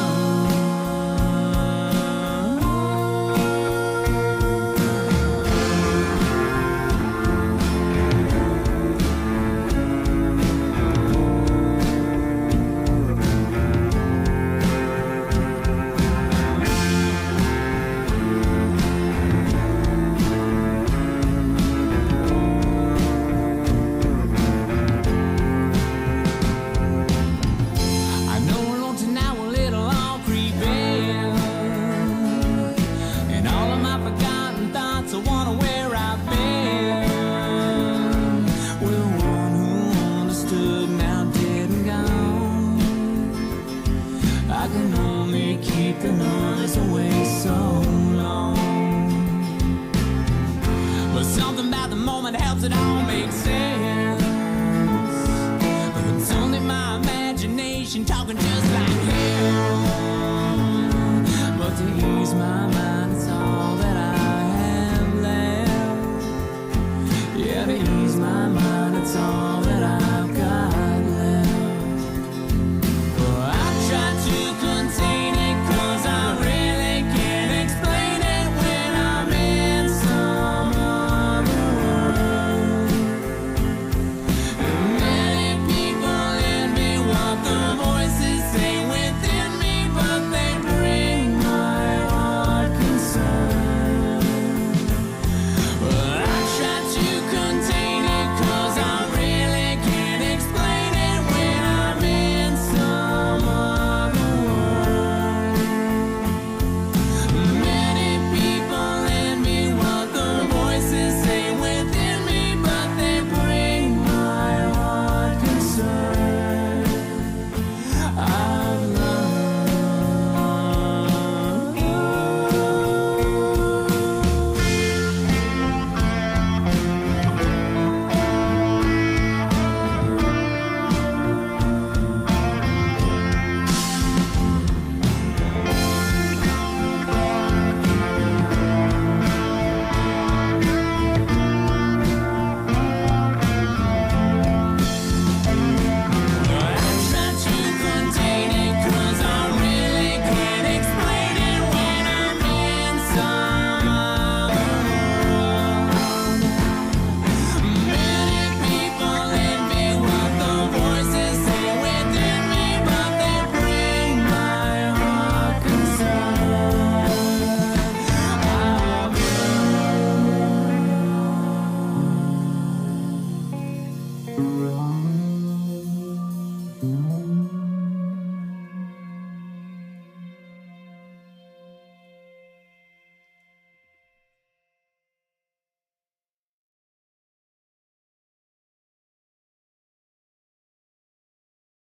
I know alone tonight will it'll all creep in. And all of my forgotten thoughts I wonder where I've been. Well, one who understood now dead and gone. I can only keep the noise away so long. But something about the moment helps it all make sense. It's only my imagination talking just like him. But to ease my mind, it's all that I have left. Yeah, to ease my mind, it's all that I've got left. Well, I try to contain it, 'cause I really can't explain it when I'm in some other world. Many people envy what the voices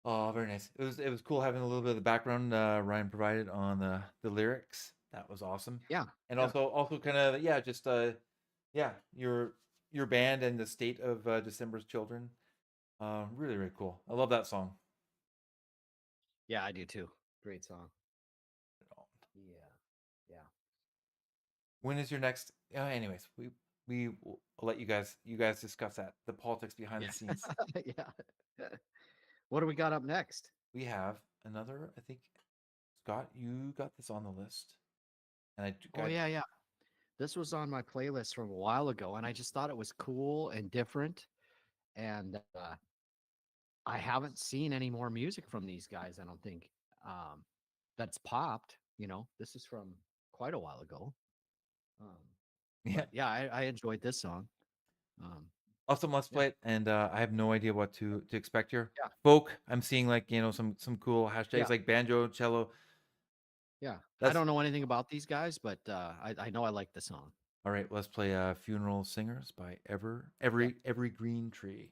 Oh, very nice. It was cool having a little bit of the background Ryan provided on the lyrics. That was awesome. Yeah. And yeah. also kind of just yeah, your band and the state of December's Children. Really really cool. I love that song. Yeah, I do too. Great song. Yeah. Yeah. When is your next? Anyways, will let you guys discuss that, the politics behind Yeah. the scenes. yeah. What do we got up next? We have another. I think Scott, you got this on the list, and Oh yeah. This was on my playlist from a while ago, and I just thought it was cool and different. And I haven't seen any more music from these guys. I don't think that's popped. This is from quite a while ago. yeah. But yeah, I enjoyed this song. Awesome, let's Yeah. play it, and I have no idea what to expect here. Yeah. Folk, I'm seeing like some cool hashtags Yeah. like banjo, cello. Yeah, I That's don't know anything about these guys, but I know I like the song. all right. Let's play "Funeral Singers" by Every Green Tree.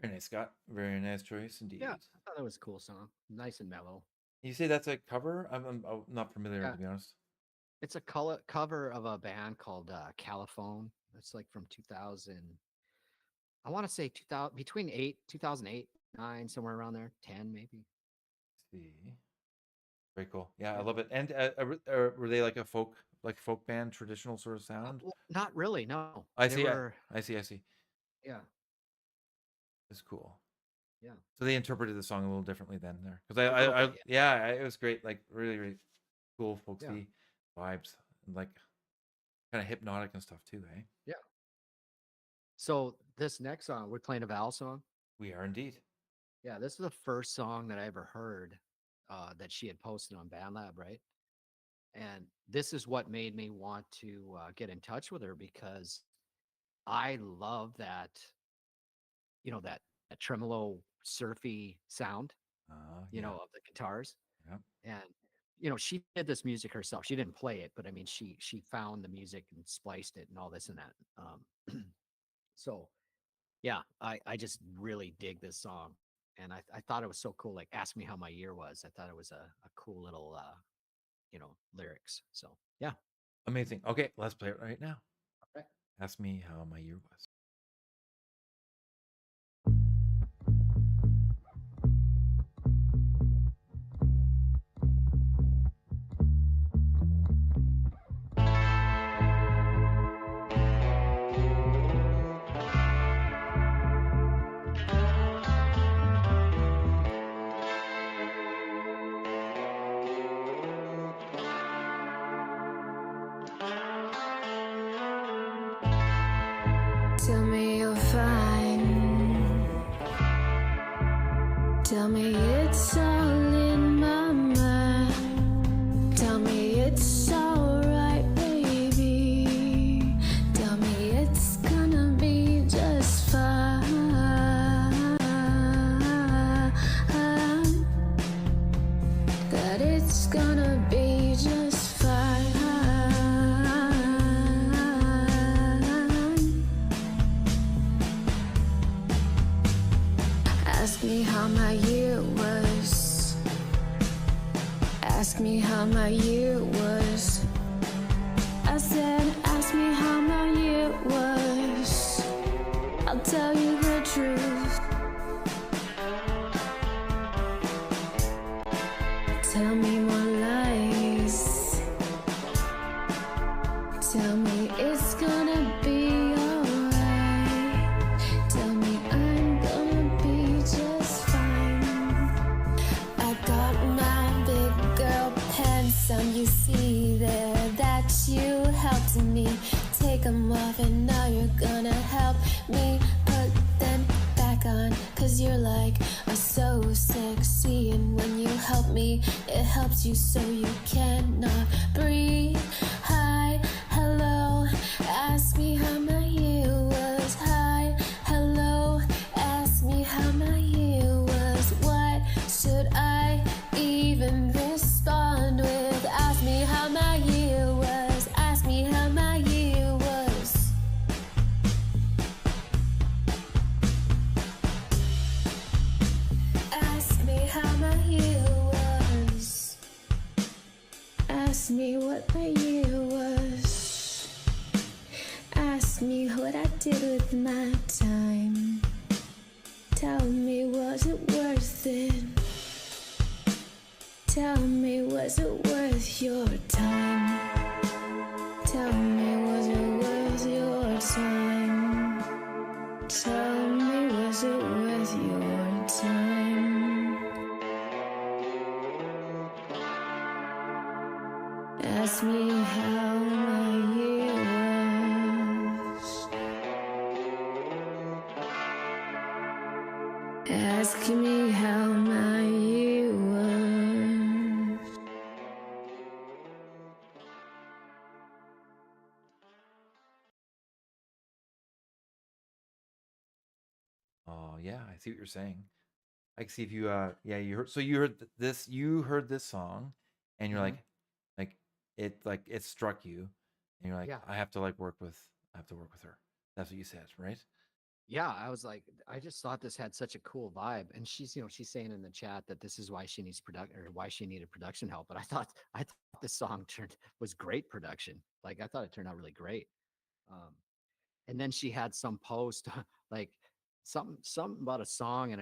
Very nice, Scott. Very nice choice indeed. Yeah, I thought that was a cool song. Nice and mellow. You say that's a cover? I'm not familiar, Yeah. to be honest. It's a cover of a band called Caliphone. It's like from 2000. I want to say 2000, between 2008, 9, somewhere around there, 10 maybe. Let's see. Very cool. Yeah, I Yeah. love it. And were they like a folk band, traditional sort of sound? Well, not really, no. I They see. were, I see. yeah, It's cool. yeah. So they interpreted the song a little differently then there, because A little I bit, yeah, it was great. Like really cool folksy vibes, and like kind of hypnotic and stuff too. Hey, So this next song, we're playing a Val song. we are indeed. Yeah, this is the first song that I ever heard that she had posted on BandLab, right? And this is what made me want to get in touch with her because I love that, that tremolo surfy sound, Yeah. of the guitars. Yep. And she did this music herself. She didn't play it, but I mean, she found the music and spliced it and all this and that. So yeah, I just really dig this song, and I thought it was so cool. Like, ask me how my year was. I thought it was a cool little lyrics. So yeah. Amazing. Okay, let's play it right now. Okay. Ask me how my year was. Tell me you're fine. Tell me it's all in my mind. Tell me it's alright, baby. Tell me it's gonna be just fine. That it's gonna be just fine. Ask me how my year was. Ask me how my year was. I said, ask me how my year was. I'll tell you the truth. Tell me more lies. Tell me it's gonna be alright. Tell me I'm gonna be just fine. I got my big girl pants on. You see there that you helped me take them off, and now you're gonna help me put them back on. 'Cause you're like so sexy, and when you help me, it helps you so you cannot breathe. Hi, hello, ask me how my year was. Hi, hello, ask me how my year was. What should I even respond with? Ask me how my year was. Ask me how my year was. with my time. Tell me, was it worth it? Tell me, was it worth your time? Tell me, was it worth your time? Tell me, was it worth your time? Ask me how my year was. Ask me how my year was. Oh yeah, I see what you're saying. I can see if you yeah, you heard this song and you're Mhm. like it struck you and you're like, Yeah. I have to work with her. That's what you said, right? Yeah, I was like, I just thought this had such a cool vibe. And she's saying in the chat that this is why she needs why she needed production help. But I thought this song was great production. Like I thought it turned out really great. Um, and then she had some post like something about a song and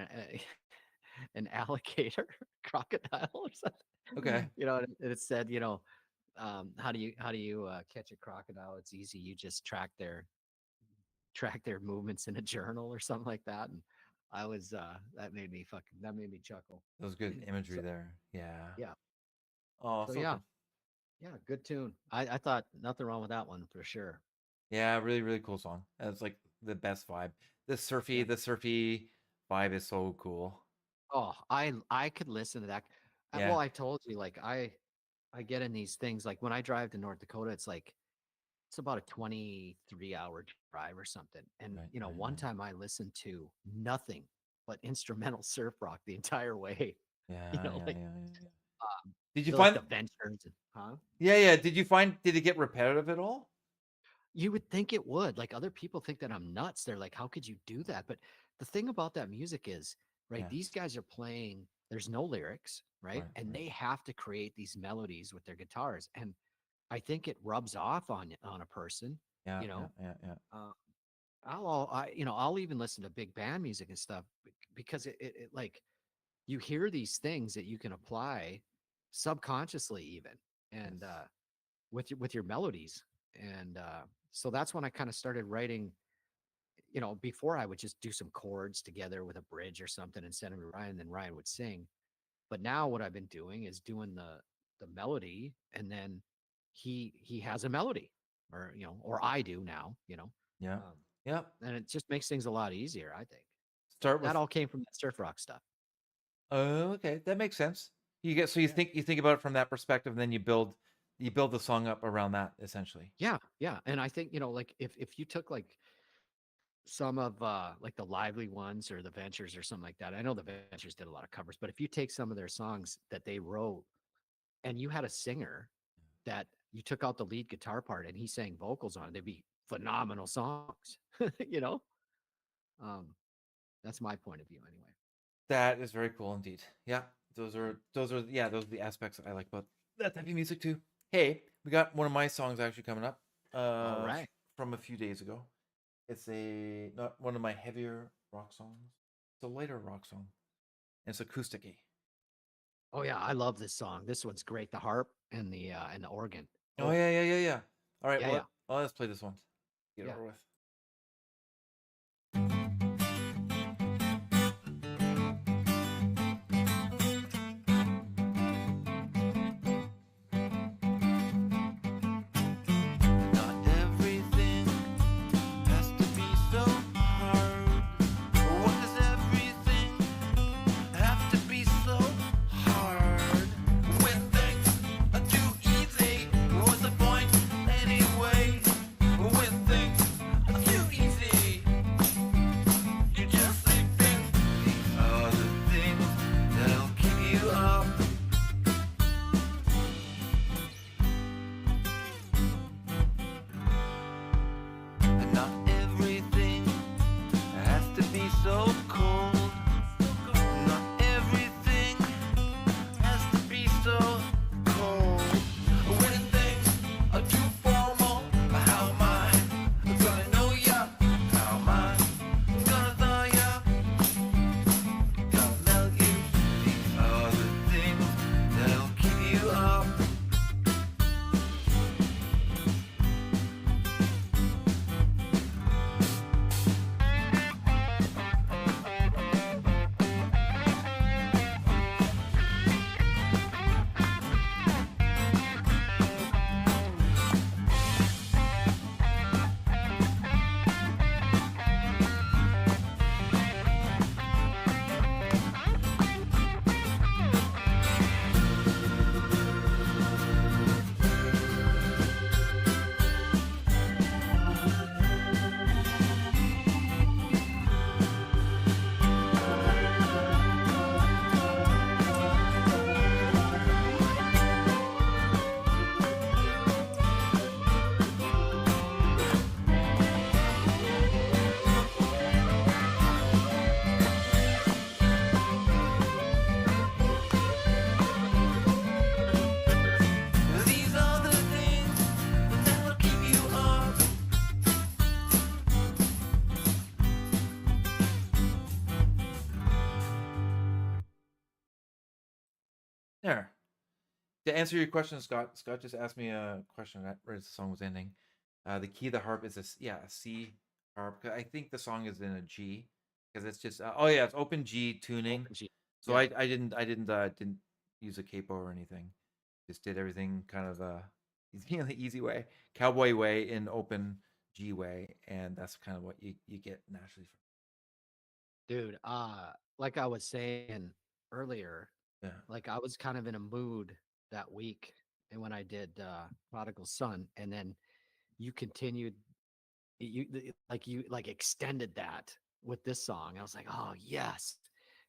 an alligator, crocodile or something. Okay. You know, and it said, how do you catch a crocodile? It's easy. You just track their movements in a journal or something like that. And I was that made me chuckle. That was good imagery So there. Yeah. yeah. Oh, So so yeah, cool. yeah, good tune. I thought nothing wrong with that one for sure. Yeah, really, really cool song. It's like the best vibe. Yeah. The surfy vibe is so cool. Oh, I could listen to that. Yeah. Well, I told you, like I get in these things like when I drive to North Dakota, it's about a 23-hour drive or something. And Right, one right. time I listened to nothing but instrumental surf rock the entire way. Yeah, Like yeah. um, Did you like find the Ventures, huh? Yeah, did it get repetitive at all? You would think it would. Like other people think that I'm nuts. They're like, how could you do that? But the thing about that music is, right, Yeah. these guys are playing, there's no lyrics, right? Right, And right. they have to create these melodies with their guitars. And I think it rubs off on a person, Yeah, you know. yeah. I'll even listen to big band music and stuff because it like you hear these things that you can apply subconsciously even and Yes. with your melodies and so that's when I kind of started writing. Before I would just do some chords together with a bridge or something and send them to Ryan, then Ryan would sing. But now what I've been doing is doing the melody, and then he has a melody, or I do now, Yeah. um, Yeah. and it just makes things a lot easier, I think. Start with That all came from that surf rock stuff. Oh, okay. That makes sense. You Yeah. think about it from that perspective, and then you build the song up around that essentially. Yeah, yeah, and I think like if you took like some of like the Lively Ones or the Ventures or something like that. I know the Ventures did a lot of covers, but if you take some of their songs that they wrote and you had a singer that you took out the lead guitar part and he sang vocals on it, they'd be phenomenal songs. you know? Um, that's my point of view anyway. That is very cool indeed. Yeah. Those are the aspects I like about that type of music too. Hey, we got one of my songs actually coming up. All right. From a few days ago. It's not one of my heavier rock songs. It's a lighter rock song. And it's acoustic-y. Oh yeah, I love this song. This one's great. The harp and the organ. Oh yeah. All right, Yeah, well, yeah. let's play this one. Get it Yeah. over with. Not everything has to be so hard. Why does everything have to be so hard? When things are too easy, what's the point anyway? When things There. To answer your question, Scott just asked me a question right as the song was ending. The key of the harp is a C harp. 'Cause I think the song is in a G because it's just it's open G tuning. Open G. So Yeah. I didn't use a capo or anything. Just did everything kind of the easy way, cowboy way in open G way, and that's kind of what you get naturally from. Dude, like I was saying earlier, Yeah. like I was kind of in a mood that week and when I did Prodigal Son, and then you continued you extended that with this song. I was like, oh yes,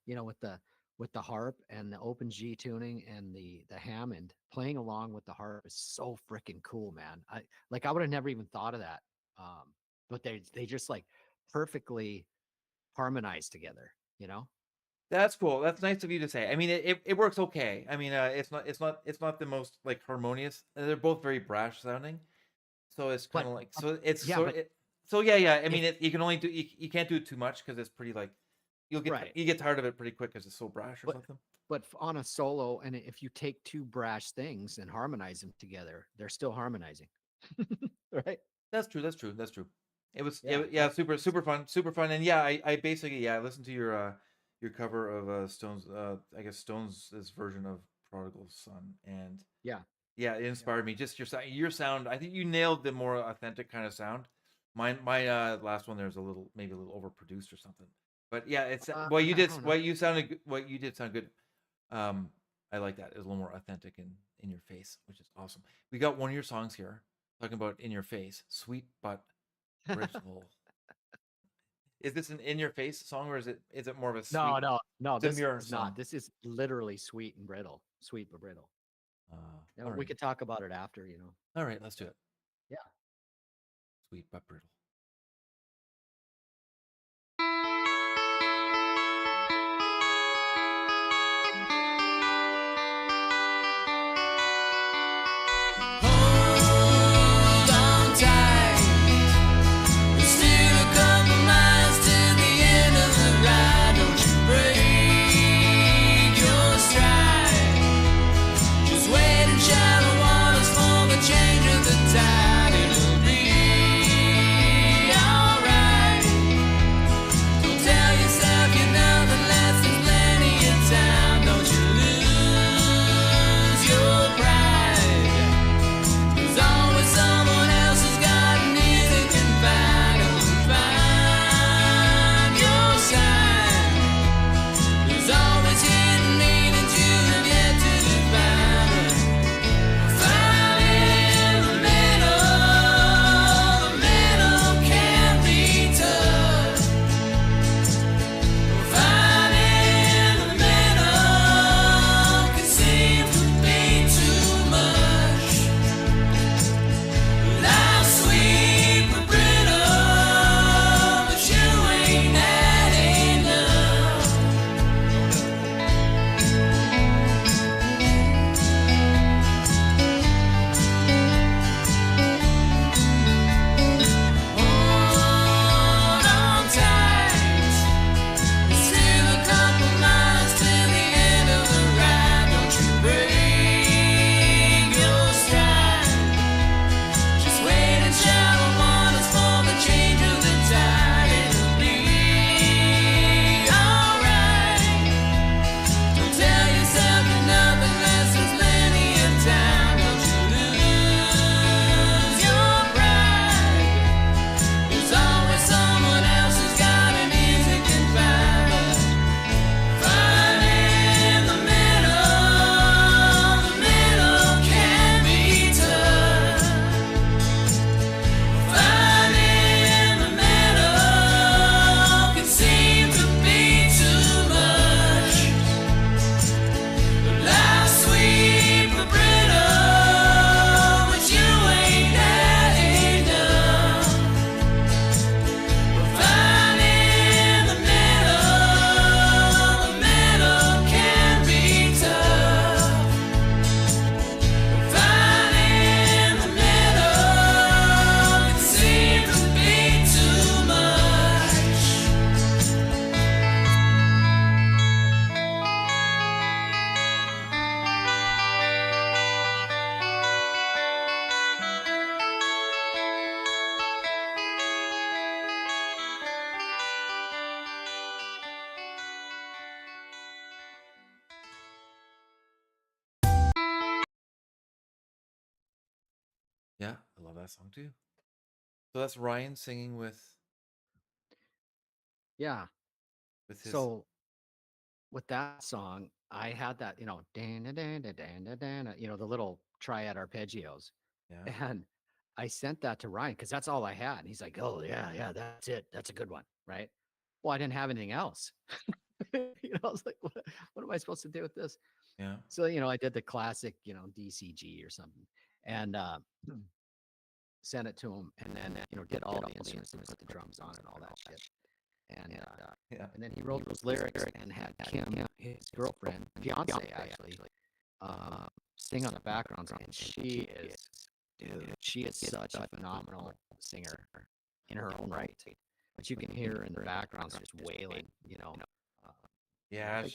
with the harp and the open G tuning and the Hammond playing along with the harp is so freaking cool, man. I would have never even thought of that. But they just like perfectly harmonize together, you know? That's cool. That's nice of you to say. I mean, it works okay. I mean, it's not the most like harmonious. They're both very brash sounding, so it's kind of like yeah. I mean, you can only do you can't do it too much because it's pretty like you get tired of it pretty quick because it's so brash or something. But on a solo, and if you take two brash things and harmonize them together, they're still harmonizing, right? That's true. It was Yeah. super fun, and I basically listened to your cover of Stones, I guess Stones' version of Prodigal Son, and it inspired me. Just your sound, I think you nailed the more authentic kind of sound. My last one there's maybe a little overproduced or something, but yeah, it's what you did sound good. I like that. It was a little more authentic and in your face, which is awesome. We got one of your songs here talking about in your face, Sweet But Brittle. Is this an in your face song or is it more of a sweet? No. This demure is song? not. This is literally sweet but brittle. All We right. could talk about it after, All right, let's do it. Yeah. Sweet but brittle. Hold on tight. There's still a couple miles to the end of the ride. Don't you break your stride. Just wait in shallow waters for the change of the tide. It'll be Yeah, I love that song too. So that's Ryan singing Yeah. with his. So with that song, I had that, you know, dan dan dan dan dan, you know, the little triad arpeggios, Yeah. and I sent that to Ryan because that's all I had. And he's like, "Oh yeah, yeah, that's it. That's a good one, right?" Well, I didn't have anything else. You know, I was like, what am I supposed to do with this? Yeah. So, you know, I did the classic, you know, DCG or something, and sent it to him, and then you know, did all the instruments and put the drums on and all that shit. And Yeah. and then he wrote those lyrics and had Kim, his girlfriend, fiance actually, sing on the background, and she is, dude, she is such a phenomenal singer in her own right. But you can hear her in the background just wailing, you know. Yeah. I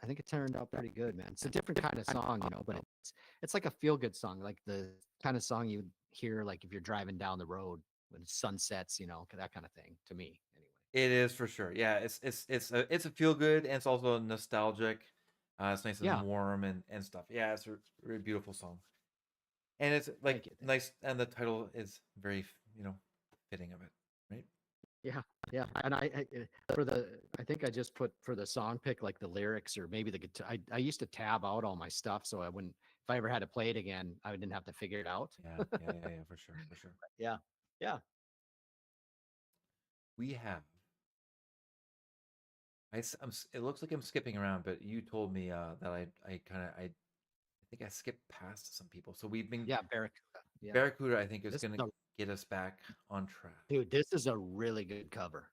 think it turned out pretty good, man. It's a different kind of song, you know, but it's like a feel good song, like the kind of song you would hear like if you're driving down the road when the sun sets, you know, that kind of thing. To me, anyway. It is for sure. Yeah, it's a feel good and it's also nostalgic. It's nice and Yeah. warm and stuff. Yeah, it's a really beautiful song. And it's like Thank you. nice, and the title is very, you know, fitting of it, right? Yeah, and I think I just put for the song pick like the lyrics or maybe the guitar. I used to tab out all my stuff so I wouldn't, if I ever had to play it again, I didn't have to figure it out. Yeah, for sure, for sure. Yeah, yeah. We have. It looks like I'm skipping around, but you told me that I think I skipped past some people. So we've been Yeah, Barracuda. Yeah. Barracuda. I think is This going is to a- get us back on track. Dude, this is a really good cover.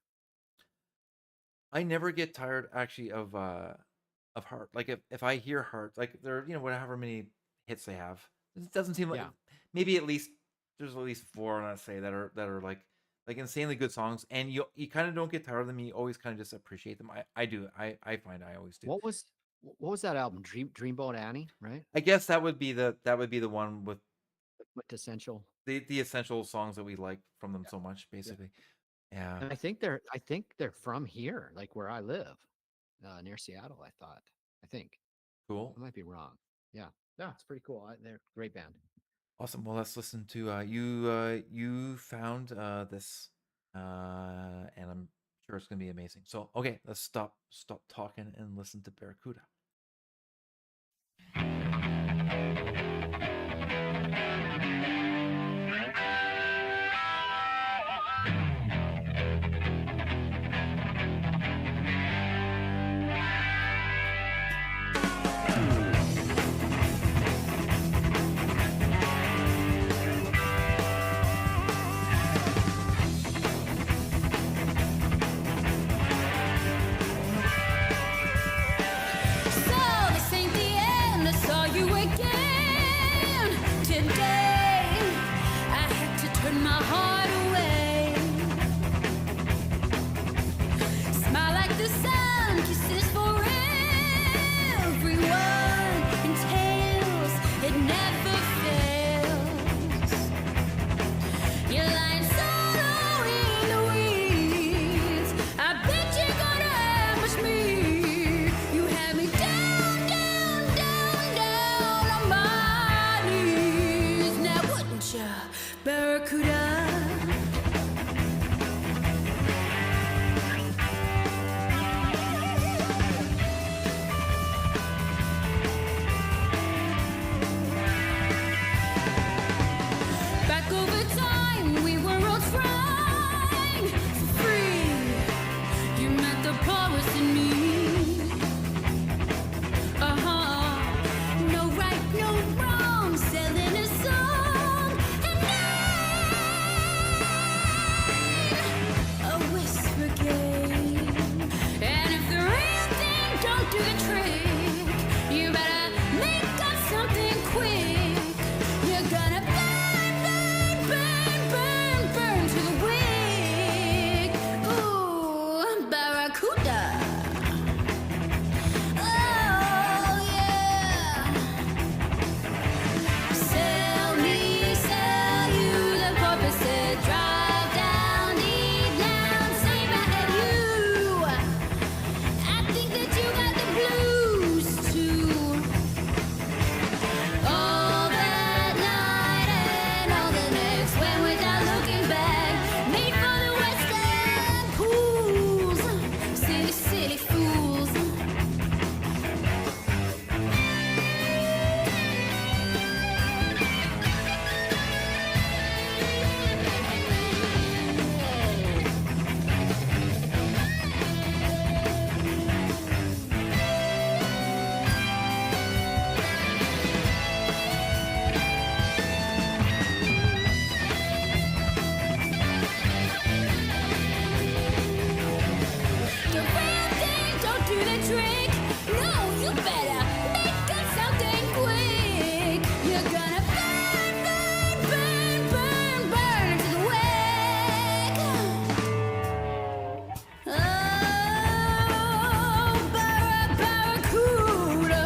I never get tired actually of Heart. Like if I hear Heart, like they're, you know, whatever many hits they have, it doesn't seem like Yeah. maybe at least there's at least 4, I'd say, that are like insanely good songs, and you kind of don't get tired of them. You always kind of just appreciate them. I do. I find I always do. What was that album? Dreamboat Annie, right? I guess that would be the one with With Essential. the essential songs that we like from them so much, basically. Yeah. And I think they're from here, like where I live, near Seattle. I think. Cool. I might be wrong. Yeah, it's pretty cool. They're a great band. Awesome. Well, let's listen to you found this and I'm sure it's gonna be amazing. So okay, let's stop talking and listen to Barracuda. So this ain't the end. I saw you again. with a trick. No, you better make up something quick. You're gonna burn, burn, burn, burn, burn to the wick. Oh, barracuda.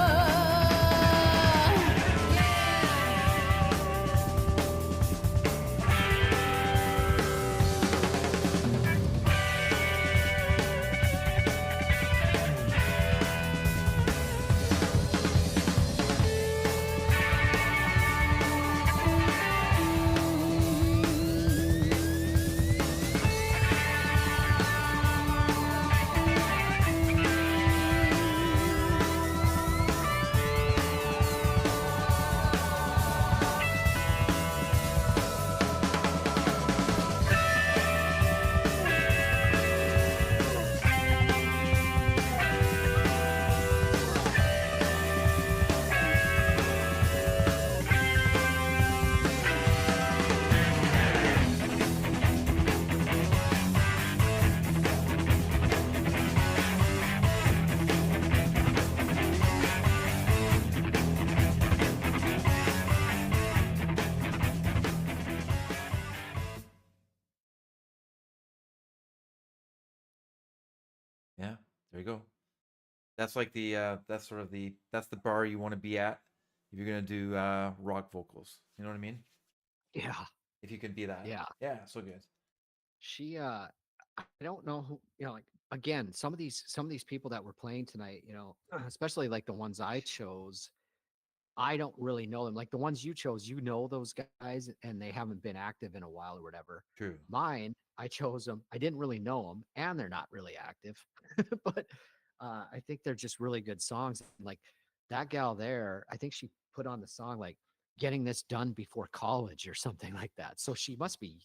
Yeah, there you go. That's like the that's sort of that's the bar you want to be at if you're gonna do rock vocals. You know what I mean? Yeah. If you can be that. Yeah. Yeah, so good. She I don't know who, like, again, some of these people that were playing tonight, especially like the ones I chose, I don't really know them. Like the ones you chose, those guys and they haven't been active in a while or whatever. True. Mine, I chose them. I didn't really know them and they're not really active. But I think they're just really good songs. Like that gal there, I think she put on the song like getting this done before college or something like that. So she must be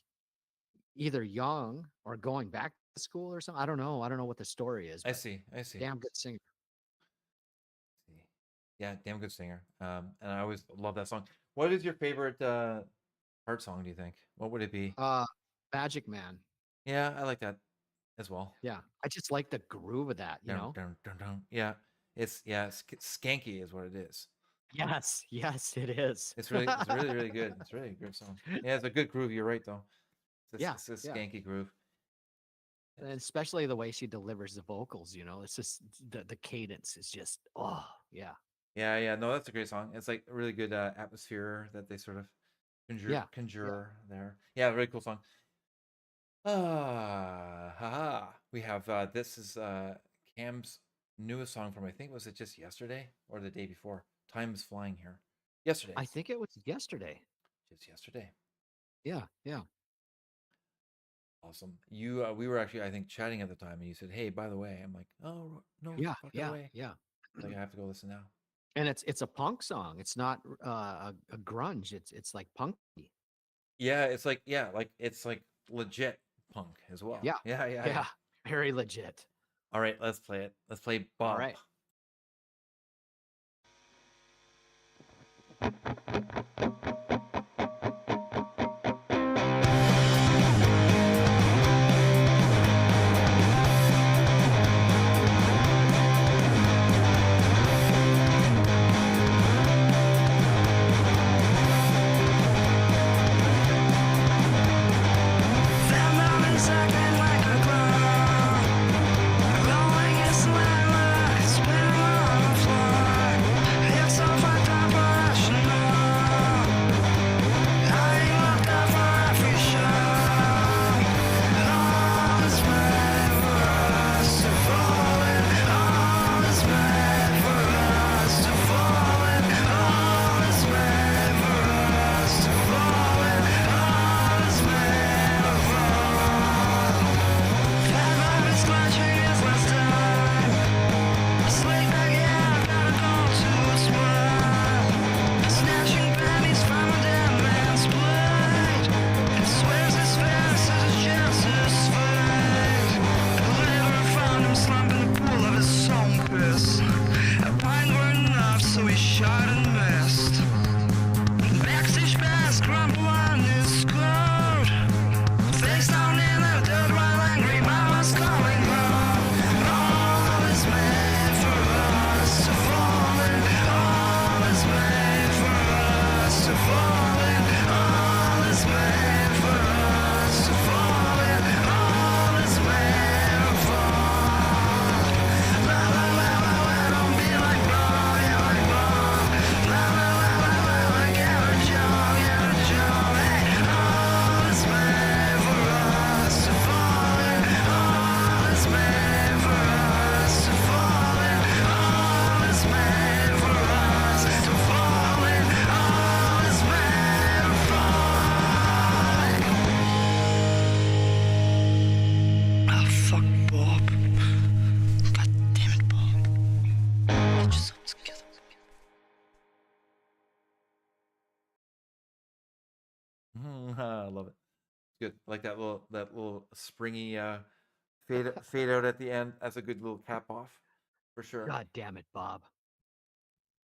either young or going back to school or something. I don't know what the story is. I but see. Damn good singer. Yeah, damn good singer. And I always love that song. What is your favorite Heart song, do you think? What would it be? Magic Man. Yeah, I like that as well. Yeah. I just like the groove of that, Dun, dun, dun, dun. Yeah. It's skanky is what it is. Yes, it is. It's really really good. It's really a good song. Yeah, it's a good groove. You're right though. It's a yeah. skanky groove. And especially the way she delivers the vocals, it's just the cadence is just yeah. Yeah. No, that's a great song. It's like a really good atmosphere that they sort of conjure there. Yeah, really cool song. We have this is Cam's newest song from, I think, was it just yesterday or the day before? Time is flying here. Yesterday. I think it was yesterday. Just yesterday. Yeah. Awesome. You we were actually, I think, chatting at the time and you said, "Hey, by the way." I'm like, "Oh, no, Yeah. way." Like I have to go listen now. And it's a punk song. It's not a grunge. It's like punky. Yeah, it's like it's like legit punk as well. Yeah. Yeah. Very legit. All right, let's play it. Let's play Bob. All right. It's so fucked up, I should know. good. Like that little springy fade out at the end. That's a good little cap off for sure. God damn it, Bob.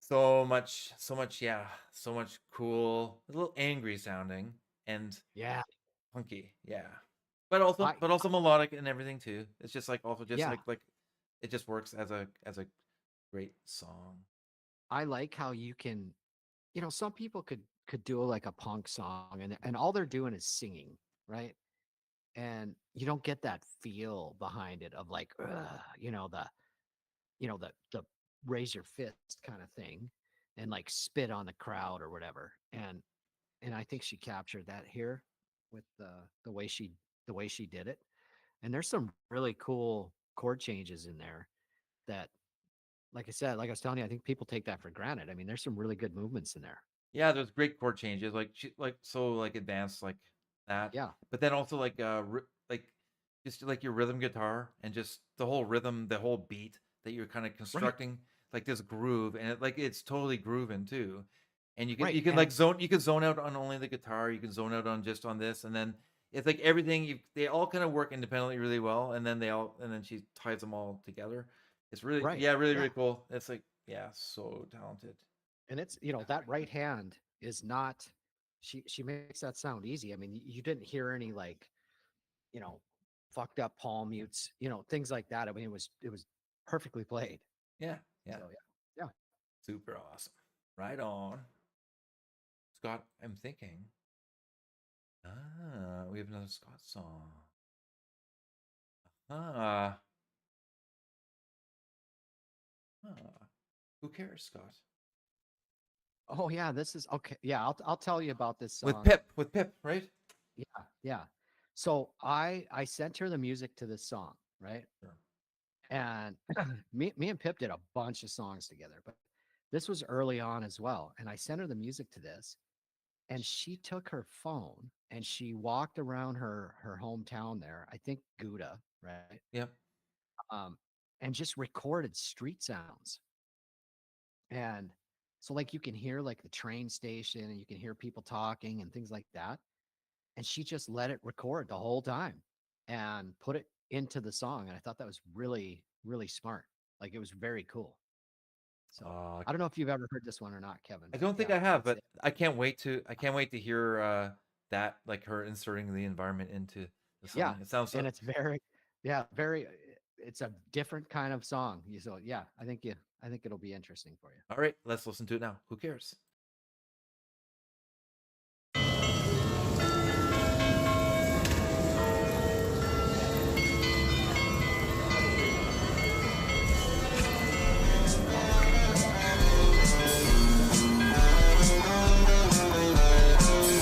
So much, yeah, so much cool, a little angry sounding and Yeah. funky, yeah. But also I- melodic and everything too. It's just like also just Yeah. like it just works as a great song. I like how you can, some people could do like a punk song and all they're doing is singing, right? And you don't get that feel behind it of like, the raise your fist kind of thing and like spit on the crowd or whatever. And I think she captured that here with the way she did it. And there's some really cool chord changes in there that, like I said, like I was telling you, I think people take that for granted. I mean, there's some really good movements in there. Yeah, there's great chord changes, like so like advanced like that. Yeah. But then also like like just like your rhythm guitar and just the whole rhythm, the whole beat that you're kind of constructing like this groove, and it's totally grooving too. And you can Right, like zone out on only the guitar, you can zone out on just on this, and then it's like everything they all kind of work independently really well, and then she ties them all together. It's really Right, really yeah. really cool. It's like so talented. And it's, that right hand is not, she makes that sound easy. I mean, you didn't hear any like, fucked up palm mutes, things like that. I mean, it was perfectly played. Yeah. So, yeah. Super awesome. Right on. Scott, I'm thinking. We have another Scott song. Who cares, Scott? Oh yeah, this is okay. Yeah, I'll tell you about this song. With Pip, right? Yeah. So I sent her the music to this song, right? Sure. And me and Pip did a bunch of songs together, but this was early on as well. And I sent her the music to this, and she took her phone and she walked around her hometown there, I think Gouda, right? Yep. And just recorded street sounds. And so like you can hear like the train station and you can hear people talking and things like that. And she just let it record the whole time and put it into the song. And I thought that was really, really smart. Like it was very cool. So I don't know if you've ever heard this one or not, Kevin. I don't think I have, but I can't wait to hear that, like her inserting the environment into the song. Yeah, It sounds so and it's very, it's a different kind of song. So yeah, I think it'll be interesting for you. all right, let's listen to it now. Who cares?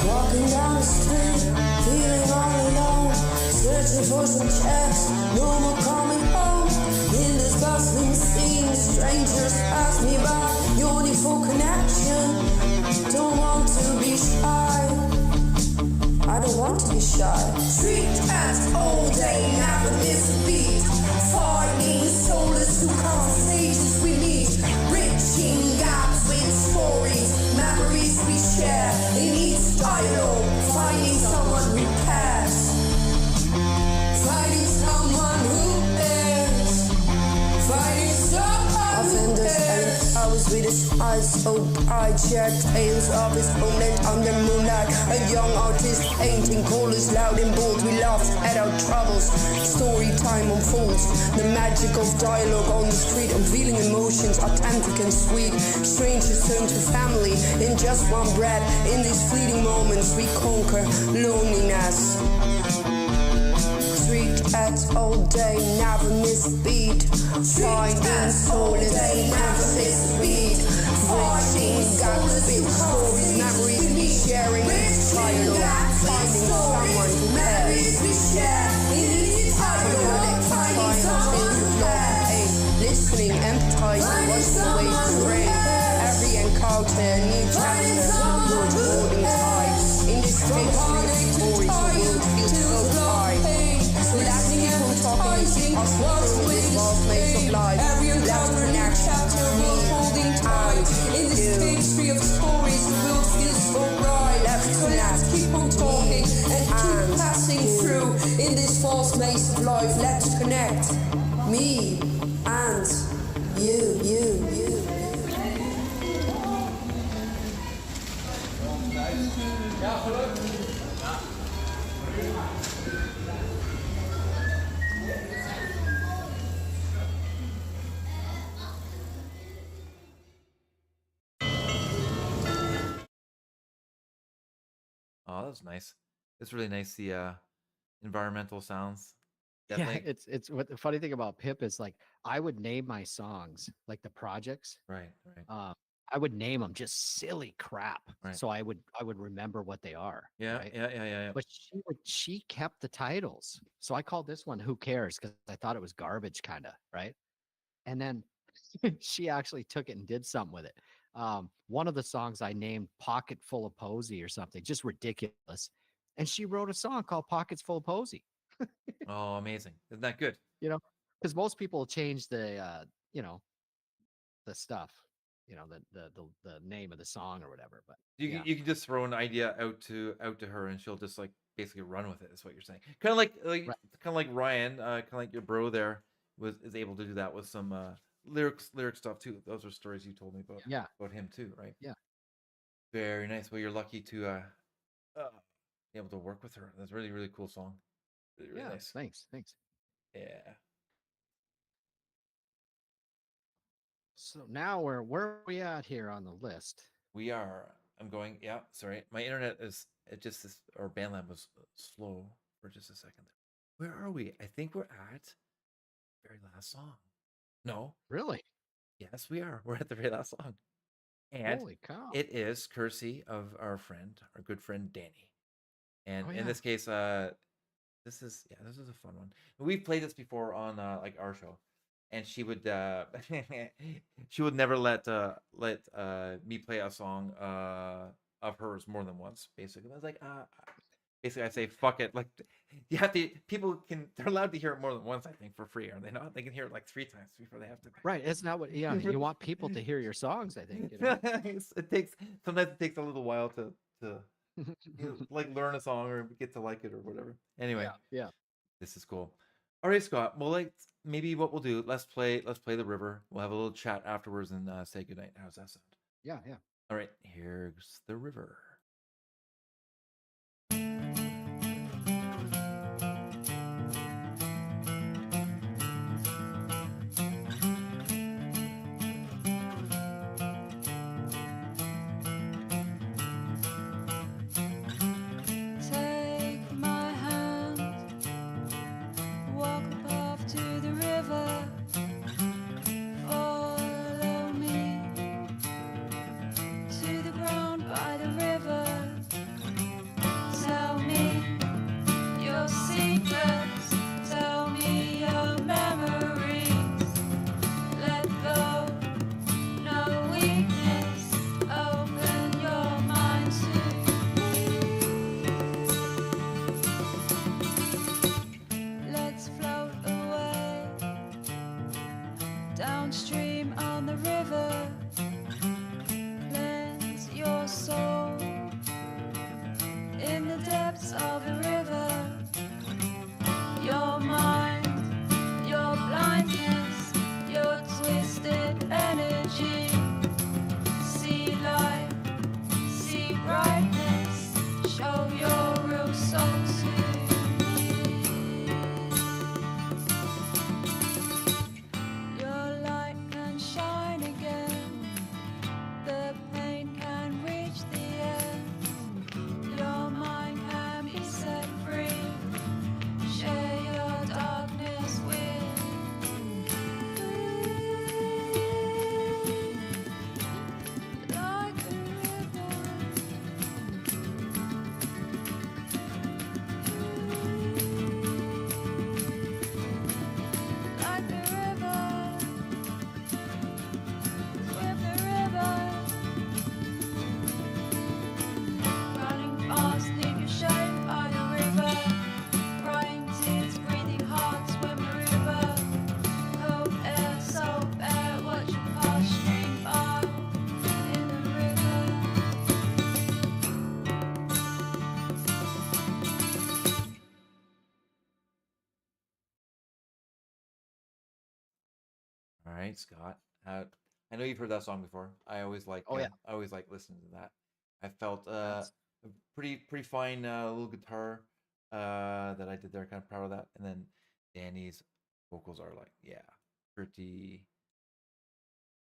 Walking down the street, feeling all alone, searching for some checks, no more coming home. In this bustling scene, strangers pass me by, yearning for connection. Don't want to be shy. I don't want to be shy. Street cats all day, never miss a beat. Finding soulless through conversations we meet, bridging gaps with stories, memories we share. In each dialogue, finding someone who cares. Finding someone who cares. Finding someone who cares. I was with his eyes so bright, shared tales of his opponent under moonlight. A young artist painting colors loud and bold. We laughed at our troubles. Story time unfolds. The magic of dialogue on the street, unveiling emotions authentic and sweet. Strangers turn to family in just one breath. In these fleeting moments, we conquer loneliness. Street cats all day, never miss a beat. Finding solace in conversation. Bridging gaps with stories, memories we sharing in dialogue. Finding someone who cares. Listening, empathizing, what's the way to bring every encounter, a new chapter, Lord holding tight. In this tapestry of stories, the world feels so high. So let's keep on talking, us through this vast maze of life. Let's connect to me, holding tight. In this tapestry of stories, the world feels so bright. Let's connect, keep on talking, and keep passing this false maze of life, let's connect. Me and you. Oh, that's nice. It's really nice. The environmental sounds. Yeah, Definitely. it's what the funny thing about Pip is like I would name my songs like the projects. Right. I would name them just silly crap, Right. so I would remember what they are. Yeah. right? Yeah. But she kept the titles, so I called this one "Who Cares" because I thought it was garbage, kind of right. And then she actually took it and did something with it. One of the songs I named "Pocket Full of Posy" or something, just ridiculous. And she wrote a song called "Pockets Full of Posy." Oh, amazing. Isn't that good? Because most people change the the stuff, the name of the song or whatever. But yeah. You can just throw an idea out to her, and she'll just like basically run with it. Is what you're saying. Kind of like Right. kind of like Ryan, kind of like your bro there is able to do that with some lyric stuff too. Those are stories you told me about. Yeah. About him too, right? Yeah. Very nice. Well, you're lucky to be able to work with her. That's really really cool song. Really Yeah, nice. thanks. Yeah. So now where are we at here on the list? We are. I'm going. Yeah. Sorry, my internet is. It just this. Our BandLab was slow for just a second. Where are we? I think we're at the very last song. No. Really? Yes, we are. We're at the very last song. And Holy cow! it is courtesy of our good friend Danny. And Oh, in yeah. this case, this is a fun one. We've played this before on like our show, and she would she would never let me play a song of hers more than once. Basically, I was like, basically, I say fuck it. Like you have to. They're allowed to hear it more than once. I think for free, are they not? They can hear it like 3 times before they have to. Right. It's not what. Yeah. You want people to hear your songs. I think. Sometimes it takes a little while to like learn a song or get to like it or whatever. Anyway, Yeah. this is cool. All right, Scott. Well, like maybe what we'll do, let's play the river. We'll have a little chat afterwards and say goodnight. How's that sound? Yeah. All right, here's the river. Take my hand, walk above to the river, follow me to the ground by the river. Tell me your secrets, tell me your memories. Let go, no weakness, open your mind to let's float away downstream on the river. Cleanse your soul in the depths of the river. Your mind, your blindness, your twisted energy. See light, see brightness, show your real soul to me. Your light can shine again. The pain can reach the All right, Scott. I know you've heard that song before. I always like. Oh, yeah. I always like listening to that. I felt That's a pretty fine little guitar that I did there. Kind of proud of that. And then Danny's vocals are like, yeah, pretty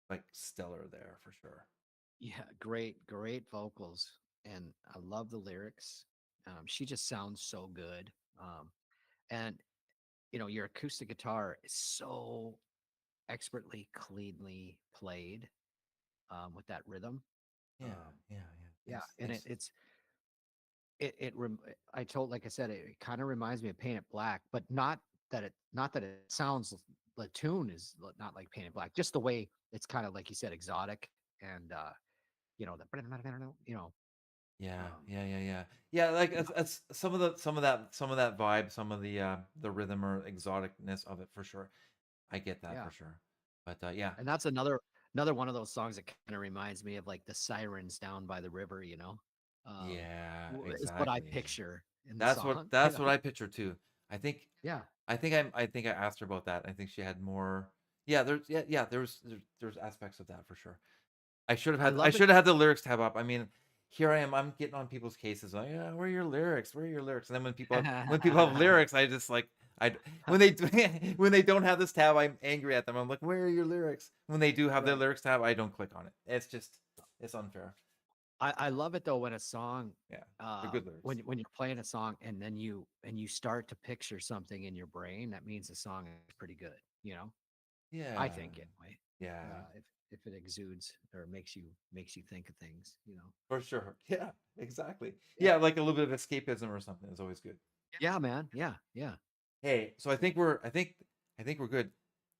like stellar there for sure. yeah, great vocals, and I love the lyrics. She just sounds so good. And your acoustic guitar is so expertly, cleanly played with that rhythm. Yeah, Um, yeah, yeah, Thanks, and thanks. I told, like I said, it kind of reminds me of Paint It Black, but not that it sounds, the tune is not like Paint It Black, just the way it's kind of, like you said, exotic, and the Yeah, um, yeah. Like it's some of that vibe, some of the rhythm or exoticness of it for sure. I get that yeah, for sure. But yeah, and that's another one of those songs that kind of reminds me of like the sirens down by the river, yeah, is what I exactly. picture in the That's what song. that's what I picture too. I think Yeah, I think I asked her about that. I think she had more. Yeah, there's aspects of that for sure. I I love it. should have had the lyrics tab up. I mean, here I am. I'm getting on people's cases. Like, yeah, where are your lyrics? Where are your lyrics? And then when people have lyrics, I just like when they when they don't have this tab, I'm angry at them. I'm like, where are your lyrics? When they do have their Right. lyrics tab, I don't click on it. It's unfair. I love it though when a song, Yeah, they're good lyrics. when you're playing a song and then you start to picture something in your brain, that means the song is pretty good. I Yeah, think anyway. yeah, If it exudes or makes you think of things. for sure. Yeah, exactly. Yeah. Yeah, like a little bit of escapism or something is always good. Yeah, man. Yeah, yeah. Hey, so I think we're good.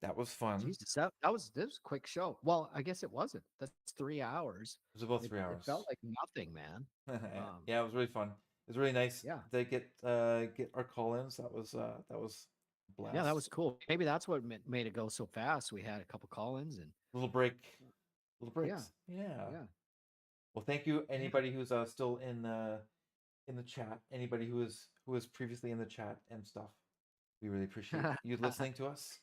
That was fun. Jesus, this was a quick show. Well, I guess it wasn't. That's 3 hours. It was about It, 3 hours. it felt like nothing, man. Yeah, it was really fun. It was really nice Yeah. to get our call-ins. That was a blast. Yeah, that was cool. Maybe that's what made it go so fast. We had a couple call-ins and little break, little yeah, breaks. Yeah. yeah. Well, thank you anybody who's still in the chat. Anybody who was previously in the chat and stuff. We really appreciate you listening to us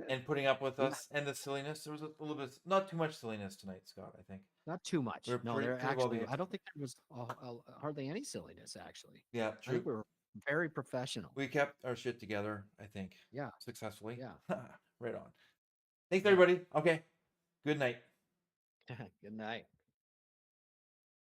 and putting up with Yeah. us and the silliness. There was a little bit, not too much silliness tonight, Scott. I think. Not too much. We're No, pretty- there pretty well actually, behaved. I don't think there was hardly any silliness, actually. Yeah, I think true. we were very professional. We kept our shit together, I think. Yeah. Successfully. Yeah. Right on. Thanks, everybody. Okay. Good night. Good night.